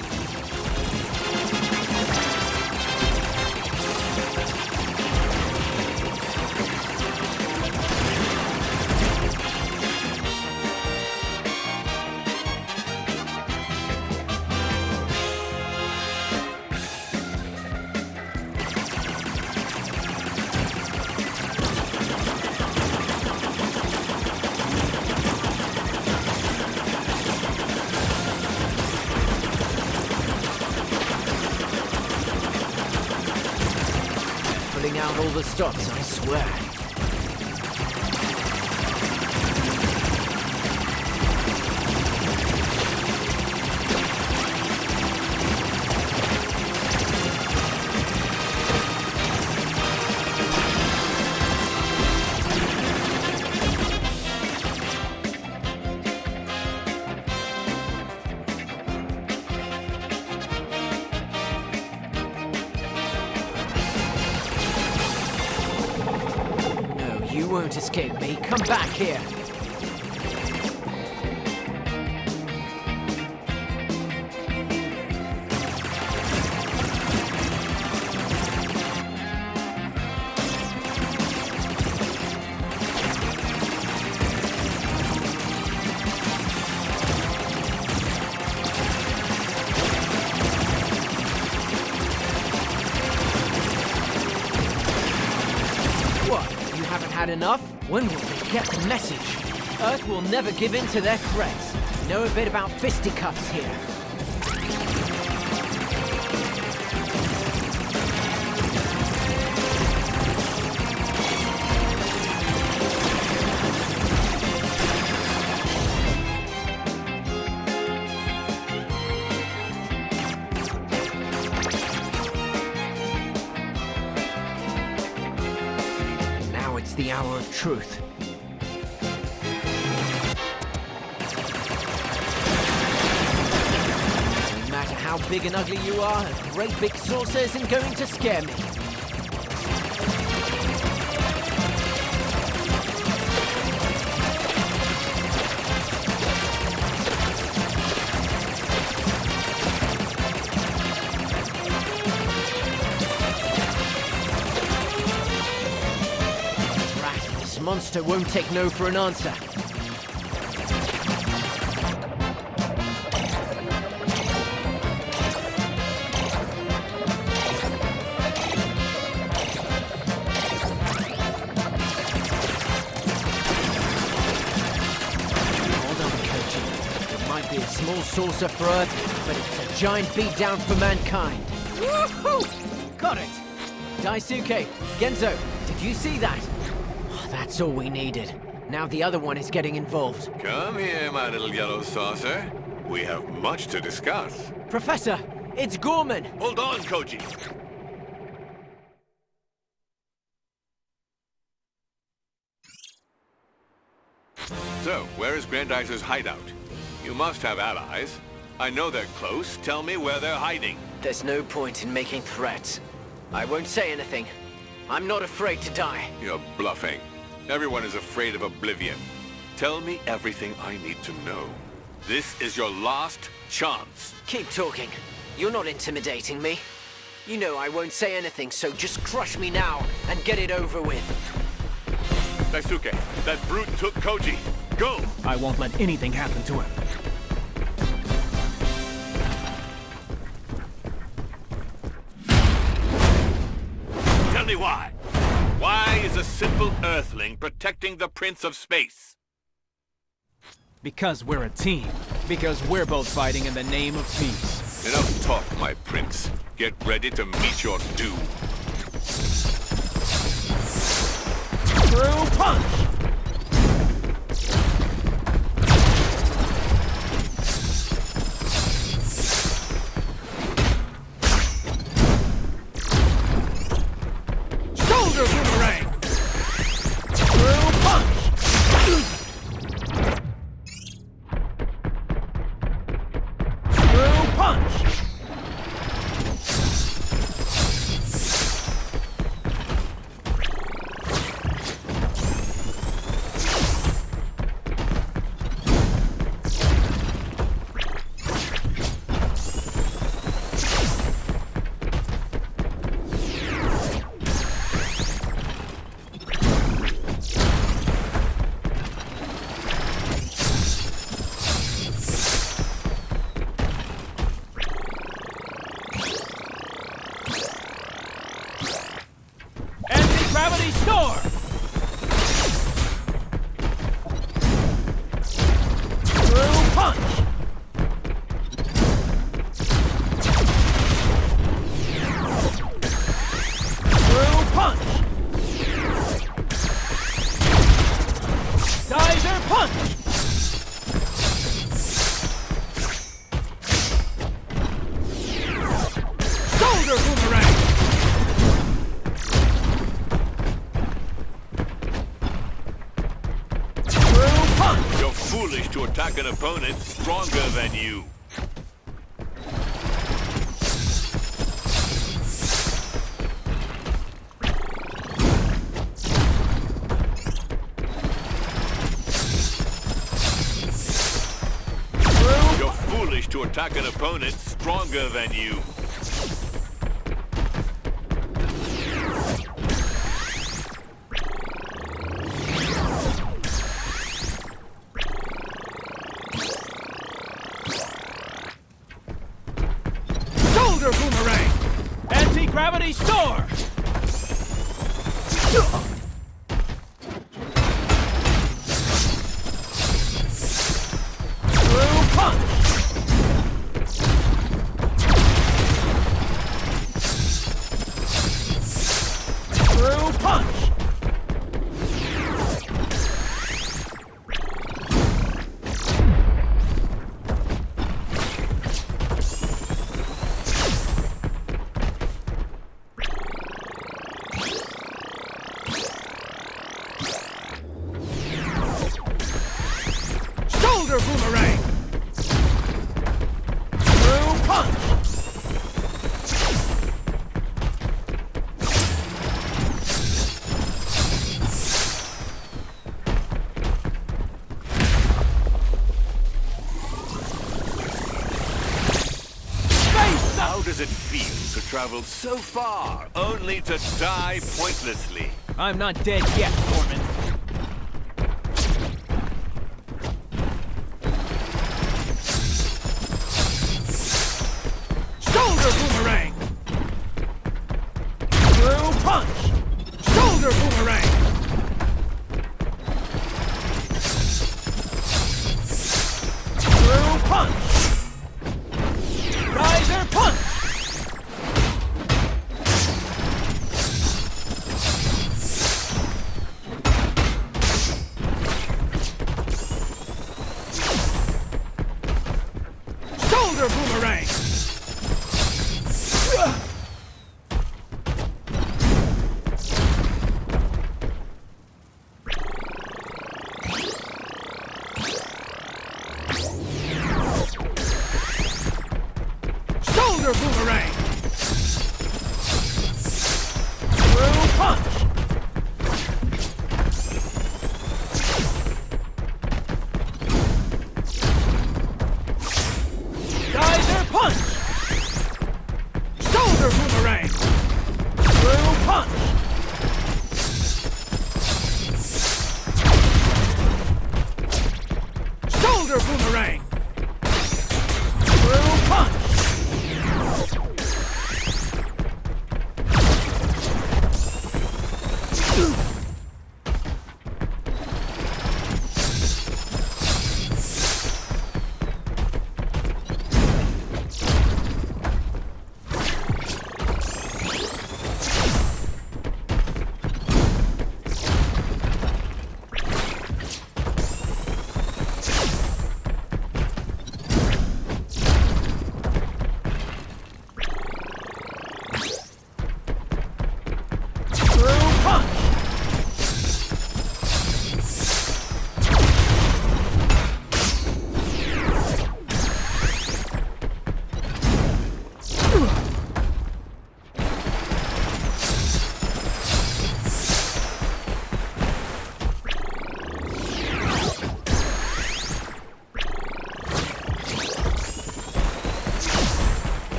Out all the stops, I swear. You won't escape me. Come back here. Had enough? When will they get the message? Earth will never give in to their threats. Know a bit about fisticuffs here. The hour of truth. No matter how big and ugly you are, a great big saucer isn't going to scare me. Monster won't take no for an answer. Hold on, Koji. It might be a small saucer for Earth, but it's a giant beatdown for mankind. Woohoo! Got it! Daisuke, Genzo, did you see that? Oh, that's all we needed. Now the other one is getting involved. Come here, my little yellow saucer. We have much to discuss. Professor, it's Gorman! Hold on, Koji. So, where is Grendizer's hideout? You must have allies. I know they're close. Tell me where they're hiding. There's no point in making threats. I won't say anything. I'm not afraid to die. You're bluffing. Everyone is afraid of oblivion. Tell me everything I need to know. This is your last chance. Keep talking. You're not intimidating me. You know I won't say anything, so just crush me now and get it over with. Daisuke, that brute took Koji. Go! I won't let anything happen to him. Tell me why. Why is a simple Earthling protecting the Prince of Space? Because we're a team. Because we're both fighting in the name of peace. Enough talk, my prince. Get ready to meet your doom. True punch! Shoulder boomerang! True punch! True punch! Gravity store! True punch! True punch! Geyser punch! Shoulder boomerang! You're foolish to attack an opponent stronger than you. You're foolish to attack an opponent stronger than you. Shoulder boomerang! Anti-gravity store! True punch! True punch! Shoulder boomerang! True punch! How does it feel to travel so far, only to die pointlessly? I'm not dead yet, Gorman. Shoulder boomerang! True punch! Shoulder boomerang! True punch! Geyser punch!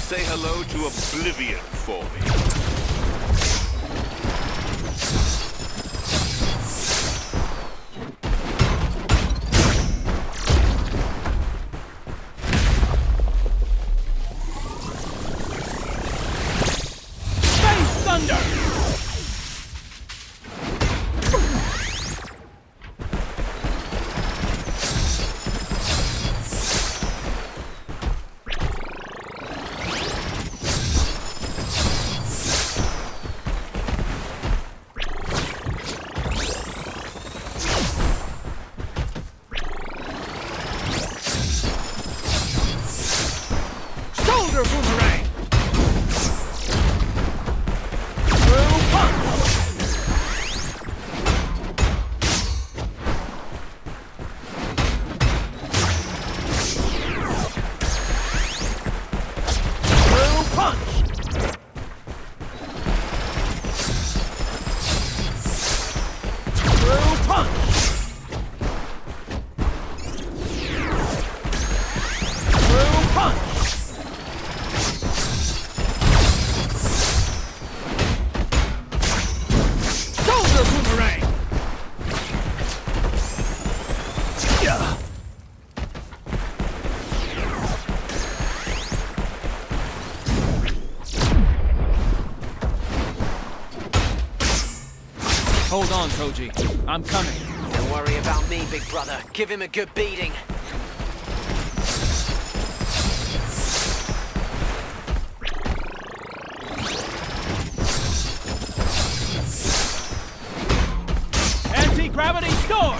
say hello to Oblivion for me. Hold on, Koji. I'm coming. Don't worry about me, big brother. Give him a good beating. Anti-gravity storm!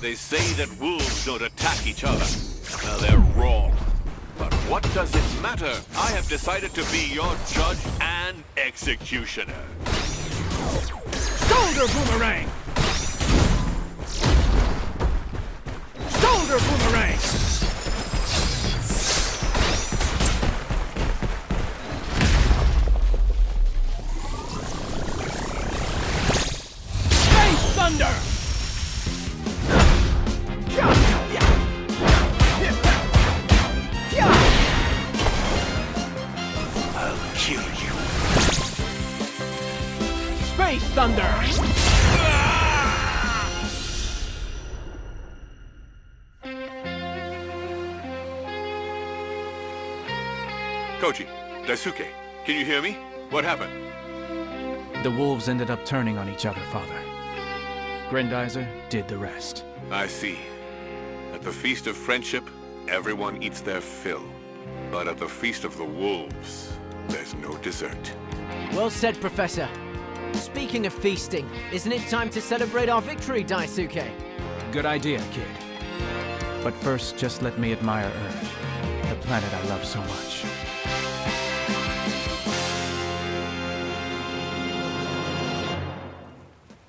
They say that wolves don't attack each other. Now they're wrong. But what does it matter? I have decided to be your judge and executioner. Shoulder boomerang! Shoulder boomerang! Space thunder! I'll kill you. Space thunder! Koji, Daisuke, can you hear me? What happened? The wolves ended up turning on each other, Father. Grendizer did the rest. I see. At the Feast of Friendship, everyone eats their fill. But at the Feast of the Wolves, there's no dessert. Well said, Professor. Speaking of feasting, isn't it time to celebrate our victory, Daisuke? Good idea, kid. But first, just let me admire Earth, the planet I love so much.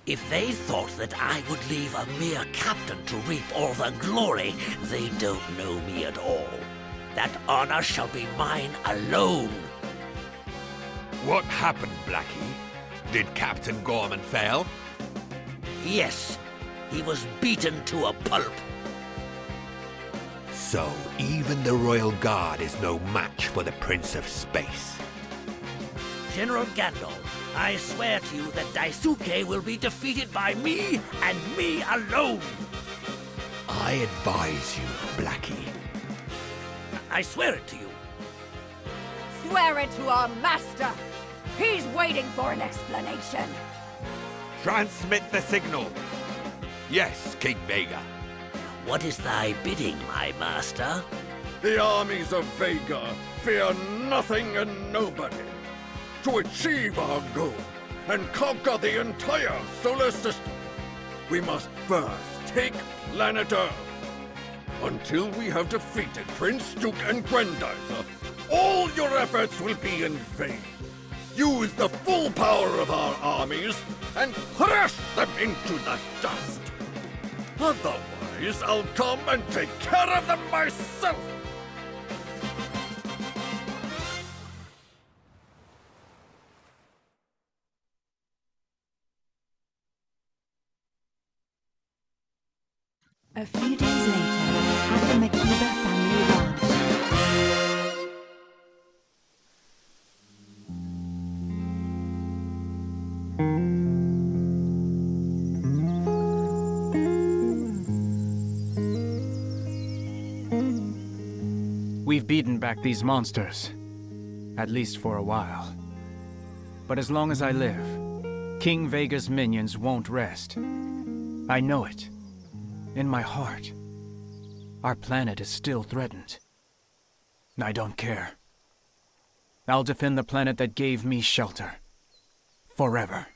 If they thought that I would leave a mere captain to reap all the glory, they don't know me at all. That honor shall be mine alone. What happened, Blackie? Did Captain Gorman fail? Yes, he was beaten to a pulp. So even the Royal Guard is no match for the Prince of Space. General Gandalf, I swear to you that Daisuke will be defeated by me and me alone. I advise you, Blackie. I swear it to you. Swear it to our master. He's waiting for an explanation. Transmit the signal. Yes, King Vega. What is thy bidding, my master? The armies of Vega fear nothing and nobody. To achieve our goal and conquer the entire solar system, we must first take planet Earth. Until we have defeated Prince Duke and Grendizer, all your efforts will be in vain. Use the full power of our armies and crush them into the dust. Otherwise, I'll come and take care of them myself. A few days later, at the Makiba family ranch. We've beaten back these monsters, at least for a while. But as long as I live, King Vega's minions won't rest. I know it. In my heart, our planet is still threatened. I don't care. I'll defend the planet that gave me shelter. Forever.